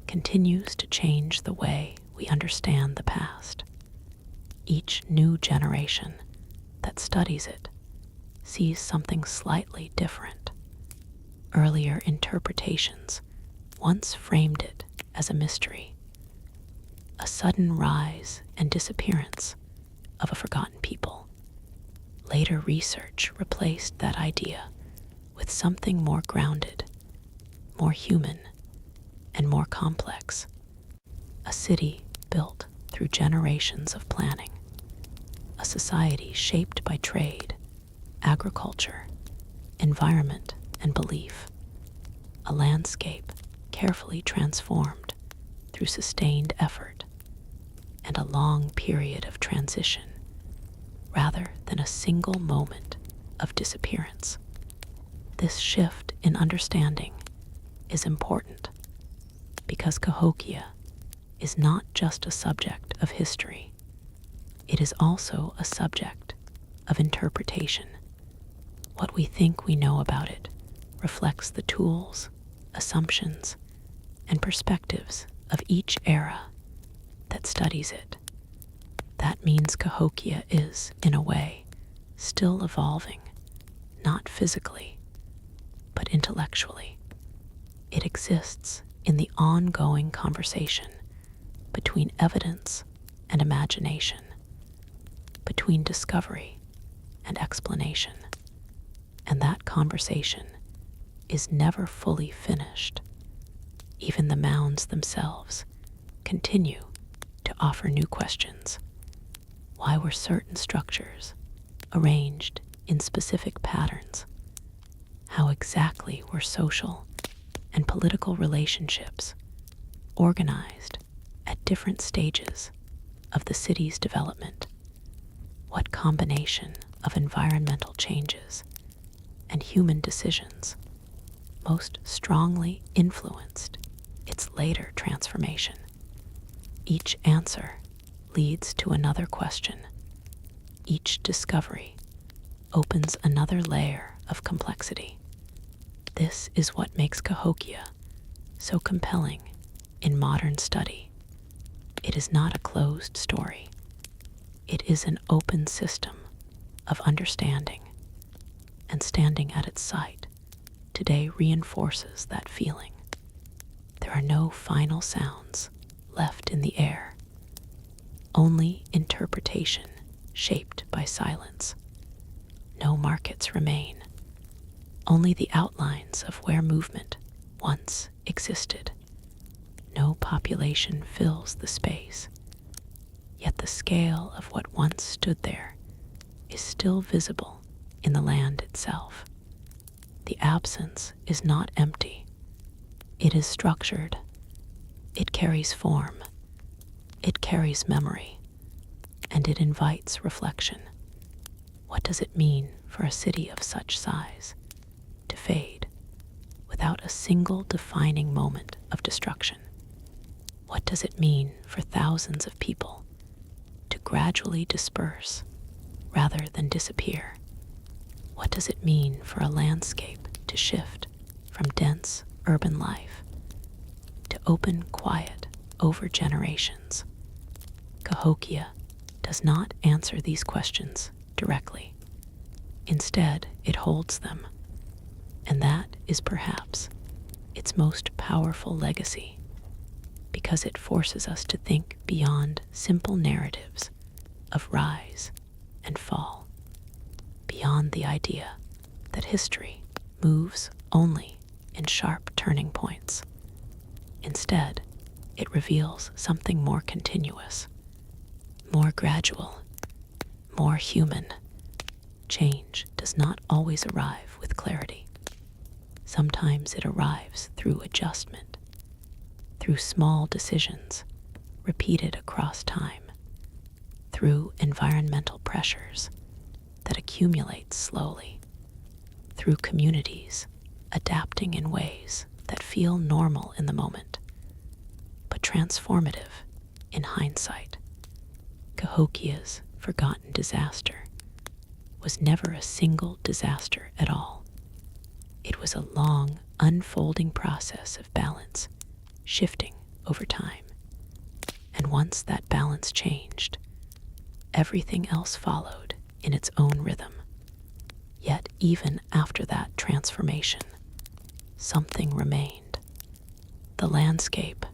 continues to change the way we understand the past. Each new generation that studies it sees something slightly different. Earlier interpretations once framed it as a mystery, a sudden rise and disappearance of a forgotten people. Later research replaced that idea with something more grounded, more human, and more complex. A city built through generations of planning. A society shaped by trade, agriculture, environment, and belief. A landscape carefully transformed through sustained effort and a long period of transition rather than a single moment of disappearance. This shift in understanding is important because Cahokia is not just a subject of history. It is also a subject of interpretation. What we think we know about it reflects the tools, assumptions, and perspectives of each era that studies it. That means Cahokia is, in a way, still evolving, not physically, but intellectually. It exists in the ongoing conversation between evidence and imagination, between discovery and explanation. And that conversation is never fully finished. Even the mounds themselves continue to offer new questions. Why were certain structures arranged in specific patterns? How exactly were social and political relationships organized at different stages of the city's development? What combination of environmental changes and human decisions most strongly influenced its later transformation? Each answer leads to another question. Each discovery opens another layer of complexity. This is what makes Cahokia so compelling in modern study. It is not a closed story. It is an open system of understanding, and standing at its site today reinforces that feeling. There are no final sounds left in the air, only interpretation shaped by silence. No markets remain, only the outlines of where movement once existed. No population fills the space, yet the scale of what once stood there is still visible in the land itself. The absence is not empty. It is structured. It carries form. It carries memory. And it invites reflection. What does it mean for a city of such size to fade without a single defining moment of destruction? What does it mean for thousands of people to gradually disperse rather than disappear? What does it mean for a landscape to shift from dense urban life to open quiet over generations? Cahokia does not answer these questions directly. Instead, it holds them, and that is perhaps its most powerful legacy, because it forces us to think beyond simple narratives of rise and fall, beyond the idea that history moves only in sharp turning points. Instead, it reveals something more continuous, more gradual, more human. Change does not always arrive with clarity. Sometimes it arrives through adjustment, through small decisions repeated across time, through environmental pressures that accumulate slowly, through communities adapting in ways that feel normal in the moment, but transformative in hindsight. Cahokia's forgotten disaster was never a single disaster at all. It was a long, unfolding process of balance, shifting over time. And once that balance changed, everything else followed in its own rhythm. Yet even after that transformation, something remained. The landscape,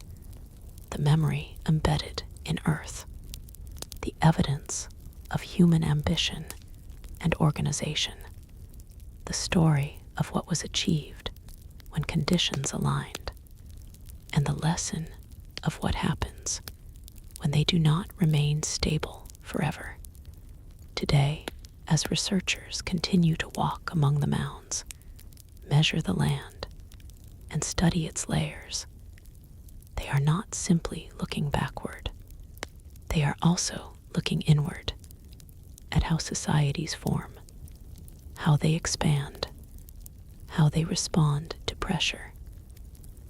the memory embedded in earth, the evidence of human ambition and organization, the story of what was achieved when conditions aligned, and the lesson of what happens when they do not remain stable forever. Today, as researchers continue to walk among the mounds, measure the land, and study its layers, they are not simply looking backward. They are also looking inward at how societies form, how they expand, how they respond to pressure,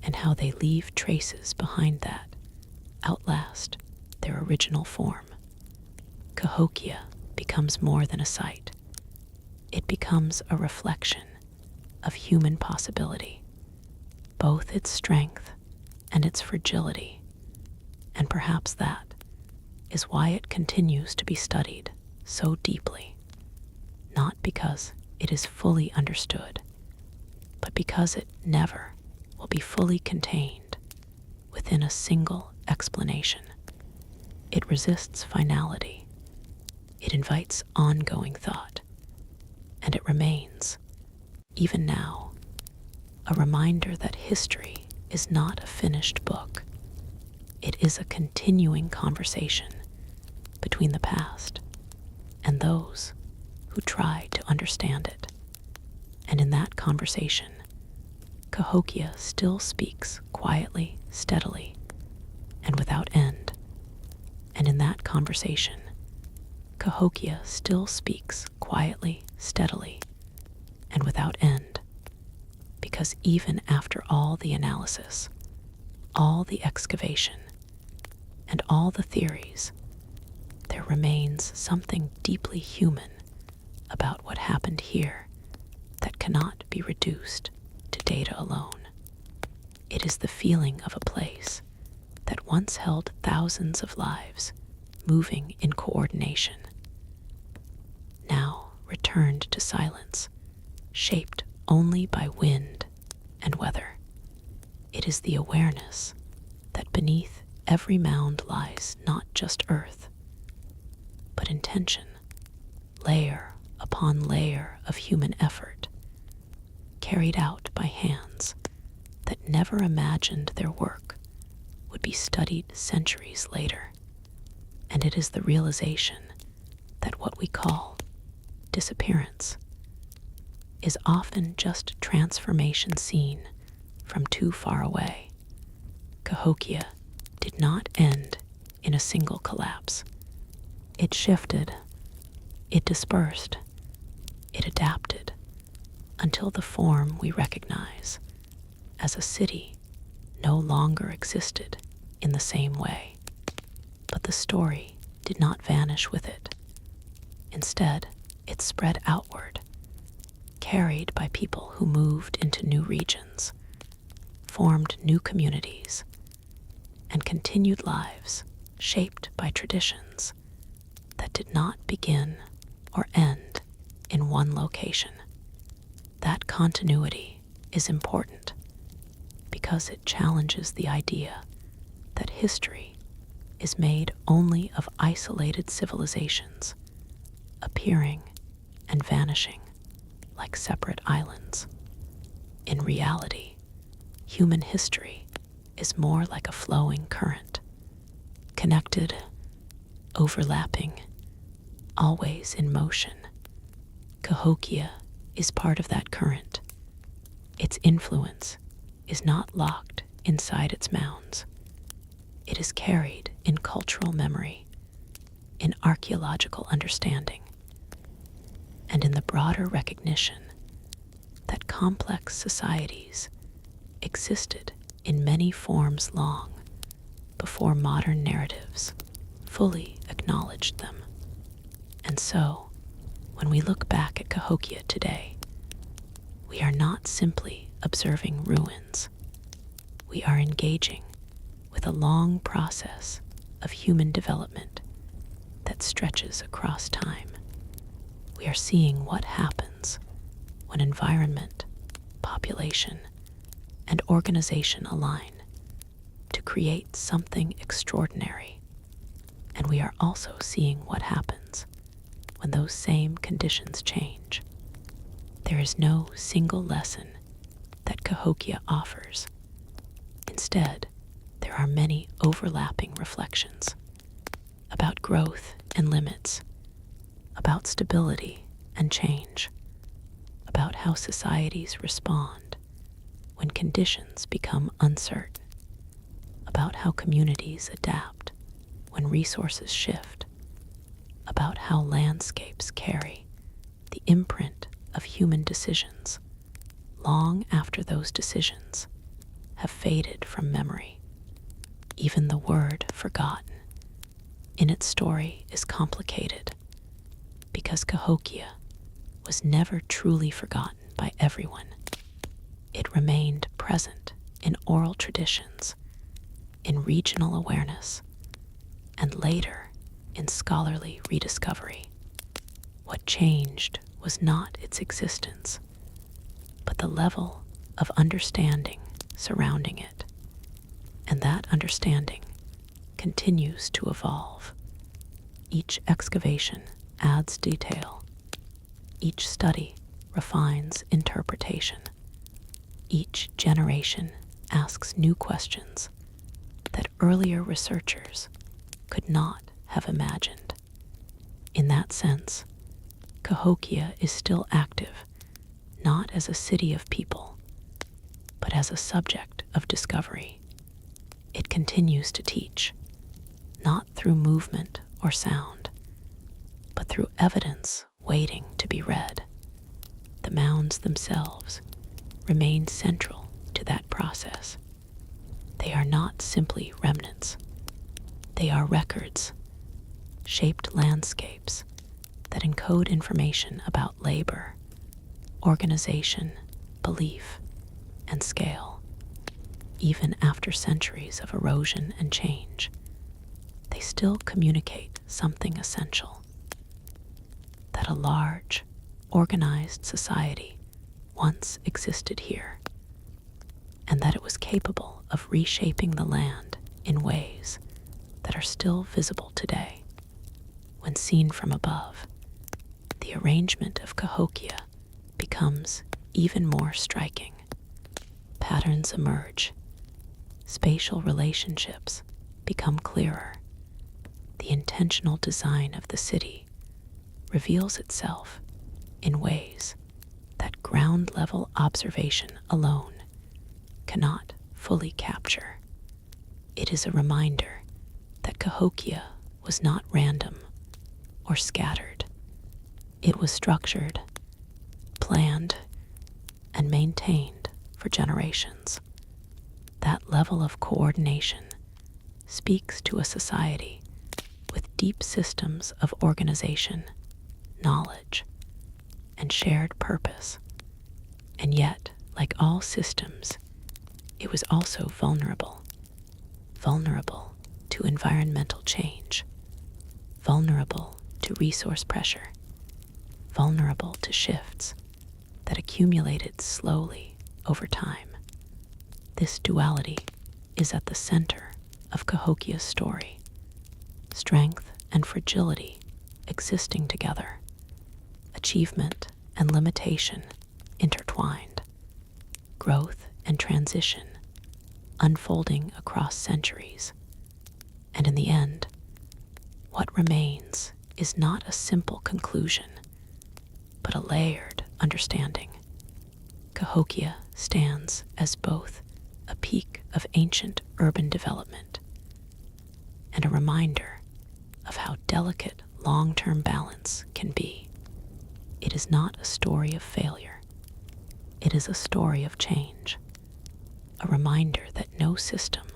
and how they leave traces behind that outlast their original form. Cahokia becomes more than a site. It becomes a reflection of human possibility, both its strength and its fragility, and perhaps that is why it continues to be studied so deeply, not because it is fully understood, but because it never will be fully contained within a single explanation. It resists finality. It invites ongoing thought, and it remains, even now, a reminder that history is not a finished book. It is a continuing conversation, between the past and those who try to understand it. And in that conversation, Cahokia still speaks quietly, steadily, and without end. And in that conversation, Cahokia still speaks quietly, steadily, and without end. Because even after all the analysis, all the excavation, and all the theories, there remains something deeply human about what happened here that cannot be reduced to data alone. It is the feeling of a place that once held thousands of lives moving in coordination, now returned to silence, shaped only by wind and weather. It is the awareness that beneath every mound lies not just earth, but intention, layer upon layer of human effort, carried out by hands that never imagined their work would be studied centuries later. And it is the realization that what we call disappearance is often just transformation seen from too far away. Cahokia did not end in a single collapse. It shifted, it dispersed, it adapted, until the form we recognize as a city no longer existed in the same way. But the story did not vanish with it. Instead, it spread outward, carried by people who moved into new regions, formed new communities, and continued lives shaped by traditions that did not begin or end in one location. That continuity is important because it challenges the idea that history is made only of isolated civilizations, appearing and vanishing like separate islands. In reality, human history is more like a flowing current, connected, overlapping, always in motion. Cahokia is part of that current. Its influence is not locked inside its mounds. It is carried in cultural memory, in archaeological understanding, and in the broader recognition that complex societies existed in many forms long before modern narratives fully acknowledged them. And so, when we look back at Cahokia today, we are not simply observing ruins. We are engaging with a long process of human development that stretches across time. We are seeing what happens when environment, population, and organization align to create something extraordinary. And we are also seeing what happens when those same conditions change. There is no single lesson that Cahokia offers. Instead, there are many overlapping reflections about growth and limits, about stability and change, about how societies respond when conditions become uncertain, about how communities adapt when resources shift, about how landscapes carry the imprint of human decisions long after those decisions have faded from memory. Even the word forgotten in its story is complicated because Cahokia was never truly forgotten by everyone. It remained present in oral traditions, in regional awareness, and later in scholarly rediscovery. What changed was not its existence, but the level of understanding surrounding it. And that understanding continues to evolve. Each excavation adds detail. Each study refines interpretation. Each generation asks new questions that earlier researchers could not have imagined. In that sense, Cahokia is still active, not as a city of people, but as a subject of discovery. It continues to teach, not through movement or sound, but through evidence waiting to be read. The mounds themselves remain central to that process. They are not simply remnants. They are records, shaped landscapes that encode information about labor, organization, belief, and scale. Even after centuries of erosion and change, they still communicate something essential: that a large, organized society once existed here, and that it was capable of reshaping the land in ways that are still visible today. When seen from above, the arrangement of Cahokia becomes even more striking. Patterns emerge, spatial relationships become clearer. The intentional design of the city reveals itself in ways that ground-level observation alone cannot fully capture. It is a reminder that Cahokia was not random or scattered. It was structured, planned, and maintained for generations. That level of coordination speaks to a society with deep systems of organization, knowledge, and shared purpose. And yet, like all systems, it was also vulnerable to environmental change, vulnerable to resource pressure, vulnerable to shifts that accumulated slowly over time. This duality is at the center of Cahokia's story: strength and fragility existing together, achievement and limitation intertwined, growth and transition unfolding across centuries. And in the end, what remains is not a simple conclusion, but a layered understanding. Cahokia stands as both a peak of ancient urban development and a reminder of how delicate long-term balance can be. It is not a story of failure. It is a story of change, a reminder that no system,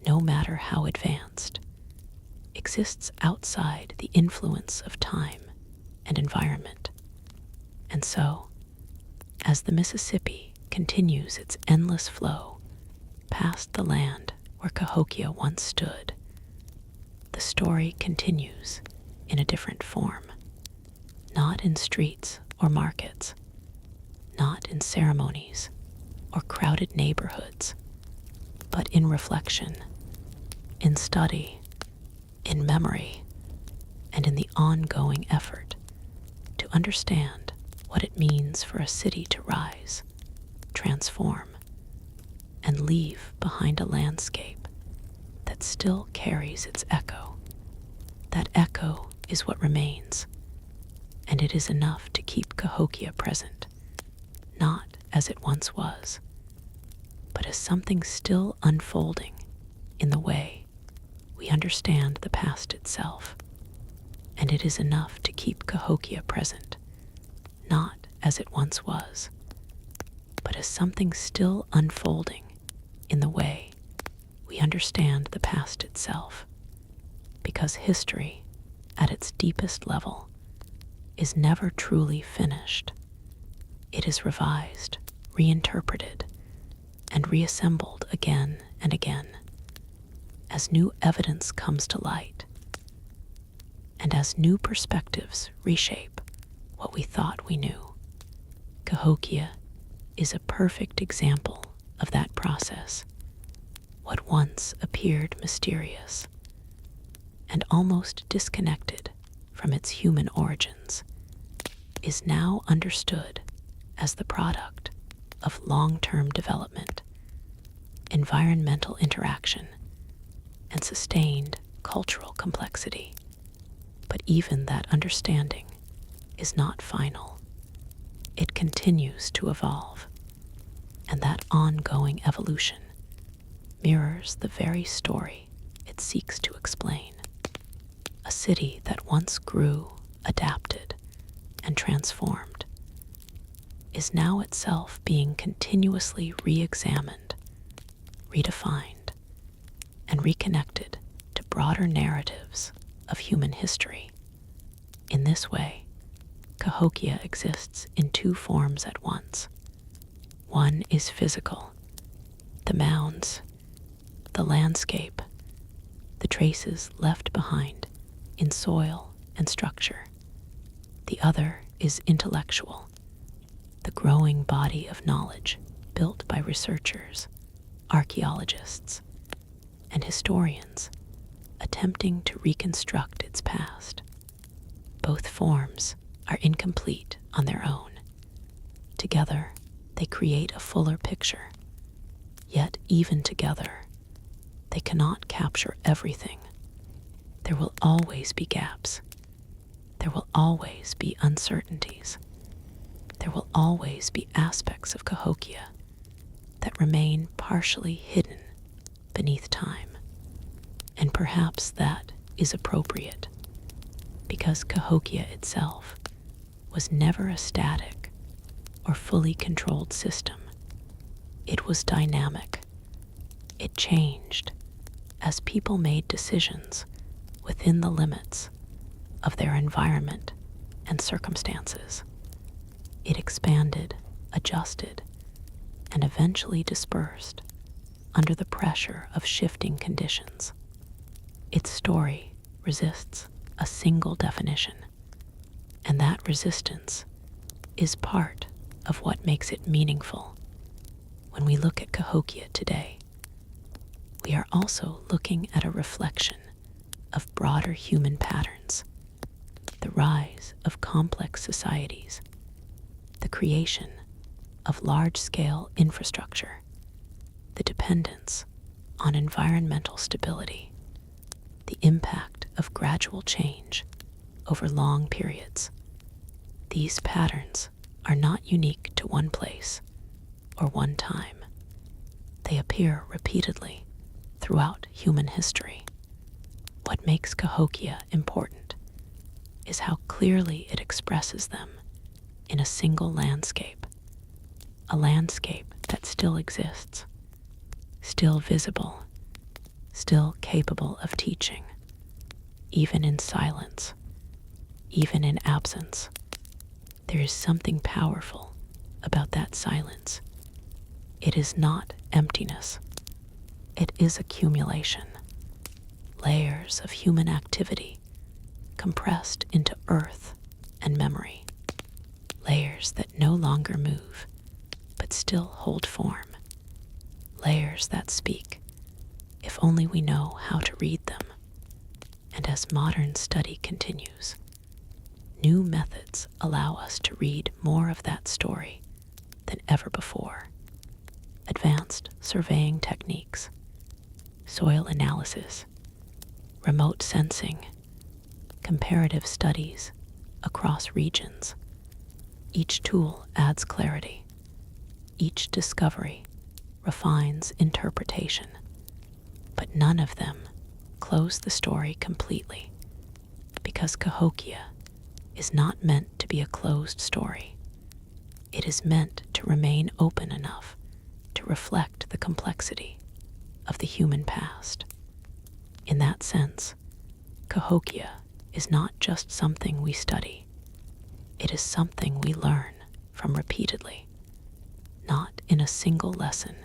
no matter how advanced, exists outside the influence of time and environment. And so, as the Mississippi continues its endless flow past the land where Cahokia once stood, the story continues in a different form, not in streets or markets, not in ceremonies or crowded neighborhoods, but in reflection, in study, in memory, and in the ongoing effort to understand what it means for a city to rise, transform, and leave behind a landscape that still carries its echo. That echo is what remains, and it is enough to keep Cahokia present, not as it once was, but as something still unfolding in the way we understand the past itself. And it is enough to keep Cahokia present, not as it once was, but as something still unfolding in the way we understand the past itself. Because history, at its deepest level, is never truly finished. It is revised, reinterpreted, and reassembled again and again as new evidence comes to light, and as new perspectives reshape what we thought we knew. Cahokia is a perfect example of that process. What once appeared mysterious and almost disconnected from its human origins is now understood as the product of long-term development, environmental interaction, and sustained cultural complexity. But even that understanding is not final. It continues to evolve, and that ongoing evolution mirrors the very story it seeks to explain. A city that once grew, adapted, and transformed is now itself being continuously re-examined, redefined, and reconnected to broader narratives of human history. In this way, Cahokia exists in two forms at once. One is physical, the mounds, the landscape, the traces left behind in soil and structure. The other is intellectual, the growing body of knowledge built by researchers, archaeologists, and historians attempting to reconstruct its past. Both forms are incomplete on their own. Together, they create a fuller picture. Yet, even together, they cannot capture everything. There will always be gaps. There will always be uncertainties. There will always be aspects of Cahokia that remain partially hidden beneath time. And perhaps that is appropriate, because Cahokia itself was never a static or fully controlled system. It was dynamic. It changed as people made decisions within the limits of their environment and circumstances. It expanded, adjusted, and eventually dispersed under the pressure of shifting conditions. Its story resists a single definition, and that resistance is part of what makes it meaningful. When we look at Cahokia today, we are also looking at a reflection of broader human patterns, the rise of complex societies, the creation of large-scale infrastructure, the dependence on environmental stability, the impact of gradual change over long periods. These patterns are not unique to one place or one time. They appear repeatedly throughout human history. What makes Cahokia important is how clearly it expresses them in a single landscape, a landscape that still exists, still visible, still capable of teaching, even in silence, even in absence. There is something powerful about that silence. It is not emptiness. It is accumulation. Layers of human activity compressed into earth and memory. Layers that no longer move, but still hold form. Layers that speak, if only we know how to read them. And as modern study continues, new methods allow us to read more of that story than ever before. Advanced surveying techniques, soil analysis, remote sensing, comparative studies across regions. Each tool adds clarity. Each discovery refines interpretation. But none of them close the story completely, because Cahokia is not meant to be a closed story. It is meant to remain open enough to reflect the complexity of the human past. In that sense, Cahokia is not just something we study. It is something we learn from repeatedly, not in a single lesson,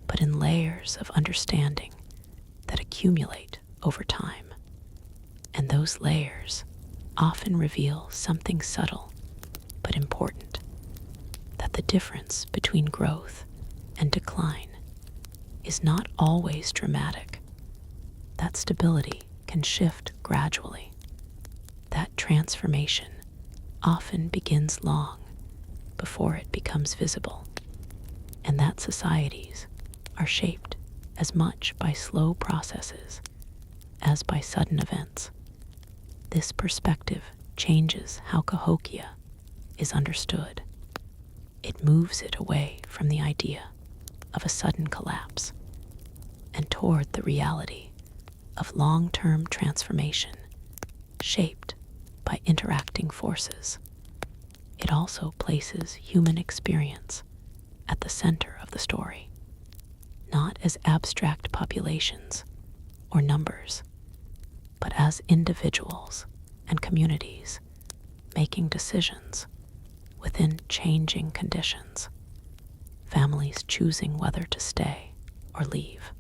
but in layers of understanding that accumulate over time. And those layers often reveal something subtle but important, that the difference between growth and decline is not always dramatic. That stability can shift gradually. That transformation often begins long before it becomes visible, and that societies are shaped as much by slow processes as by sudden events. This perspective changes how Cahokia is understood. It moves it away from the idea of a sudden collapse and toward the reality of long-term transformation shaped by interacting forces. It also places human experience at the center of the story, not as abstract populations or numbers, but as individuals and communities making decisions within changing conditions, families choosing whether to stay or leave,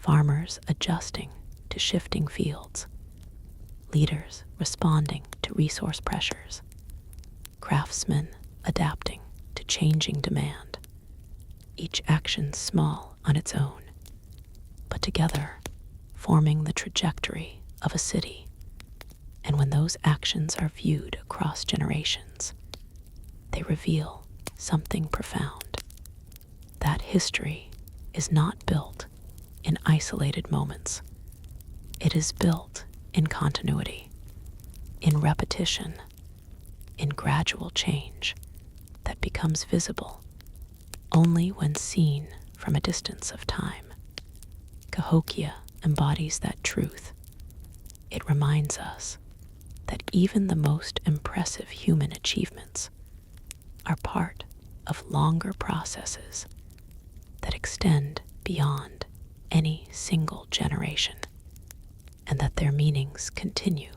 farmers adjusting to shifting fields, leaders responding to resource pressures, craftsmen adapting to changing demand, each action small on its own, but together forming the trajectory of a city. And when those actions are viewed across generations, they reveal something profound. That history is not built in isolated moments. It is built in continuity, in repetition, in gradual change that becomes visible only when seen from a distance of time. Cahokia embodies that truth. It reminds us that even the most impressive human achievements are part of longer processes that extend beyond any single generation, and that their meanings continue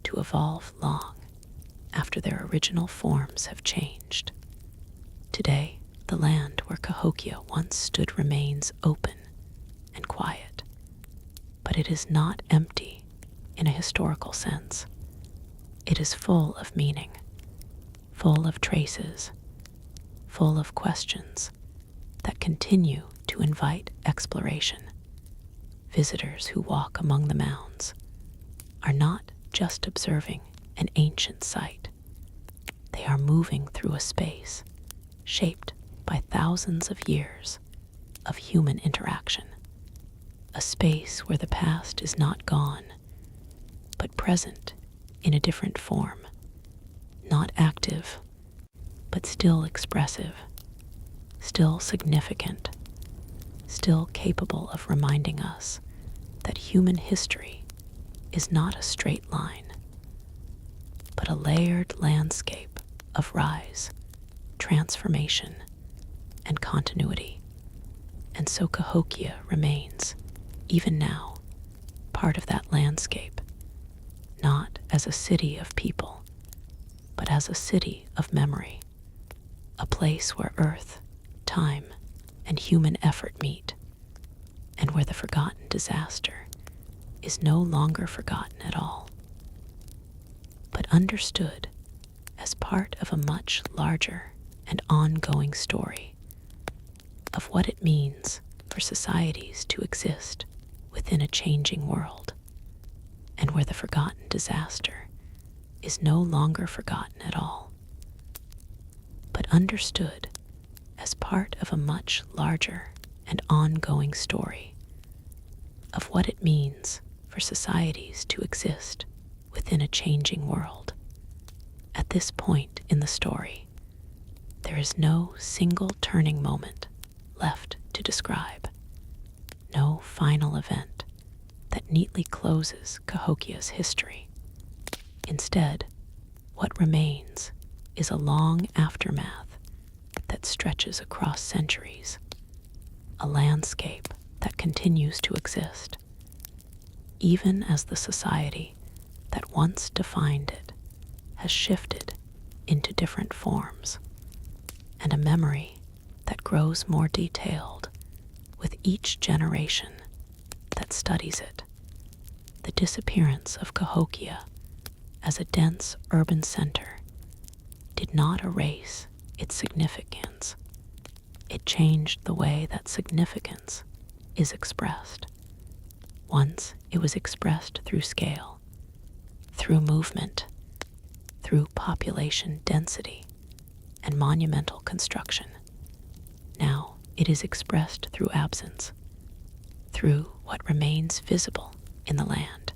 to evolve long after their original forms have changed. Today, the land where Cahokia once stood remains open and quiet, but it is not empty in a historical sense. It is full of meaning, full of traces, full of questions that continue to invite exploration. Visitors who walk among the mounds are not just observing an ancient site. They are moving through a space shaped by thousands of years of human interaction, a space where the past is not gone, but present in a different form, not active, but still expressive, still significant, still capable of reminding us that human history is not a straight line, but a layered landscape of rise, transformation, and continuity. And so Cahokia remains, even now, part of that landscape, not as a city of people, but as a city of memory, a place where earth, time, and human effort meet, and where the forgotten disaster is no longer forgotten at all, but understood as part of a much larger and ongoing story of what it means for societies to exist within a changing world, and where the forgotten disaster is no longer forgotten at all, but understood as part of a much larger and ongoing story of what it means for societies to exist within a changing world. At this point in the story, there is no single turning moment left to describe, no final event that neatly closes Cahokia's history. Instead, what remains is a long aftermath that stretches across centuries, a landscape that continues to exist, even as the society that once defined it has shifted into different forms, and a memory that grows more detailed with each generation that studies it. The disappearance of Cahokia as a dense urban center did not erase its significance. It changed the way that significance is expressed. Once it was expressed through scale, through movement, through population density and monumental construction. Now it is expressed through absence, through what remains visible in the land,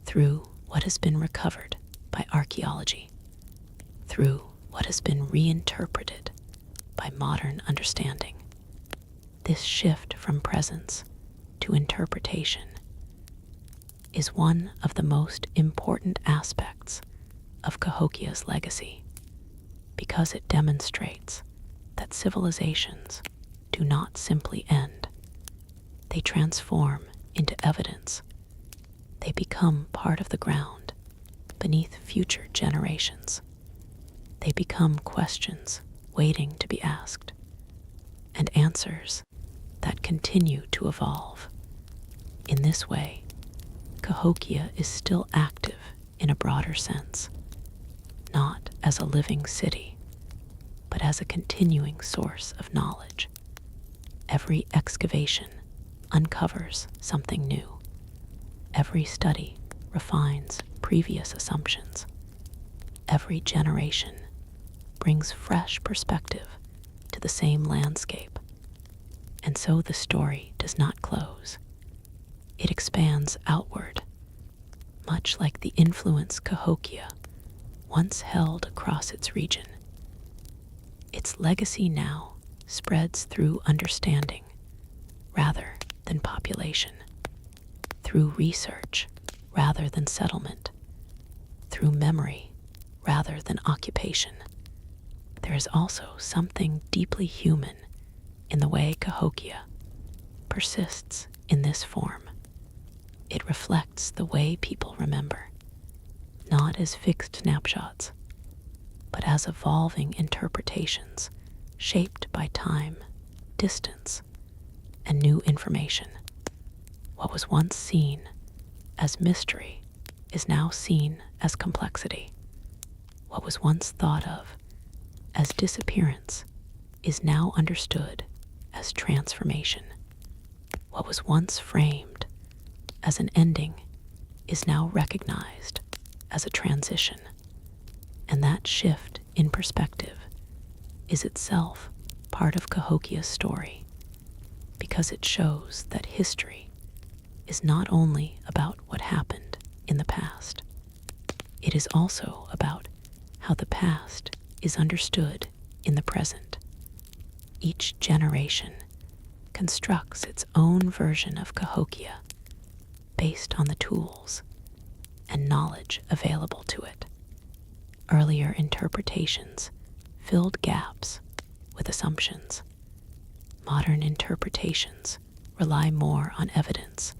through what has been recovered by archaeology, through what has been reinterpreted by modern understanding. This shift from presence to interpretation is one of the most important aspects of Cahokia's legacy, because it demonstrates that civilizations do not simply end. They transform into evidence. They become part of the ground beneath future generations. They become questions waiting to be asked, and answers that continue to evolve. In this way, Cahokia is still active in a broader sense, not as a living city, but as a continuing source of knowledge. Every excavation uncovers something new. Every study refines previous assumptions. Every generation brings fresh perspective to the same landscape. And so the story does not close. It expands outward, much like the influence Cahokia once held across its region. Its legacy now spreads through understanding rather than population, through research rather than settlement, through memory rather than occupation. There is also something deeply human in the way Cahokia persists in this form. It reflects the way people remember, not as fixed snapshots, but as evolving interpretations shaped by time, distance, and new information. What was once seen as mystery is now seen as complexity. What was once thought of as disappearance is now understood as transformation. What was once framed as an ending is now recognized as a transition. And that shift in perspective is itself part of Cahokia's story, because it shows that history is not only about what happened in the past, it is also about how the past is understood in the present. Each generation constructs its own version of Cahokia based on the tools and knowledge available to it. Earlier interpretations filled gaps with assumptions. Modern interpretations rely more on evidence,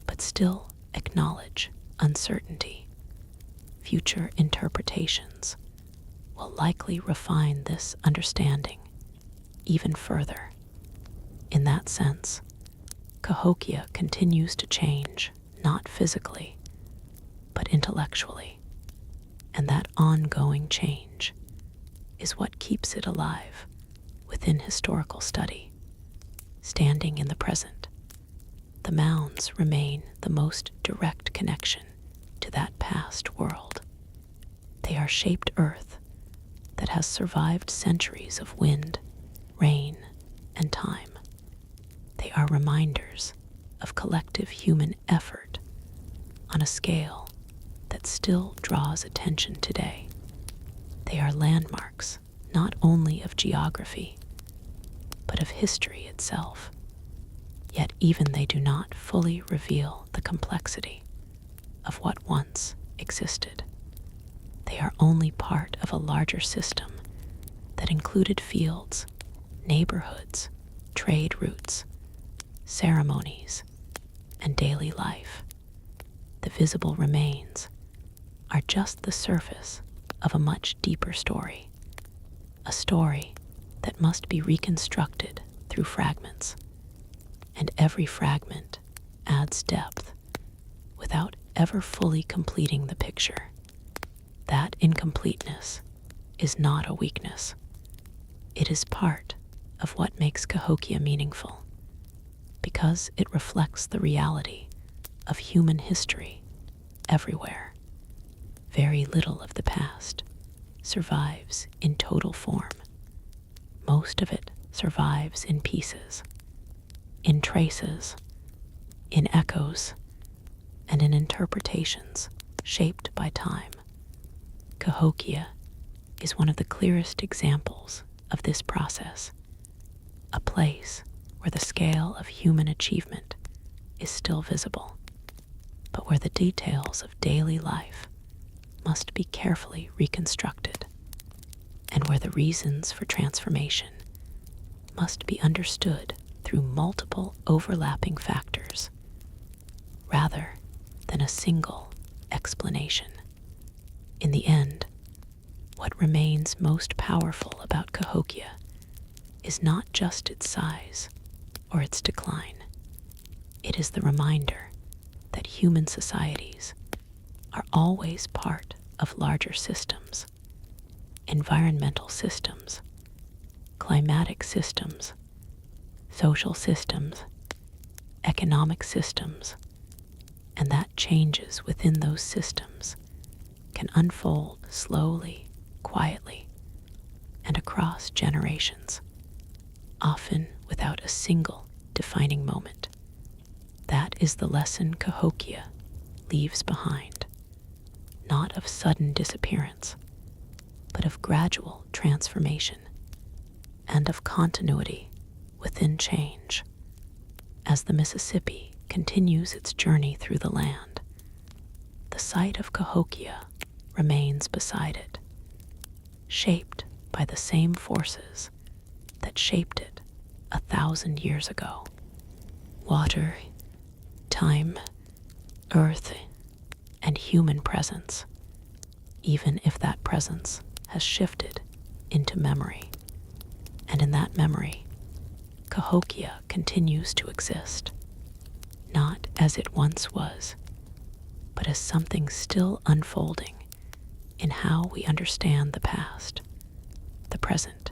but still acknowledge uncertainty. Future interpretations will likely refine this understanding even further. In that sense, Cahokia continues to change, not physically, but intellectually, and that ongoing change is what keeps it alive within historical study. Standing in the present, the mounds remain the most direct connection to that past world. They are shaped earth that has survived centuries of wind, rain, and time. They are reminders of collective human effort on a scale that still draws attention today. They are landmarks not only of geography, but of history itself. Yet even they do not fully reveal the complexity of what once existed. They are only part of a larger system that included fields, neighborhoods, trade routes, ceremonies, and daily life. The visible remains are just the surface of a much deeper story, a story that must be reconstructed through fragments, and every fragment adds depth without ever fully completing the picture. That incompleteness is not a weakness. It is part of what makes Cahokia meaningful, because it reflects the reality of human history everywhere. Very little of the past survives in total form. Most of it survives in pieces, in traces, in echoes, and in interpretations shaped by time. Cahokia is one of the clearest examples of this process, a place where the scale of human achievement is still visible, but where the details of daily life must be carefully reconstructed, and where the reasons for transformation must be understood through multiple overlapping factors rather than a single explanation. In the end, what remains most powerful about Cahokia is not just its size or its decline. It is the reminder that human societies are always part of larger systems, environmental systems, climatic systems, social systems, economic systems, and that changes within those systems can unfold slowly, quietly, and across generations, often without a single defining moment. That is the lesson Cahokia leaves behind, not of sudden disappearance, but of gradual transformation and of continuity within change. As the Mississippi continues its journey through the land, the site of Cahokia remains beside it, shaped by the same forces that shaped it 1,000 years ago. Water, time, earth, and human presence, even if that presence has shifted into memory. And in that memory, Cahokia continues to exist, not as it once was, but as something still unfolding in how we understand the past, the present,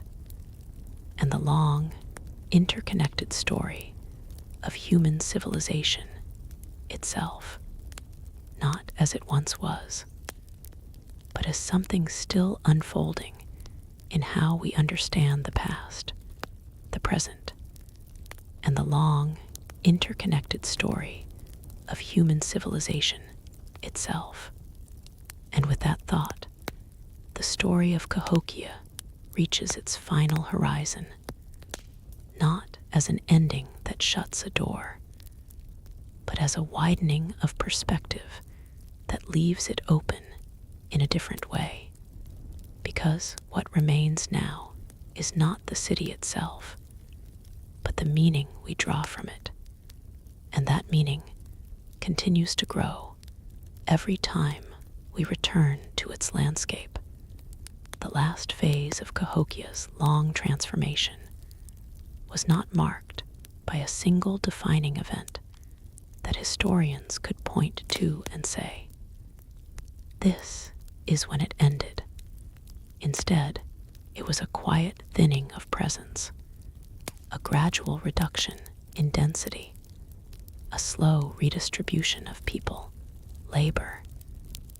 and the long, interconnected story of human civilization itself, not as it once was, but as something still unfolding in how we understand the past, the present, and the long, interconnected story of human civilization itself. And with that thought, the story of Cahokia reaches its final horizon, not as an ending that shuts a door, but as a widening of perspective that leaves it open in a different way. Because what remains now is not the city itself, but the meaning we draw from it. And that meaning continues to grow every time we return to its landscape. The last phase of Cahokia's long transformation was not marked by a single defining event that historians could point to and say, "This is when it ended." Instead, it was a quiet thinning of presence, a gradual reduction in density, a slow redistribution of people, labor,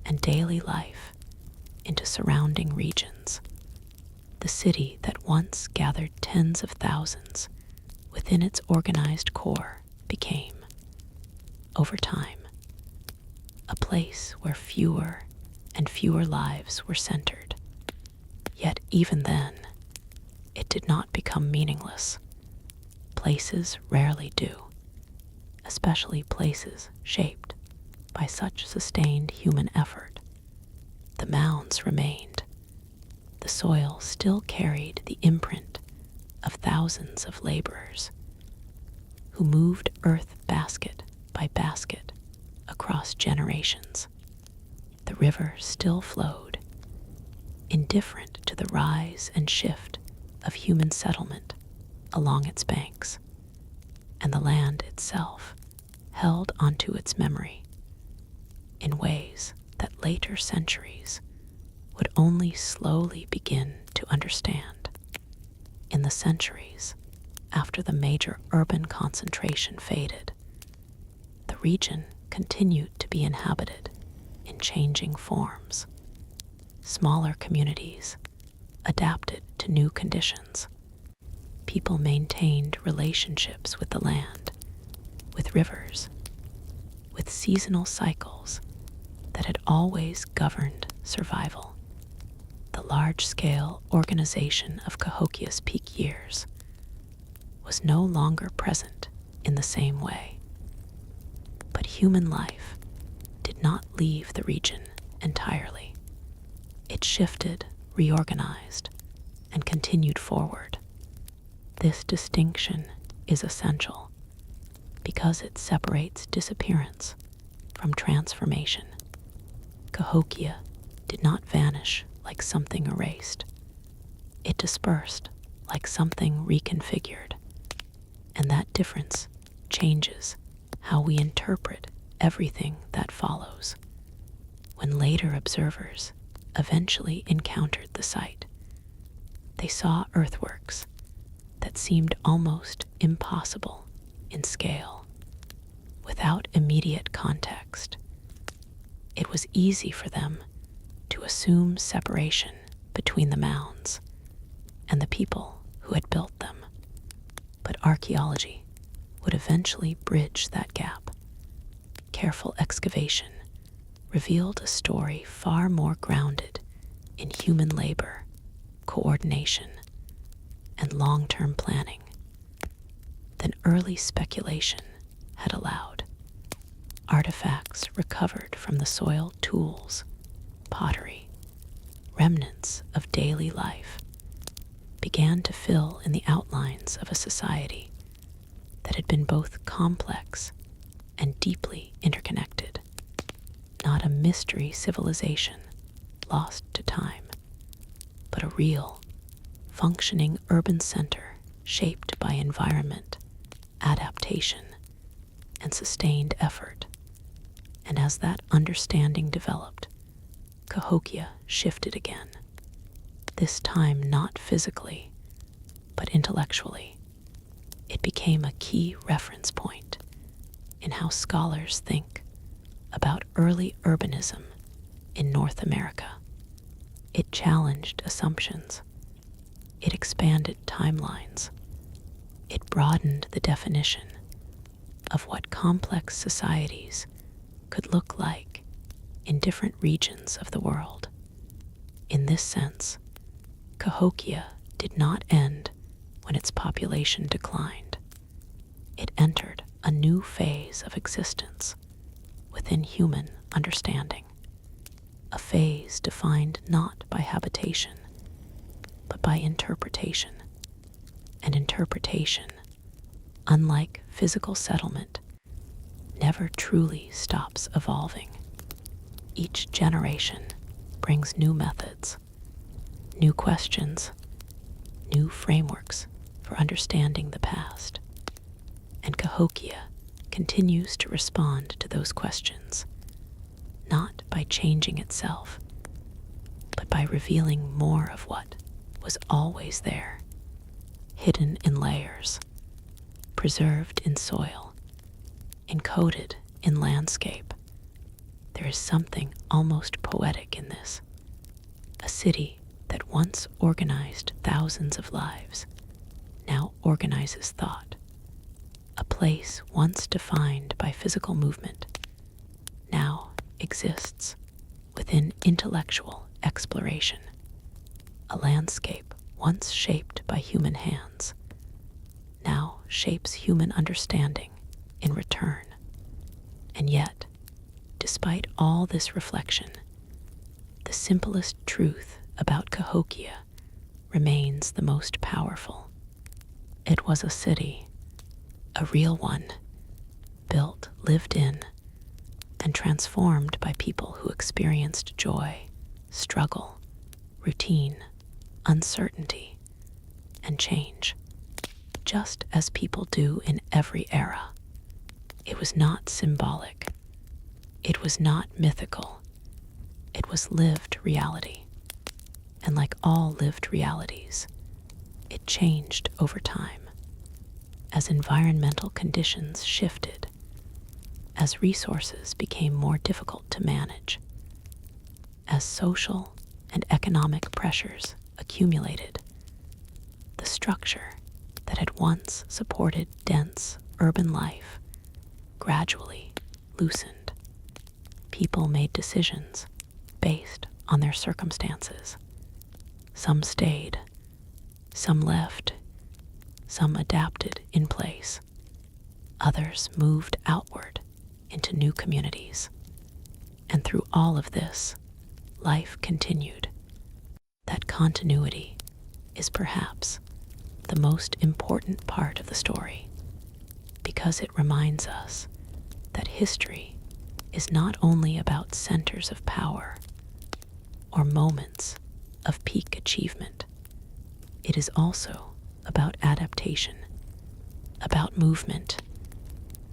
and daily life into surrounding regions. The city that once gathered tens of thousands within its organized core became, over time, a place where fewer and fewer lives were centered. Yet even then, it did not become meaningless. Places rarely do, especially places shaped by such sustained human effort. The mounds remained. The soil still carried the imprint of thousands of laborers who moved earth basket by basket across generations. The river still flowed, indifferent to the rise and shift of human settlement along its banks, and the land itself held onto its memory in ways that later centuries would only slowly begin to understand. In the centuries after the major urban concentration faded, the region continued to be inhabited in changing forms. Smaller communities adapted to new conditions. People maintained relationships with the land, with rivers, with seasonal cycles that had always governed survival. The large-scale organization of Cahokia's peak years was no longer present in the same way. But human life did not leave the region entirely. It shifted, reorganized, and continued forward. This distinction is essential because it separates disappearance from transformation. Cahokia did not vanish like something erased. It dispersed like something reconfigured. And that difference changes how we interpret everything that follows. When later observers eventually encountered the site, they saw earthworks that seemed almost impossible in scale. Without immediate context, it was easy for them to assume separation between the mounds and the people who had built them. But archaeology would eventually bridge that gap. Careful excavation revealed a story far more grounded in human labor, coordination, and long-term planning than early speculation had allowed. Artifacts recovered from the soil, tools, pottery, remnants of daily life began to fill in the outlines of a society that had been both complex and deeply interconnected. Not a mystery civilization lost to time, but a real, functioning urban center shaped by environment, adaptation, and sustained effort. And as that understanding developed, Cahokia shifted again, this time not physically, but intellectually. It became a key reference point in how scholars think about early urbanism in North America. It challenged assumptions. It expanded timelines. It broadened the definition of what complex societies could look like in different regions of the world. In this sense, Cahokia did not end when its population declined. It entered a new phase of existence within human understanding, a phase defined not by habitation, but by interpretation. And interpretation, unlike physical settlement, never truly stops evolving. Each generation brings new methods, new questions, new frameworks for understanding the past. And Cahokia continues to respond to those questions, not by changing itself, but by revealing more of what was always there, hidden in layers, preserved in soil, encoded in landscape. There is something almost poetic in this. A city that once organized thousands of lives now organizes thought. A place once defined by physical movement now exists within intellectual exploration. A landscape once shaped by human hands now shapes human understanding in return. And yet, despite all this reflection, the simplest truth about Cahokia remains the most powerful. It was a city, a real one, built, lived in, and transformed by people who experienced joy, struggle, routine, uncertainty, and change, just as people do in every era. It was not symbolic. It was not mythical. It was lived reality. And like all lived realities, it changed over time as environmental conditions shifted, as resources became more difficult to manage, as social and economic pressures accumulated. The structure that had once supported dense urban life gradually loosened. people made decisions based on their circumstances. Some stayed, some left, some adapted in place. Others moved outward into new communities. And through all of this, life continued. That continuity is perhaps the most important part of the story, because it reminds us that history is not only about centers of power or moments of peak achievement. It is also about adaptation, about movement,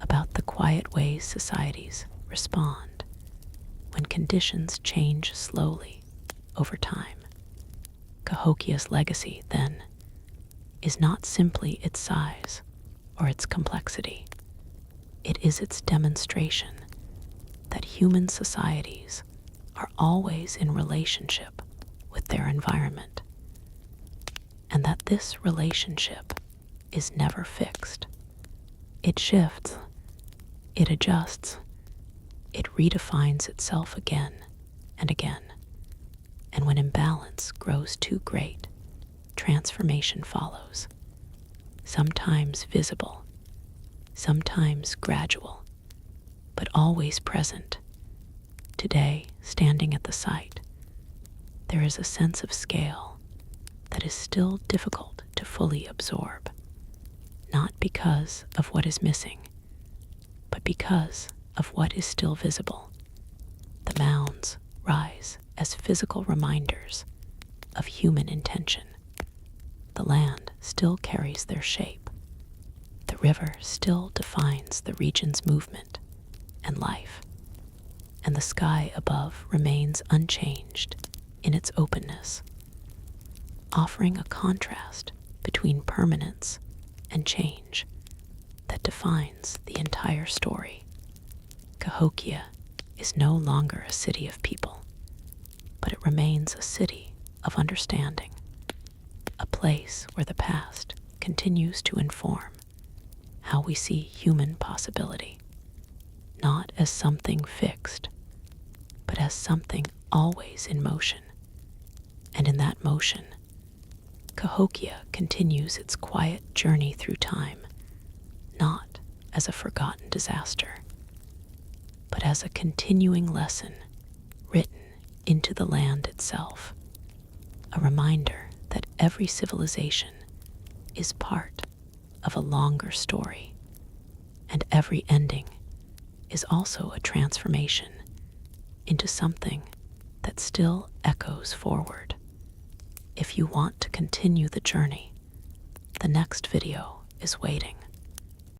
about the quiet ways societies respond when conditions change slowly over time. Cahokia's legacy, then, is not simply its size or its complexity. It is its demonstration that human societies are always in relationship with their environment, and that this relationship is never fixed. It shifts, it adjusts, it redefines itself again and again. And when imbalance grows too great, transformation follows, sometimes visible, sometimes gradual, but always present. Today, standing at the site, there is a sense of scale that is still difficult to fully absorb, not because of what is missing, but because of what is still visible. The mounds rise as physical reminders of human intention. The land still carries their shape. The river still defines the region's movement and life, and the sky above remains unchanged in its openness, offering a contrast between permanence and change that defines the entire story. Cahokia is no longer a city of people, but it remains a city of understanding, a place where the past continues to inform how we see human possibility, not as something fixed, but as something always in motion. And in that motion, Cahokia continues its quiet journey through time, not as a forgotten disaster, but as a continuing lesson written into the land itself, a reminder that every civilization is part of a longer story, and every ending is also a transformation into something that still echoes forward. If you want to continue the journey, the next video is waiting.